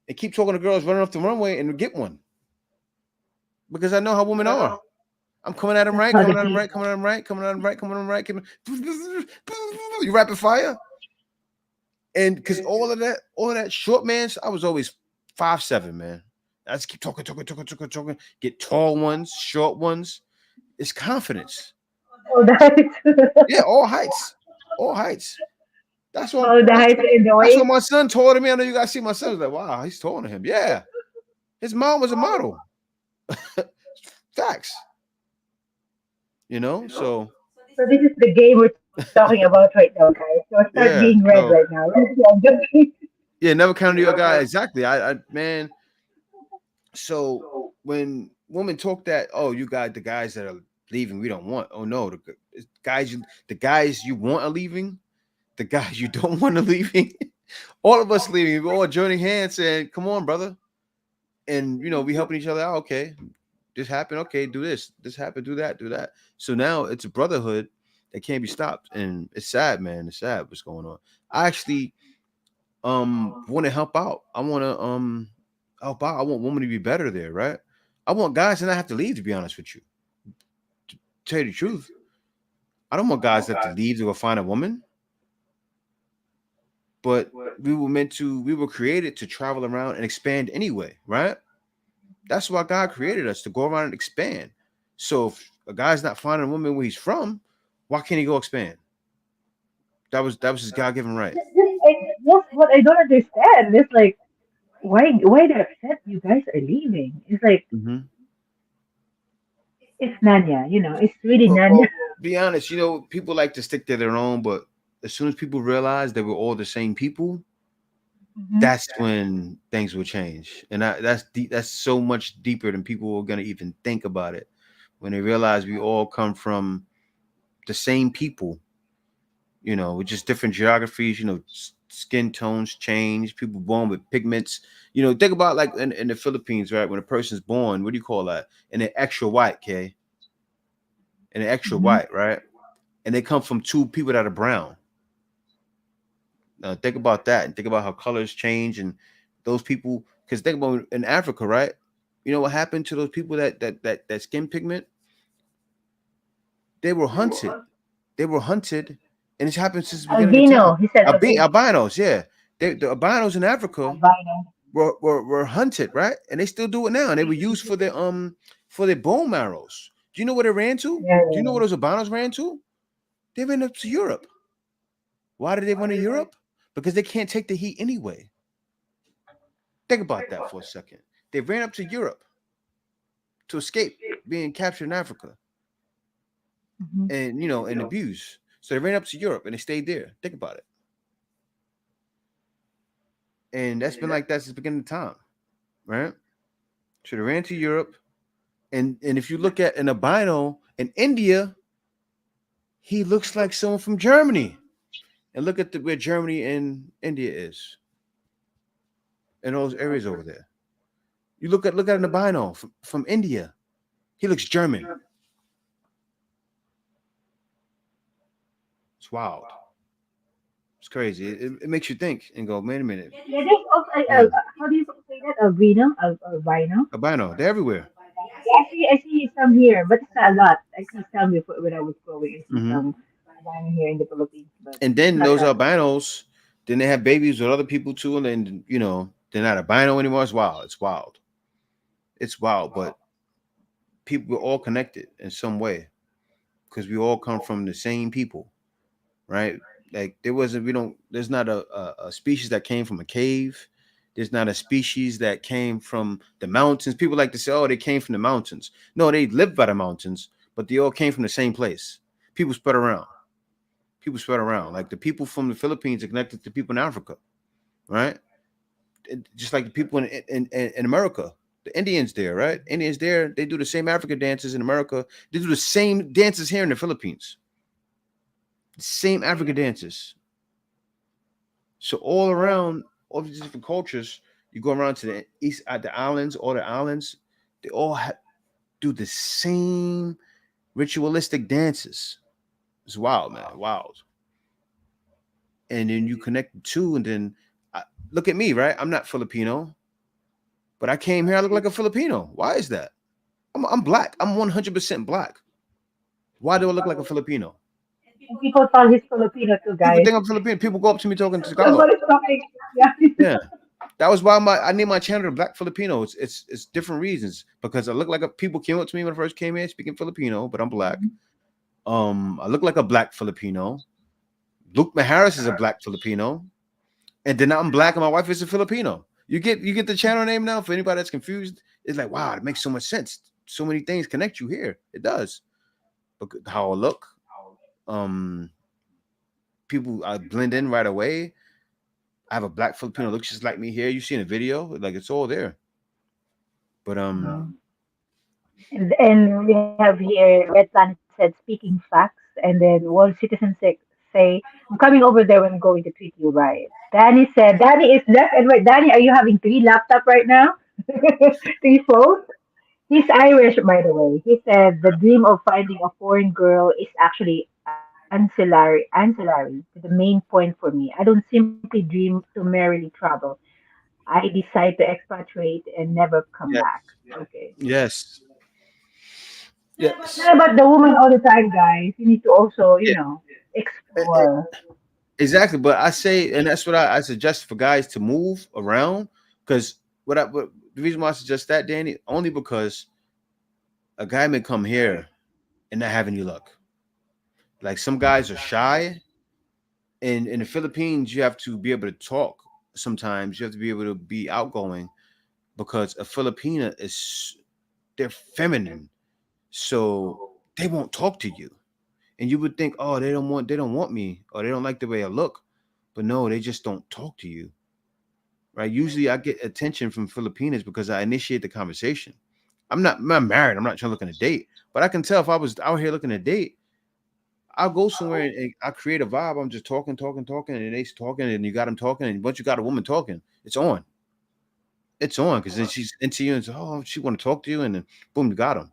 A: and keep talking to girls running off the runway and get one. Because I know how women are. I'm coming at them right, coming at them right, coming at them right, coming at them right, coming at them right. You rapid fire. And because all of that short man, I was always 5'7", man. I just keep talking. Get tall ones, short ones. It's confidence.
B: Oh,
A: yeah, all heights. That's what.
B: Oh, that's
A: what my son told me. I know you guys see my son. I was like, wow, he's taller than him. Yeah, his mom was a model. Facts. You know, so
B: this is the game we're talking about right now, guys. So start being red right now.
A: Yeah, never counted your guy. Exactly. I man. So when women talk that, oh, you got the guys that are leaving, we don't want. Oh no, the guys you want are leaving, the guys you don't want are leaving. All of us leaving. We're all joining hands, saying, "Come on, brother," and we helping each other out. Okay, this happened. Okay, do this. This happened. Do that. Do that. So now it's a brotherhood that can't be stopped, and it's sad, man. It's sad what's going on. I actually want to help out. I want to help out. I want women to be better there, right? I want guys to not have to leave, to be honest with you. To tell you the truth, I don't want guys to have to leave to go find a woman. But we were created to travel around and expand anyway, right? That's why God created us, to go around and expand. So if a guy's not finding a woman where he's from, why can't he go expand? That was his God-given right.
B: That's what I don't understand. It's like, why the upset you guys are leaving? It's like, it's Nanya, it's really Nanya.
A: Well, be honest, people like to stick to their own, but as soon as people realize that we're all the same people, that's when things will change. And that's deep. That's so much deeper than people are going to even think about it. When they realize we all come from the same people, with just different geographies, skin tones change, people born with pigments. Think about like in the Philippines, right? When a person's born, what do you call that? And they're extra white, okay? And they're extra white, right? And they come from 2 people that are brown. Now think about that, and think about how colors change, and those people. Because think about in Africa, right? You know what happened to those people that skin pigment? They were hunted. And it's happened since the beginning of time.
B: He said
A: albinos. Yeah, the albinos in Africa were hunted, right? And they still do it now. And they were used for their bone marrows. Do you know where they ran to? Do you know where those albinos ran to? They ran up to Europe. Why did they run to Europe? Because they can't take the heat anyway. Think about that for a second. They ran up to Europe to escape being captured in Africa and, and abused. So they ran up to Europe and they stayed there. Think about it. And that's been like that since the beginning of time, right? So they ran to Europe. And if you look at an albino in India, he looks like someone from Germany. And look at where Germany and India is. In those areas over there. You look at an albino from India. He looks German. It's wild. It's crazy. It makes you think and go, wait a minute.
B: Yeah, there's also
A: Damn.
B: how do you say that? Albino, albino.
A: Albino, they're everywhere.
B: Yeah, I see some here, but it's not a lot. I see some before when I was growing. I see
A: Hmm.
B: some albino here in the Philippines, but
A: And then
B: not
A: those
B: that much.
A: albinos, then they have babies with other people too, and then they're not albino anymore. It's wild. It's wild. It's wild. But people are all connected in some way because we all come from the same people, right? Like there's not a species that came from a cave. There's not a species that came from the mountains. People like to say, oh, they came from the mountains. No, they lived by the mountains, but they all came from the same place. People spread around. People spread around. Like the people from the Philippines are connected to people in Africa, right? Just like the people in America. The Indians there, right? Indians there, they do the same African dances in America. They do the same dances here in the Philippines. Same African dances. So all around all these different cultures, you go around to the east at the islands, all the islands, they all do the same ritualistic dances. It's wild, man, wild. And then you connect the two, and then look at me, right? I'm not Filipino, but I came here. I look like a Filipino. Why is that? I'm black. I'm 100% black. Why do I look like a Filipino?
B: And people thought he's Filipino too,
A: People
B: guys.
A: think I'm Filipino. People go up to me talking Tagalog.
B: Somebody's talking. Yeah.
A: Yeah, that was why I named my channel the Black Filipino. It's different reasons because I look like people came up to me when I first came in speaking Filipino, but I'm black. I look like a black Filipino. Luke Maharis is a black Filipino, and then I'm black and my wife is a Filipino. You get the channel name now. For anybody that's confused, it's like, wow, it makes so much sense. So many things connect you here. It does. But how I look, people I blend in right away. I have a black Filipino looks just like me here. You see in the video, like it's all there. But
B: And we have here Red Planet said speaking facts, and then World Citizen say I'm coming over there when I'm going to treat you right. Danny said Danny is left and right. Danny, are you having three laptop right now? Three phones? He's Irish, by the way. He said the dream of finding a foreign girl is actually ancillary to the main point for me. I don't simply dream to merely travel. I decide to expatriate and never come
A: yeah,
B: back. Okay.
A: yes,
B: It's
A: yes,
B: not about the woman all the time, guys. You need to also,
A: yeah, e- e-
B: explore.
A: exactly. But I say, and that's what I suggest for guys to move around because what the reason why I suggest that, Danny, only because a guy may come here and not have any luck. Like some guys are shy, and in the Philippines, you have to be able to talk. Sometimes you have to be able to be outgoing because a Filipina they're feminine, so they won't talk to you, and you would think, oh, they don't want me, or they don't like the way I look, but no, they just don't talk to you, right? Usually, I get attention from Filipinas because I initiate the conversation. I'm not married. I'm not trying to look on a date, but I can tell if I was out here looking at a date, I'll go somewhere and I create a vibe. I'm just talking, talking, talking, and they's talking, and you got them talking, and once you got a woman talking, it's on. It's on because then she's into you and says, oh, she want to talk to you, and then boom, you got them.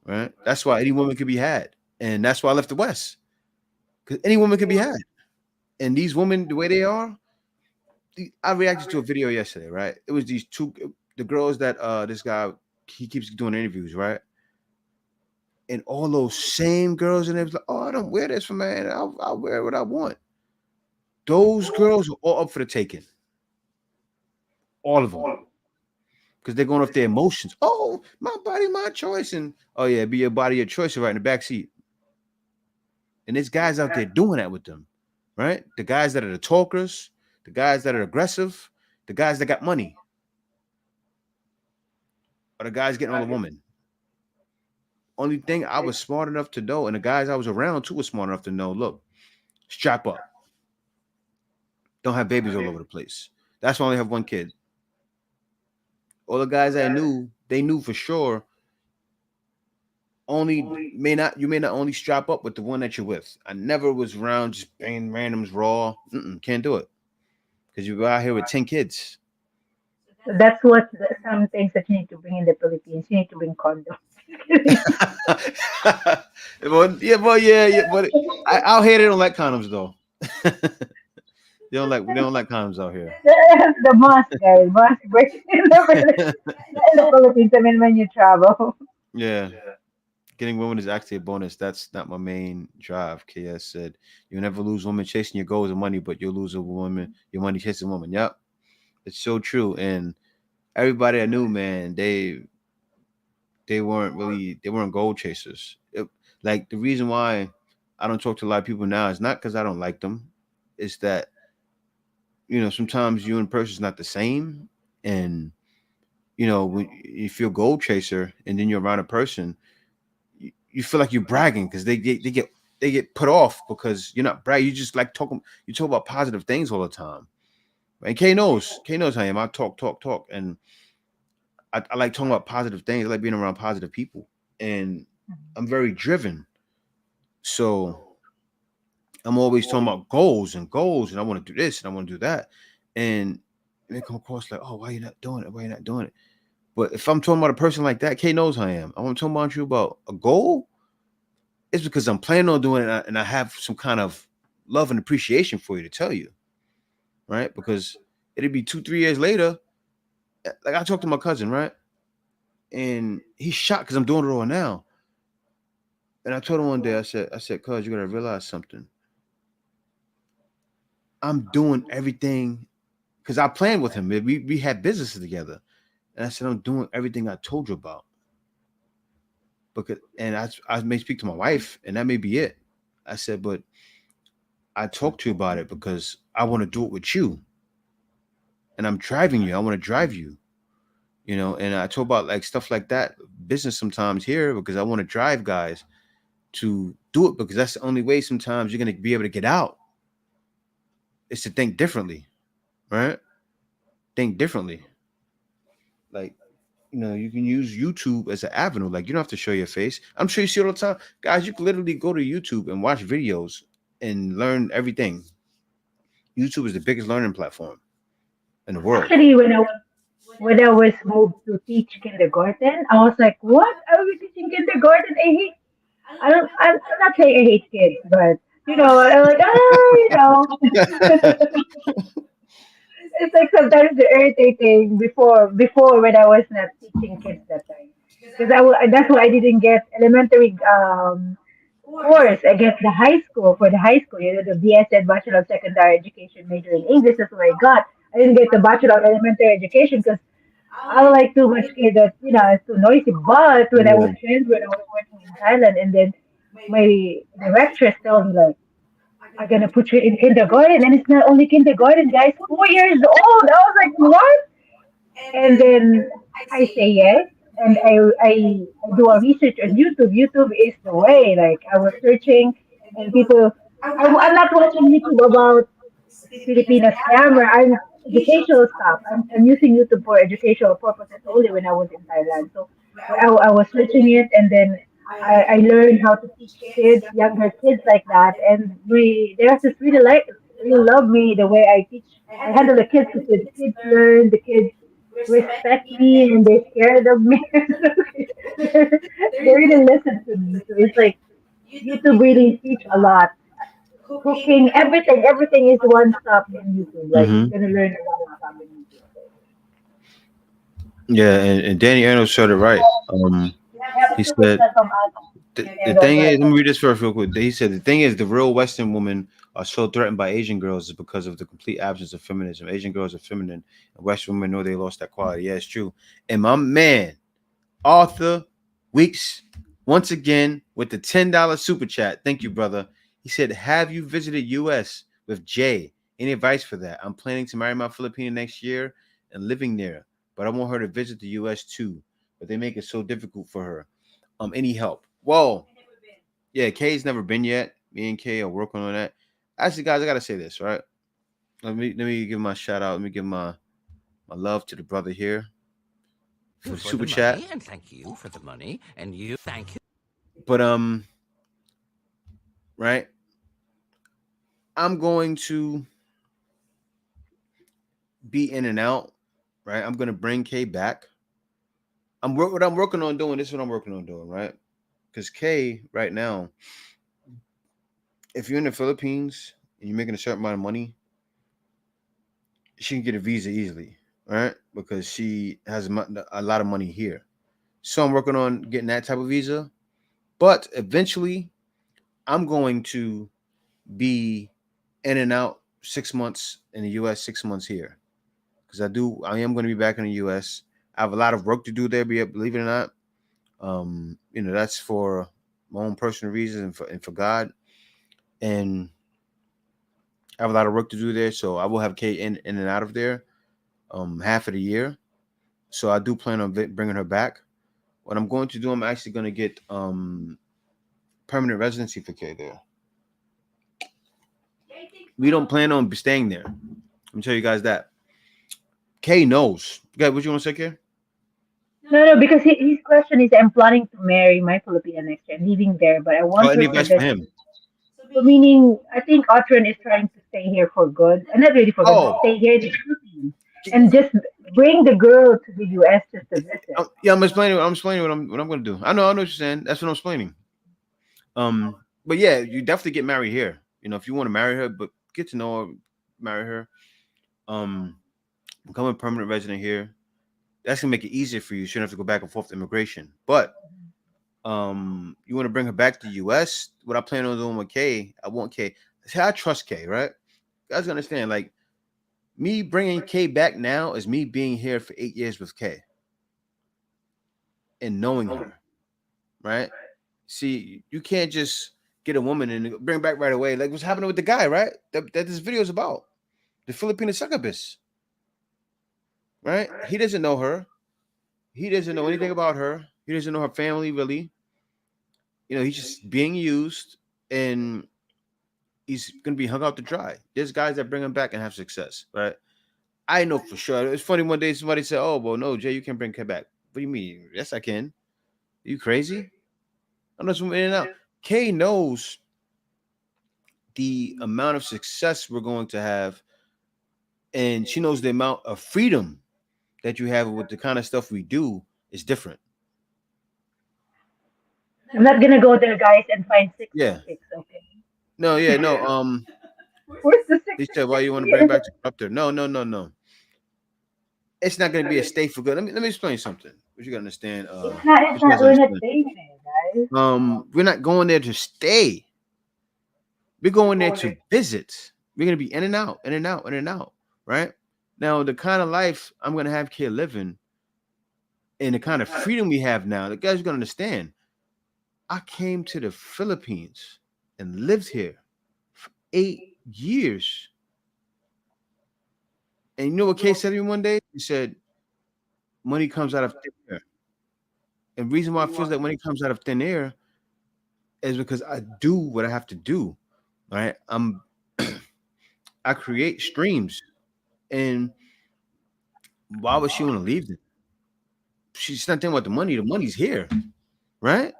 A: Right? That's why any woman could be had, and that's why I left the West because any woman could be had, and these women, the way they are, I reacted to a video yesterday. Right? It was these the girls that this guy he keeps doing interviews, right? And all those same girls, and they was like, "Oh, I don't wear this for man. I'll wear what I want." Those girls are all up for the taking, all of them, because they're going off their emotions. Oh, my body, my choice, and oh yeah, be your body, your choice, right in the back seat. And there's guys out there doing that with them, right? The guys that are the talkers, the guys that are aggressive, the guys that got money, or the guys getting on the woman. Only thing I was smart enough to know, and the guys I was around too were smart enough to know, look, strap up. Don't have babies all over the place. That's why I only have one kid. All the guys I knew, they knew for sure. You may not only strap up with the one that you're with. I never was around just banging randoms raw. Can't do it. Because you're out here with 10 kids.
B: So that's what some things that you need to bring in the Philippines. You need to bring condoms.
A: Well, yeah, but out here they don't like condoms though. they don't like condoms out here.
B: The must, guys. Must break in the Philippines. I mean, when you travel.
A: Yeah. Getting women is actually a bonus. That's not my main drive. KS said, "You'll never lose women chasing your goals and money, but you'll lose a woman, your money chasing a woman." Yep, it's so true. And everybody I knew, man, they weren't gold chasers. Like the reason why I don't talk to a lot of people now is not because I don't like them. It's that sometimes you in person is not the same, and when you feel gold chaser, and then you're around a person, you feel like you're bragging because they get put off because you're not bragging. You just like talking. You talk about positive things all the time. And K knows how I am. I talk, and I like talking about positive things. I like being around positive people, and I'm very driven. So I'm always talking about goals, and I want to do this and I want to do that, and they come across like, oh, why you not doing it? Why you not doing it? But if I'm talking about a person like that, K knows how I am. I'm talking about you about a goal. It's because I'm planning on doing it, and I have some kind of love and appreciation for you to tell you, right? Because it'd be 2-3 years later. Like I talked to my cousin, right? And he's shocked because I'm doing it all now. And I told him one day, I said, cuz, you gotta realize something. I'm doing everything because I planned with him. We had businesses together. And I said, I'm doing everything I told you about. I may speak to my wife, and that may be it. I said, but I talked to you about it because I want to do it with you. And I'm driving you. I want to drive you. And I talk about like stuff like that, business sometimes here, because I want to drive guys to do it, because that's the only way sometimes you're going to be able to get out. Is to think differently, right? Think differently. Like, you can use YouTube as an avenue. Like, you don't have to show your face. I'm sure you see it all the time. Guys, you can literally go to YouTube and watch videos and learn everything. YouTube is the biggest learning platform in the world.
B: Actually, when I was moved to teach kindergarten, I was like, "What? I will be teaching kindergarten? I hate. I don't. I'm not saying I hate kids, but I'm like, it's like sometimes the irritating before when I was not teaching kids that time, because that's why I didn't get elementary course. I get the high school for the high school, the BSN Bachelor of Secondary Education major in English. That's what I got. I didn't get the Bachelor of Elementary Education because I don't like too much kids that it's too noisy. But when I
A: Yeah.
B: was trained, when I was working in Thailand, and then my directress told me like, I'm gonna put you in kindergarten, and it's not only kindergarten, guys, 4 years old. I was like, what? And then I say yes, and I do a research on YouTube. YouTube is the way. Like I was searching, and people, I'm not watching YouTube about Filipinas scammer. I'm educational stuff. I'm using YouTube for educational purposes only when I was in Thailand. So I was searching it, and then I learned how to teach kids, younger kids like that. And they just really love me the way I teach. I handle the kids because the kids learn, the kids respect me, and they're scared of me. They really listen to me. So it's like YouTube really teach a lot. Cooking, everything is one stop in YouTube. Like
A: Hmm.
B: you're gonna learn a lot of stuff in YouTube.
A: Yeah, and Danny Arnold said it right.
B: Yep,
A: He
B: super
A: said
B: chat from us.
A: the thing is, let me read this first real quick. He said the thing is, the real Western women are so threatened by Asian girls is because of the complete absence of feminism. Asian girls are feminine, and Western women know they lost that quality. Yeah, it's true. And my man, Arthur Weeks, once again with the $10 super chat. Thank you, brother. He said, "Have you visited U.S. with Jay? Any advice for that? I'm planning to marry my Filipina next year and living there, but I want her to visit the U.S. too. But they make it so difficult for her. Any help?" Well, yeah, Kay's never been yet. Me and Kay are working on that. Actually, guys, I gotta say this, right? Let me give my shout out. Let me give my love to the brother here for
D: You
A: the
D: for
A: super
D: the
A: chat.
D: money, and thank you for the money, and you thank you.
A: But right, I'm going to be in and out. Right, I'm gonna bring Kay back. What I'm working on doing. This is what I'm working on doing. Right, because Kay right now, if you're in the Philippines and you're making a certain amount of money, she can get a visa easily, right? Because she has a lot of money here. So I'm working on getting that type of visa. But eventually, I'm going to be in and out 6 months in the U.S., 6 months here, because I am going to be back in the U.S. I have a lot of work to do there, believe it or not. That's for my own personal reasons and for God. And I have a lot of work to do there, so I will have Kate in and out of there half of the year. So I do plan on bringing her back. What I'm going to do, I'm actually going to get permanent residency for Kay there. We don't plan on staying there. Let me tell you guys that. Kay knows. Guys, what you want to say, Kay?
B: No, because his question is, I'm planning to marry my Filipina next year, living there, but I want her
A: Any
B: to
A: advice for
B: visit.
A: him?
B: So meaning, I think Otran is trying to stay here for good, and not really for good, but stay here in the Philippines, and just bring the girl to the U.S. just to visit.
A: Yeah, I'm explaining what I'm going to do. I know what you're saying. That's what I'm explaining. But yeah, you definitely get married here. If you want to marry her, but get to know her, marry her. Become a permanent resident here. That's gonna make it easier for you. You shouldn't have to go back and forth to immigration. But you want to bring her back to the U.S. What I plan on doing with Kay, I want Kay. See, I trust Kay, right? You guys understand? Like me bringing Kay back now is me being here for 8 years with Kay and knowing her, right? See, you can't just get a woman and bring her back right away. Like what's happening with the guy, right? That this video is about the Filipina Succubus, right? He doesn't know her. He doesn't know anything about her. He doesn't know her family really. He's just being used, and he's gonna be hung out to dry. There's guys that bring him back and have success, right? I know for sure. It's funny one day somebody said, "Oh, well, no, Jay, you can't bring Kay back." What do you mean? Yes, I can. Are you crazy? I'm just moving in and out. Kay knows the amount of success we're going to have, and she knows the amount of freedom that you have with the kind of stuff we do is different.
B: I'm not gonna go there, guys, and find 616. Okay.
A: No.
B: Where's the
A: They
B: 6?
A: said, "Why you want to bring back the corruptor?" No. It's not going to be a stay for good. Let me explain something. What you got to understand?
B: It's not. We're not staying there, guys.
A: We're not going there to stay. We're going there to visit. We're going to be in and out, in and out, in and out. Right now, the kind of life I'm going to have Kay living, and the kind of freedom we have now, the guys are going to understand. I came to the Philippines and lived here for 8 years. And you know what Kay said to me one day? He said, money comes out of thin air. And the reason why I feel like money comes out of thin air is because I do what I have to do. Right? I create streams. And why would she want to leave them? She's not thinking about the money. The money's here. Right?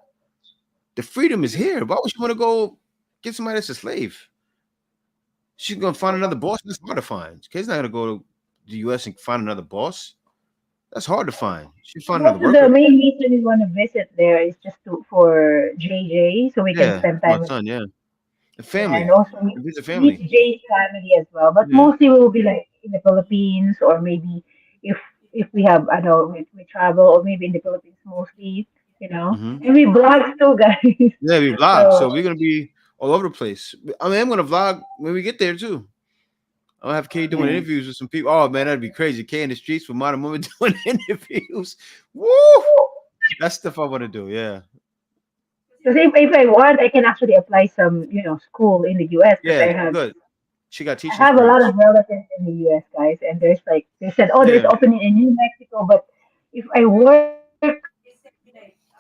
A: The freedom is here. Why would she want to go get somebody that's a slave? She's gonna find another boss. That's hard to find. Kay's not gonna go to the U.S. and find another boss. That's hard to find. She's find another worker.
B: The main reason we want to visit there is just for JJ, so we can spend time
A: my
B: with
A: son. Yeah, the family.
B: and also
A: Visit family.
B: meet Jay's family as well. But mostly we will be like in the Philippines, or maybe if we have, I know, we travel, or maybe in the Philippines mostly, and we vlog too, guys.
A: Yeah, we vlog, so we're gonna be all over the place. I mean, I'm gonna vlog when we get there too. I'll have Kay doing interviews with some people. Oh man, that'd be crazy. Kay in the streets with modern women doing interviews. Woo! That's stuff I want to do. Yeah.
B: Because if I want, I can actually apply some, school in the US.
A: Yeah, good. She got teaching.
B: I have a lot of relatives in the US, guys, and there's they said, oh, there's opening in New Mexico, but if I work,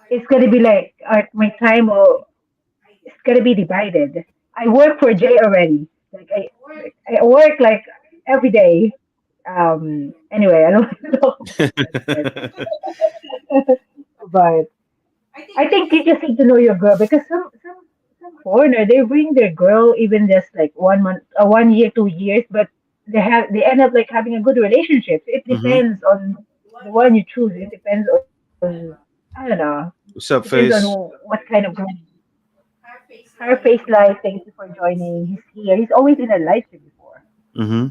B: it's gonna be like my time it's gonna be divided. I work for Jay already. Like I work like every day. Anyway, I don't know. But I think you just need to know your girl, because some foreigner, they bring their girl even just like 1 month, 1 year, 2 years, but they end up like having a good relationship. It depends on the one you choose. It depends on, I don't know.
A: What's up,
B: Depends
A: Face?
B: on what kind of girl. Her face live, thank you for joining. He's here. He's always in a live stream before.
A: Mm-hmm.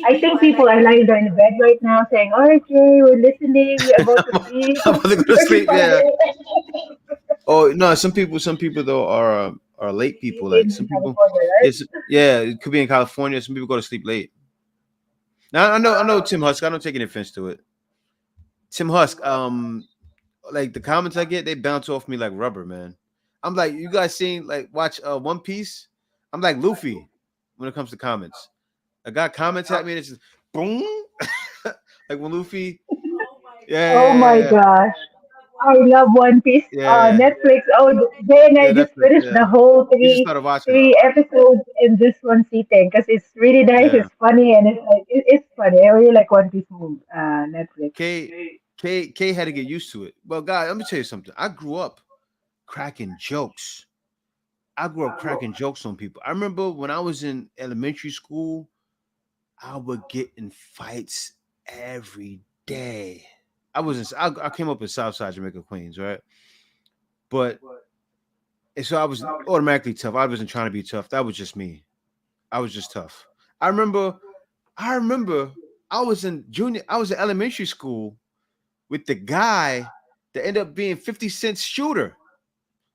B: I think people are lying down in bed right now saying, all right, Jay, we're listening. We're about to sleep.
A: I'm about to go to
B: Very
A: sleep. Yeah.
B: funny.
A: Oh no, some people though are late people. Like
B: In
A: some people,
B: California, right?
A: it's yeah, it could be in California. Some people go to sleep late. Now I know Tim Husk. I don't take any offense to it. Tim Husk, like the comments I get, they bounce off me like rubber, man. I'm like, you guys seen like watch One Piece? I'm like Luffy when it comes to comments. A guy comments at me and it's just boom, like when Luffy,
B: Oh my
A: yeah,
B: gosh. I love One Piece.
A: yeah,
B: Netflix. Oh, Jay and I
A: yeah,
B: just
A: Netflix,
B: finished
A: yeah.
B: the whole
A: You just
B: three
A: started watching it,
B: three episodes in just one sitting because it's really nice.
A: yeah.
B: It's funny and it's like it's funny. I really like One Piece move. Netflix.
A: K had to get used to it. Well, guys, let me tell you something. I grew up cracking jokes. I grew up cracking jokes on people. I remember when I was in elementary school, I would get in fights every day. I came up in Southside Jamaica, Queens, right? But and so I was automatically tough. I wasn't trying to be tough. That was just me. I was just tough. I remember I was in elementary school with the guy that ended up being 50 Cent's shooter.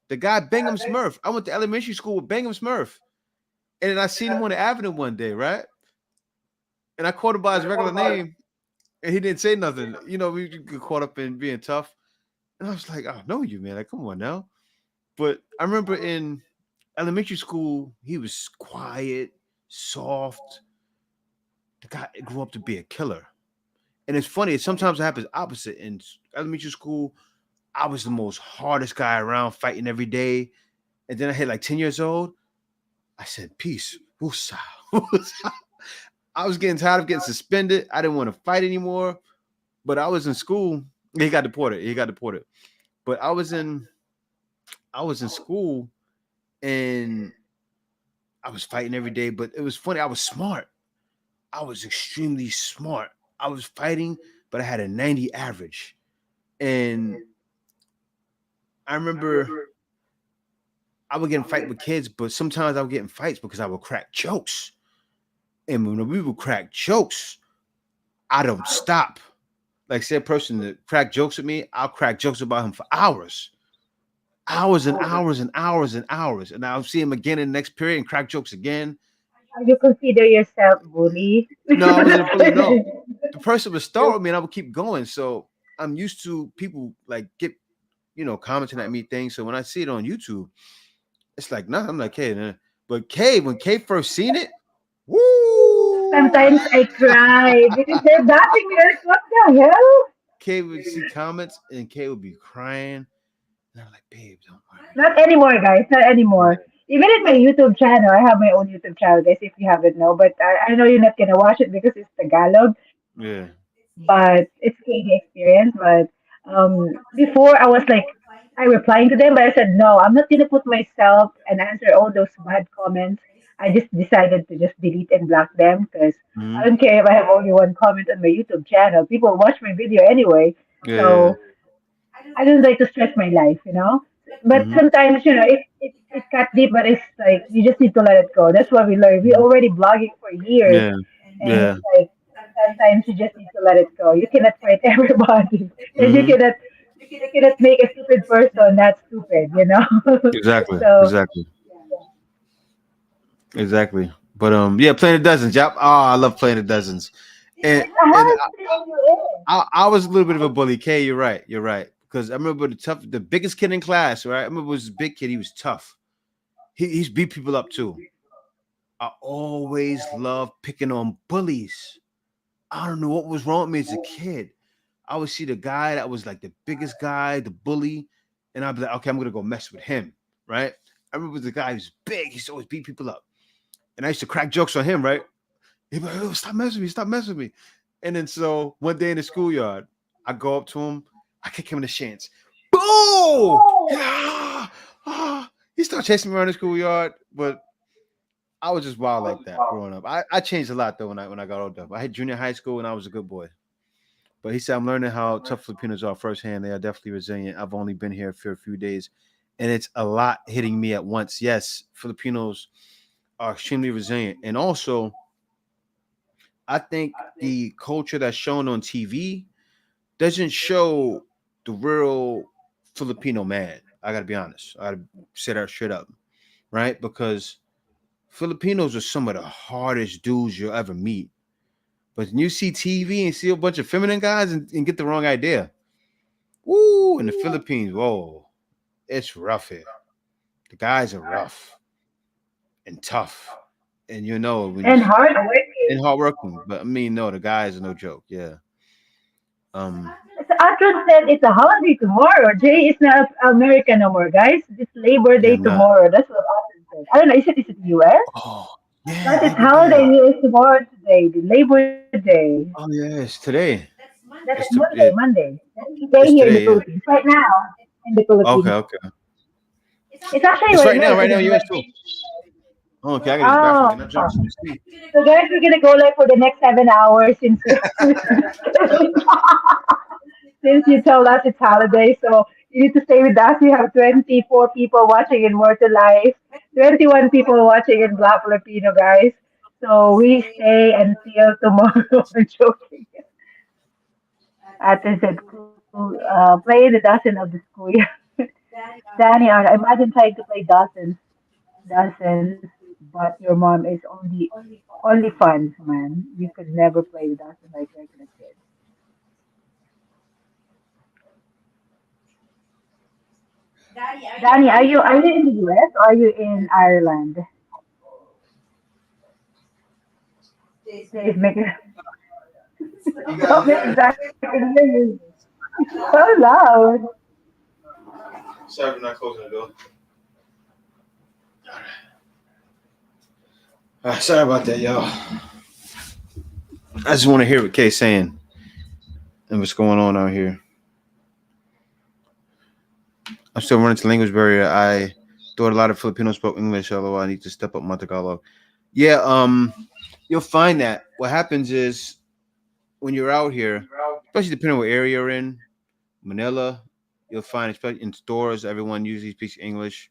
A: The guy Bingham Smurf. I went to elementary school with Bingham Smurf. And then I seen him on the avenue one day, right? And I called him by his regular name, and he didn't say nothing. You know, we get caught up in being tough. And I was like, I know you, man. Like, come on now. But I remember in elementary school, he was quiet, soft. The guy grew up to be a killer. And it's funny, sometimes it happens opposite. In elementary school, I was the most hardest guy around, fighting every day. And then I hit like 10 years old. I said, peace. Woosah. Woosah. I was getting tired of getting suspended. I didn't want to fight anymore. But I was in school. He got deported. But I was in school and I was fighting every day. But it was funny. I was smart. I was extremely smart. I was fighting, but I had a 90 average. And I remember I would get in fight with kids, but sometimes I would get in fights because I would crack jokes. And when we would crack jokes, I don't stop. Like, say a person that crack jokes with me, I'll crack jokes about him for hours. Hours and hours and hours and hours. And I'll see him again in the next period and crack jokes again.
B: You consider yourself bully?
A: No, I wasn't a bully. No. The person would start with me and I would keep going. So I'm used to people like get, commenting at me things. So when I see it on YouTube, it's like, nah, I'm like, hey, nah. But when Kay first seen it, woo!
B: Sometimes I cry because they're laughing. Like, what the hell?
A: Kay would see comments and Kay would be crying. And I'm like, babe, don't worry.
B: Not anymore, guys. Not anymore. Even in my YouTube channel, I have my own YouTube channel, guys, if you haven't know. But I know you're not gonna watch it because it's Tagalog.
A: Yeah.
B: But it's KD experience. But before I was like, I replying to them, but I said no, I'm not gonna put myself and answer all those bad comments. I just decided to just delete and block them because I don't care if I have only one comment on my YouTube channel. People watch my video anyway,
A: Yeah.
B: so I don't like to stress my life. But sometimes, it got deep, but it's like you just need to let it go. That's what we learned. We already blogging for years,
A: Yeah.
B: and
A: Yeah.
B: it's like sometimes you just need to let it go. You cannot fight everybody, and
A: Mm-hmm.
B: you cannot make a stupid person not stupid.
A: Exactly.
B: So
A: Exactly. But yeah, playing the dozens. Yep. Oh, I love playing the dozens. And
B: how
A: and
B: is you
A: I was a little bit of a bully. Kay, you're right. Because I remember the biggest kid in class, right? I remember it was this big kid. He was tough. He's beat people up too. I always loved picking on bullies. I don't know what was wrong with me as a kid. I would see the guy that was like the biggest guy, the bully, and I'd be like, okay, I'm gonna go mess with him, right? I remember the guy who's big. He used to always beat people up, and I used to crack jokes on him, right? He'd be like, oh, stop messing with me. And then so one day in the schoolyard, I go up to him, I kick him in the shins. Boom! Yeah! He started chasing me around the schoolyard, but I was just wild like that growing up. I changed a lot though when I got older. I had junior high school and I was a good boy. But he said, I'm learning how tough Filipinos are firsthand. They are definitely resilient. I've only been here for a few days and it's a lot hitting me at once. Yes, Filipinos are extremely resilient, and also I think the culture that's shown on TV doesn't show the real Filipino man. I gotta be honest. I gotta say that straight up, right? Because Filipinos are some of the hardest dudes you'll ever meet. But when you see TV and see a bunch of feminine guys and get the wrong idea. Woo, in the Philippines, whoa, it's rough here. The guys are rough and tough. And you know when you
B: And hardworking.
A: and hardworking. But I mean, no, the guys are no joke. Yeah. Um
B: So Atron said it's a holiday tomorrow. Jay is not American no more, guys. It's Labor
A: yeah,
B: Day
A: I'm not.
B: tomorrow. That's what Atron said. I don't know. Is it US?
A: Oh, yeah,
B: But it's
A: Labor
B: holiday
A: Day.
B: here is tomorrow today, the Labor Day.
A: Oh yeah, it's today.
B: That's
A: It's
B: Monday,
A: it,
B: Monday. That's the day
A: it's
B: here in the
A: today, yeah.
B: Philippines. Right now in the
A: Okay,
B: Philippines.
A: okay.
B: It's actually
A: It's
B: right
A: right now,
B: here
A: right
B: in
A: now,
B: the
A: US
B: US.
A: too. Oh, okay, I gotta use the bathroom
B: Oh.
A: again. I jumped to the seat.
B: So guys, we're gonna go like for the next 7 hours since since you told us it's holiday. So you need to stay with us. We have 24 people watching in More to Life, 21 people watching in Black Filipino, guys. So we stay until tomorrow. I'm joking. Ate said, play the dozen of the school. Danny, I imagine trying to play dozens, but your mom is only fun, man. You could never play with dozens like regular kids. Danny, are you in the US or are you in Ireland? Dave, make it
A: You guys
B: stop
A: there?
B: making that. It's so loud.
A: Sorry for not closing the door. Sorry about that, y'all. I just want to hear what Kay's saying and what's going on out here. I'm still running to language barrier. I thought a lot of Filipinos spoke English, although I need to step up my Tagalog. Yeah, you'll find that what happens is when you're out here, especially depending on what area you're in, Manila, you'll find, especially in stores, everyone usually speaks English.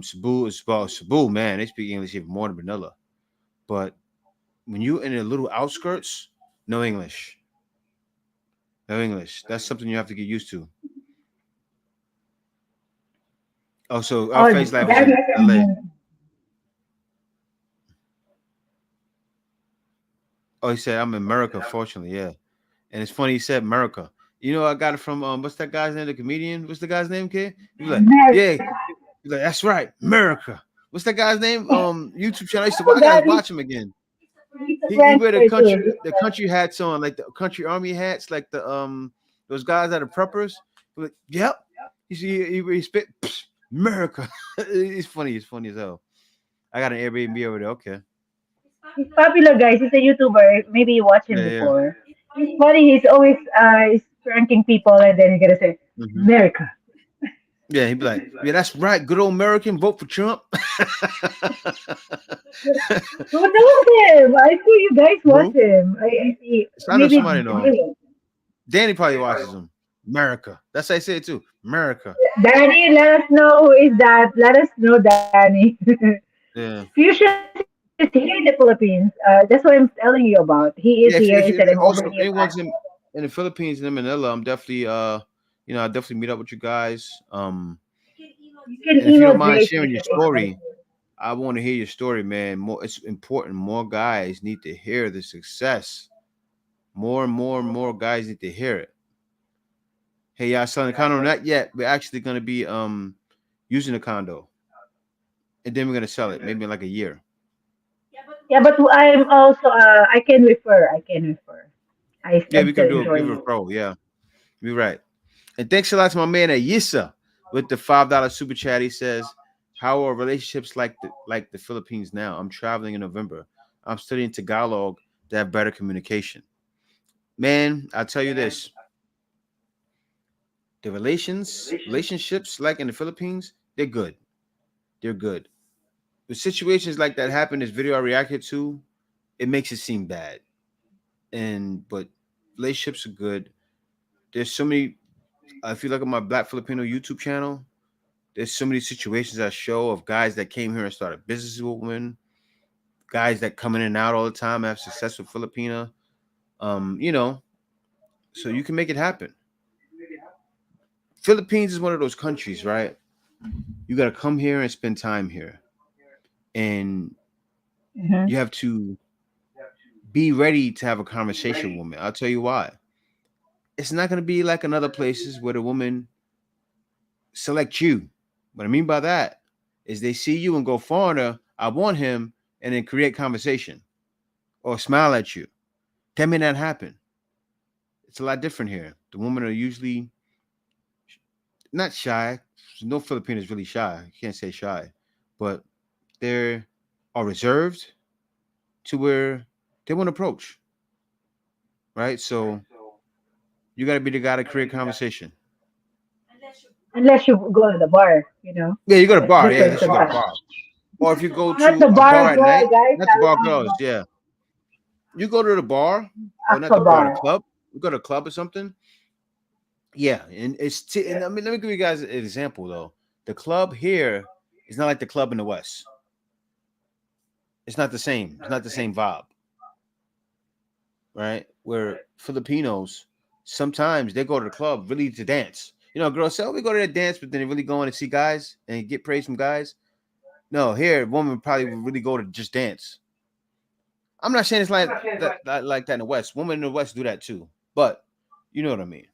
A: Cebu is well, Cebu, man, they speak English even more than Manila. But when you in the little outskirts, no English. No English. That's something you have to get used to. Oh, so our
B: Oh,
A: face life is
B: Danny,
A: in LA. Oh, he said I'm in America, fortunately, yeah. And it's funny he said America. You know, I got it from what's that guy's name, the comedian? What's the guy's name, kid? He was like, yeah.
B: America.
A: He's like, that's right, America. What's that guy's name? YouTube channel. I used to watch, I gotta
B: Danny,
A: watch him again.
B: he's a
A: He wear
B: prankster too.
A: the country hats on, like the country army hats, like the those guys that are preppers. Like, yep. You see, he spit America. It's funny. It's funny as hell. I got an Airbnb over there. Okay.
B: He's popular, guys. He's a YouTuber. Maybe you watched him
A: Yeah, yeah.
B: before. He's funny. He's always he's pranking people, and then he's gonna say
A: Hmm.
B: America.
A: Yeah, he'd be like, yeah, that's right. Good old American. Vote for Trump.
B: Who knows him? I see you guys watch
A: Who?
B: him. I see.
A: I know
B: Maybe
A: somebody know him. Danny probably watches him. America. That's how I say it too. America.
B: Danny, let us know who is that. Let us know, Danny.
A: Yeah.
B: Fuchsia is here in the Philippines. That's what I'm telling you about. He is
A: Yeah.
B: here. He said I'm over
A: Also, if
B: here.
A: anyone's in the Philippines and in Manila, I'm definitely I definitely meet up with you guys.
B: You can
A: And if you
B: email
A: don't mind
B: Jay so
A: sharing
B: he
A: your
B: can take it.
A: story, I want to hear your story, man. More, it's important. More guys need to hear the success. More and more and more guys need to hear it. Hey, y'all selling a condo? Not yet. We're actually gonna be using a condo, and then we're gonna sell it maybe in like a year.
B: Yeah, but I'm also I can refer. I can refer.
A: Yeah,
B: I'm
A: we can
B: still
A: do a give
B: enjoying
A: a
B: it.
A: pro. Yeah, you're right. And thanks a lot to my man at Yissa with the $5 super chat. He says, "How are relationships like the Philippines now? I'm traveling in November. I'm studying Tagalog to have better communication." Man, I'll tell you this: the relationships like in the Philippines, they're good. They're good. When situations like that happen, this video I reacted to, it makes it seem bad. But relationships are good. There's so many. If you look at my Black Filipino YouTube channel, There's so many situations I show of guys that came here and started businesses with women, guys that come in and out all the time, have success with Filipina. You know, so you can make it happen. Philippines is one of those countries, right? You got to come here and spend time here, and
B: Mhm.
A: you have to be ready to have a conversation with women. I'll tell you why. It's not going to be like in other places where the woman select you. What I mean by that is they see you and go, foreigner, I want him, and then create conversation or smile at you. That may not happen. It's a lot different here. The women are usually not shy. No Filipino is really shy. You can't say shy, but they are reserved to where they won't approach. Right. So you got to be the guy to create conversation.
B: Unless you go to the bar, you know,
A: Yeah, you go to
B: that's
A: bar. Yeah,
B: different
A: unless you go to
B: sometimes.
A: bar. Or if you go
B: Not
A: to
B: the
A: a
B: bar
A: bar at
B: girl,
A: night,
B: guys.
A: not the
B: I
A: bar
B: want
A: girls,
B: the
A: yeah. You go to the bar, or not the
B: actual
A: bar, the
B: bar.
A: club. You go to a club or something. Yeah, and and I mean, let me give you guys an example though. The club here is not like the club in the West. It's not the same. It's not the same vibe, right? Where Filipinos sometimes they go to the club really to dance. You know, girls say, "Oh, we go to that dance," but then they really go in to see guys and get praise from guys. No, here, a woman probably would really go to just dance. I'm not saying it's like that in the West. Women in the West do that too, but you know what I mean.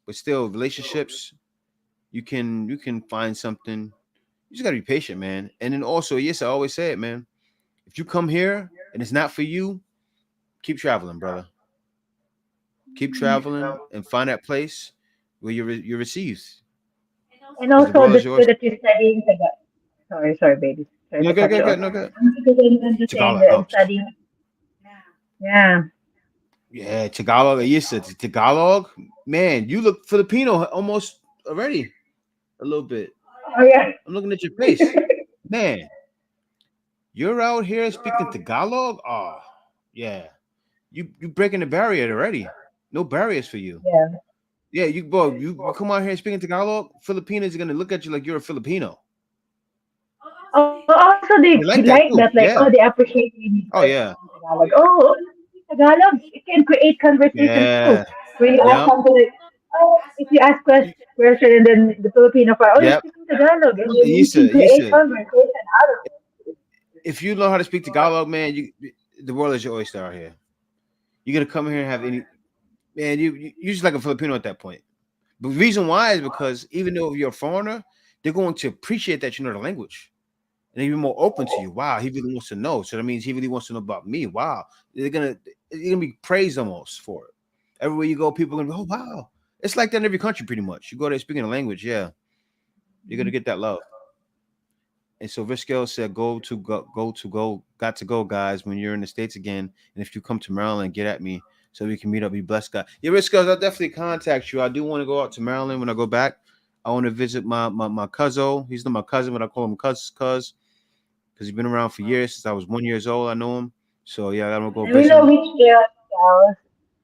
A: But still, relationships, you can find something. You just gotta be patient, man. And then also, yes, I always say it, man. If you come here and it's not for you, keep traveling, brother. Keep traveling and find that place where you're received,
B: And
A: because the
B: also,
A: world is
B: that's
A: yours.
B: good that you're studying Tagalog. Sorry, baby. Sorry
A: No
B: to
A: good,
B: cut
A: good,
B: you
A: good,
B: off.
A: no good.
B: Because I'm just saying
A: Tagalog
B: that I'm
A: helps.
B: studying. Yeah.
A: Yeah, Tagalog. You said Tagalog, man. You look Filipino almost already a little bit.
B: Oh, yeah.
A: I'm looking at your face, man. You're out here speaking Tagalog. Oh, yeah. You breaking the barrier already. No barriers for you.
B: Yeah.
A: Yeah, you boy, you come out here speaking Tagalog. Filipinos are gonna look at you like you're a Filipino.
B: Oh, also,
A: They
B: they
A: like that
B: like
A: too.
B: that. Like,
A: Yeah.
B: oh, they appreciate when you
A: Oh
B: start
A: yeah.
B: speaking Tagalog. Oh, Tagalog, it can create conversation too.
A: Yeah.
B: Where you ask
A: Yep.
B: something like, oh, if you ask question and then the Filipino part, oh, you're
A: Yep.
B: speaking Tagalog. And then
A: You
B: you can
A: said you
B: create
A: said
B: conversation out of it.
A: if you know how to speak Tagalog, man, the world is your oyster out here. You're gonna come here and have any man. You're just like a Filipino at that point. But the reason why is because even though you're a foreigner, they're going to appreciate that you know the language. And they're more open to you. Wow, he really wants to know. So that means he really wants to know about me. Wow. You're gonna be praised almost for it. Everywhere you go, people are gonna be, oh wow. It's like that in every country pretty much. You go there speaking a language, yeah, you're gonna get that love. And so Riskel said, got to go, guys, when you're in the States again. And if you come to Maryland, get at me so we can meet up, be blessed, guy. Yeah, Riskel, I'll definitely contact you. I do want to go out to Maryland when I go back. I want to visit my cousin. He's not my cousin, but I call him cuz because he's been around for years. Since I was 1 years old, I know him. So yeah, I'm gonna go
B: And we
A: visit
B: know
A: him.
B: which else.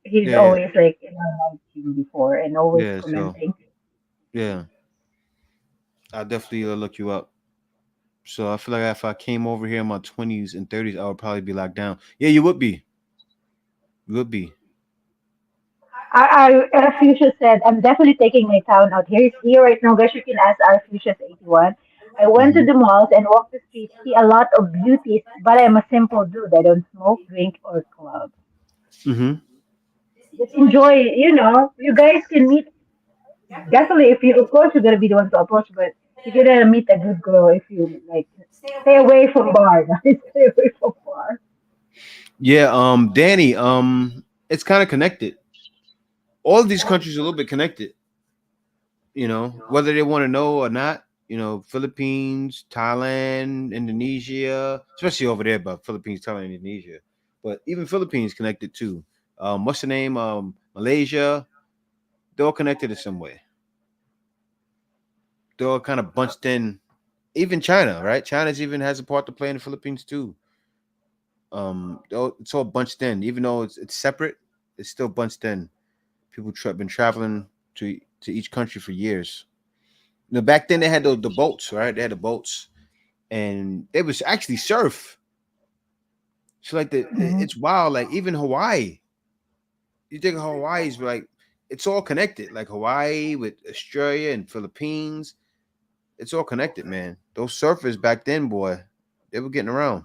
B: He's
A: Yeah,
B: always like in our live team before and always
A: yeah. So
B: commenting.
A: yeah, I'll definitely look you up. So I feel like if I came over here in my 20s and 30s, I would probably be locked down. Yeah, you would be. You would be.
B: Our Fuchsia said, I'm definitely taking my town out. He's here right now, guys. You can ask our Fuchsia's 81. I went to
A: Mm-hmm.
B: the malls and walked the streets, see a lot of beauties, but I'm a simple dude. I don't smoke, drink, or club.
A: Mm-hmm.
B: Just enjoy, you guys can meet. Definitely, if you, of course, you're going to be the one to approach, but you're going to meet a good girl if you, like, stay away from bar, guys. Stay away from bar.
A: Yeah. Danny. It's kind of connected. All of these countries are a little bit connected. Whether they want to know or not. Philippines, Thailand, Indonesia, especially over there, but Philippines, Thailand, Indonesia. But even Philippines connected too. What's the name? Malaysia. They're all connected in some way. They're all kind of bunched in. Even China, right? China's even has a part to play in the Philippines too. It's all bunched in. Even though it's separate, it's still bunched in. People been traveling to each country for years. Back then they had the boats, right? They had the boats, and it was actually surf. So like
B: Mhm.
A: it's wild. Like even Hawaii, you think of Hawaii's like it's all connected. Like Hawaii with Australia and Philippines, it's all connected, man. Those surfers back then, boy, they were getting around.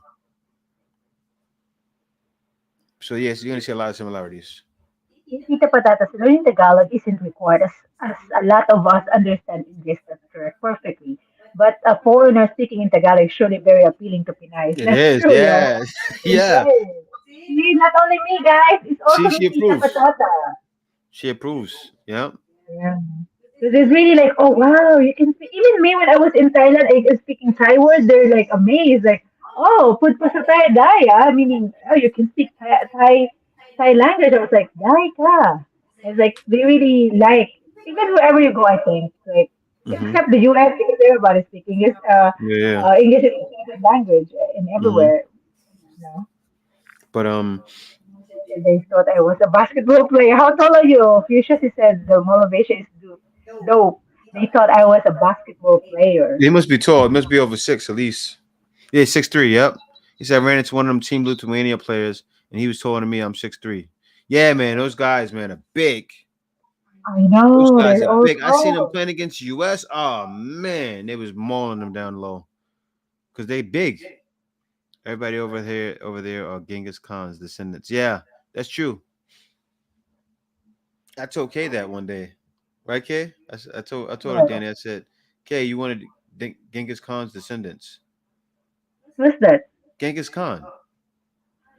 A: So yes, you're gonna see a lot of similarities.
B: Tita Patatas, learning Tagalog isn't required as a lot of us understand English, that's correct, perfectly. But a foreigner speaking in Tagalog is surely very appealing to Pinays.
A: It
B: That's
A: is,
B: true, yo.
A: yeah, yeah.
B: Yes. See, not only me, guys, it's
A: She
B: also me,
A: she
B: Tita
A: approves.
B: Patata.
A: She approves. Yeah.
B: Yeah. Because it's really like, oh wow, you can speak. Even me when I was in Thailand, I was speaking Thai words. They're like amazed, like, oh, put pa sa Thai daya, meaning, oh, you can speak Thai language. I was like, dai ka. It's like they really like even wherever you go. I think like
A: Mm-hmm.
B: except the U.S. because everybody's speaking
A: Yeah, yeah.
B: English is a second language in
A: Mm-hmm.
B: everywhere. You know,
A: But
B: they thought I was a basketball player. How tall are you? Fuchsia, he said the motivation is dope. They thought I was a basketball player.
A: he must be tall. He must be over 6 at least. Yeah, 6'3". Yep. He said I ran into one of them Team Lithuania players, and he was taller than me. I'm 6'3". Yeah, man, those guys, man, are big.
B: I
A: Those
B: know,
A: guys
B: they're
A: are
B: all
A: big. I seen them
B: tall.
A: playing against US. Oh man, they was mauling them down low because they big. Everybody over there are Genghis Khan's descendants. Yeah, that's true. I told Kay that one day, right, Kay? I told her
B: Yeah.
A: Danny. I said, Kay, you wanted Genghis Khan's descendants.
B: What's that?
A: Genghis Khan.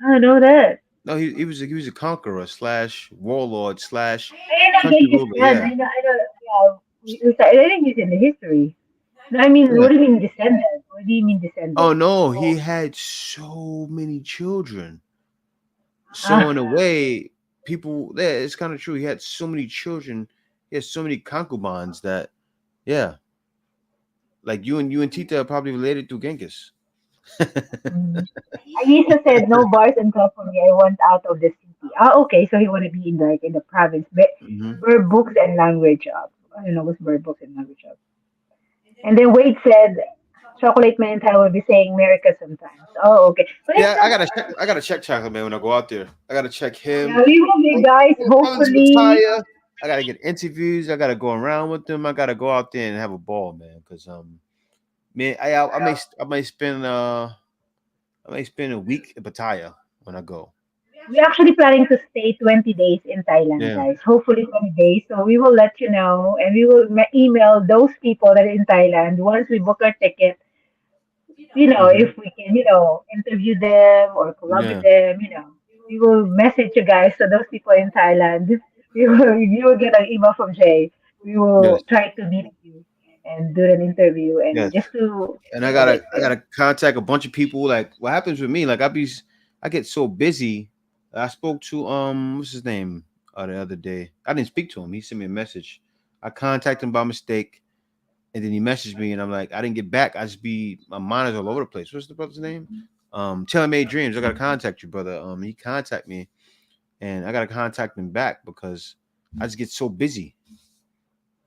B: I know that.
A: No, he was a conqueror slash warlord slash
B: I know
A: country
B: Genghis
A: ruler.
B: Khan.
A: Yeah,
B: I know. Yeah, I think he's in the history. No, I mean,
A: yeah.
B: what do you mean descendant? What do you mean
A: Oh
B: descendant?
A: no, he had so many children. So
B: Ah,
A: in a way, people, yeah, it's kind of true. He had so many children. He had so many concubines that, yeah, like you and Tita are probably related to Genghis.
B: mm. Aisha said no bars and club for me. I want out of the city. Ah, okay. So he want to be in like in the province.
A: Hmm.
B: Bird books and language up. I don't know what's bird books and language up. And then Wade said, chocolate man in Thai will be saying America sometimes. Oh, okay. But it's
A: Yeah, I
B: not.
A: gotta check. I gotta check Chocolate Man when I go out there. I gotta check him.
B: Yeah, we will be guys.
A: Brothers
B: Hopefully,
A: Mataya. I gotta get interviews. I gotta go around with them. I gotta go out there and have a ball, man. Cause man, I may spend a week in Pattaya when I go.
B: we're actually planning to stay 20 days in Thailand,
A: Yeah.
B: guys. Hopefully 20 days. So we will let you know, and we will email those people that are in Thailand once we book our ticket.
A: Hmm.
B: If we can, interview them or collab with
A: Yeah.
B: them, we will message you guys. So those people in Thailand, you will get an email from Jay. We
A: Yes.
B: will try to meet you and do an interview and
A: Yes.
B: just to,
A: And I
B: like,
A: gotta I gotta contact a bunch of people. Like what happens with me? Like I get so busy. I spoke to what's his name the other day. I didn't speak to him. He sent me a message. I contacted him by mistake, and then he messaged me, and I'm like, I didn't get back. I just be my mind is all over the place. What's the brother's name? Taylor Made Dreams. I gotta contact you, brother. He contact me, and I gotta contact him back because I just get so busy,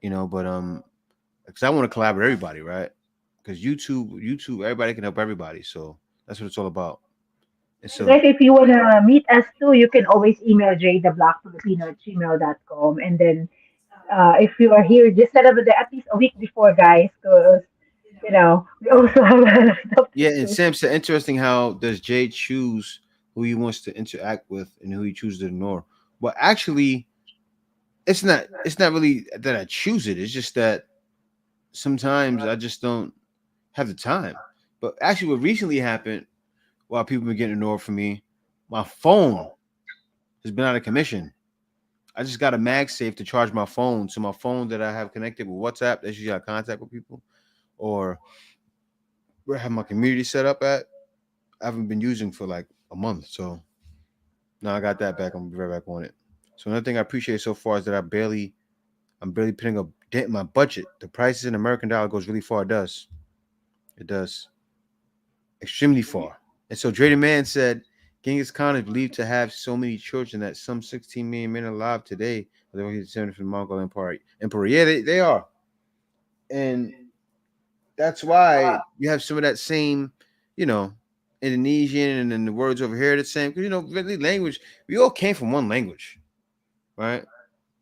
A: But because I want to collaborate with everybody, right? Because YouTube, everybody can help everybody. So that's what it's all about. And
B: so
A: so,
B: guys, if you want to meet us too, you can always email jtheblackfilipino@gmail.com. And then if you are here, just set up at least a week before, guys, because, we also have a lot of stuff to
A: yeah, and
B: do.
A: Sam said, interesting how does Jay choose who he wants to interact with and who he chooses to ignore. But actually, it's not really that I choose it. It's just that sometimes I just don't have the time. But actually, what recently happened while people been getting ignored from me, my phone has been out of commission. I just got a MagSafe to charge my phone. So my phone that I have connected with WhatsApp, that's usually I contact with people, or where I have my community set up at, I haven't been using for like a month. So now I got that back. I'm gonna be right back on it. So another thing I appreciate so far is that I'm barely putting a dent in my budget. The prices in American dollar goes really far. It does. It does. Extremely far. And so Dre the Man said Genghis Khan is believed to have so many children that some 16 million men alive today are descended from the Mongol Empire. Yeah, they are. And that's why you have some of that same, Indonesian, and then the words over here are the same. Because really language, we all came from one language, right?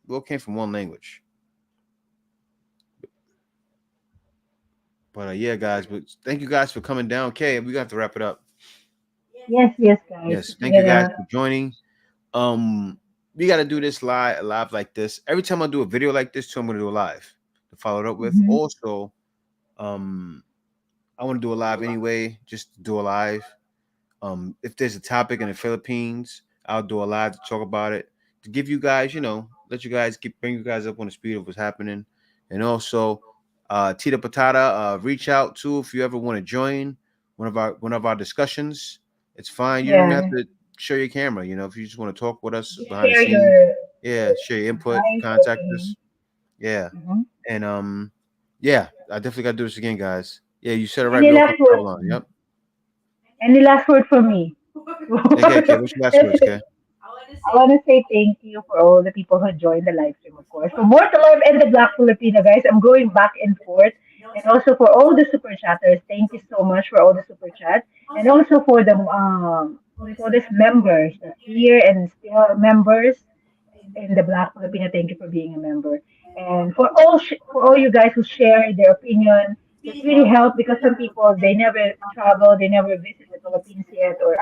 A: We all came from one language. But yeah, guys. But thank you guys for coming down. Okay, we have to wrap it up.
B: Yes, guys.
A: Yes, thank you guys for joining. We got to do this live like this. Every time I do a video like this, too, I'm gonna do a live to follow it up with.
B: Mhm.
A: Also, I want to do a live anyway, just to do a live. If there's a topic in the Philippines, I'll do a live to talk about it, to give you guys, let you guys bring you guys up on the speed of what's happening. And also, Tita Patata, reach out to if you ever want to join one of our discussions. It's fine. You don't even have to show your camera. If you just want to talk with us behind the
B: Share
A: scenes,
B: your
A: share your input,
B: advice,
A: contact
B: opinion.
A: us. Yeah.
B: Mhm.
A: And I definitely got to do this again, guys. Yeah, you said it right.
B: Any
A: We all
B: last
A: come from
B: word?
A: Babylon. Yep.
B: Any last word from me?
A: Okay. What's your last words, okay?
B: I want to say thank you for all the people who joined the live stream, of course. For more to live in the Black Filipino, guys, I'm going back and forth. And also for all the super chatters, thank you so much for all the super chat. And also for the what do you call this, members that's here and still members in the Black Filipino. Thank you for being a member. And for all you guys who share their opinion, it really helped because some people they never travel, they never visit the Philippines yet, or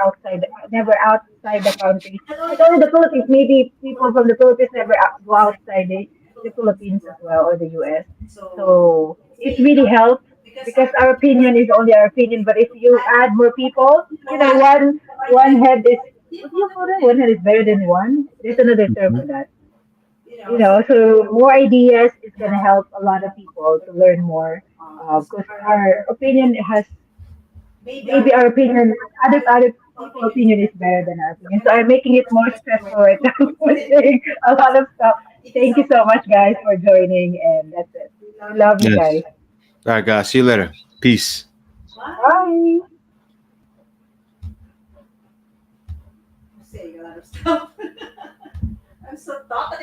B: never outside the country. Not only the Philippines, maybe people from the Philippines never go outside the Philippines as well, or the U.S. So it really helped because our opinion is only our opinion. But if you add more people, one head is what do you call that? One head is better than one. There's another term for that. So more ideas is gonna help a lot of people to learn more. Because our opinion has maybe our opinion, other people's opinion is better than our opinion. So I'm making it more stressful right now for saying a lot of stuff. Thank you so much, guys, for joining, and that's it. We love you
A: Yes.
B: guys.
A: All right, guys. See you later. Peace.
B: Bye.
G: Saying a lot of stuff. I'm so talkative.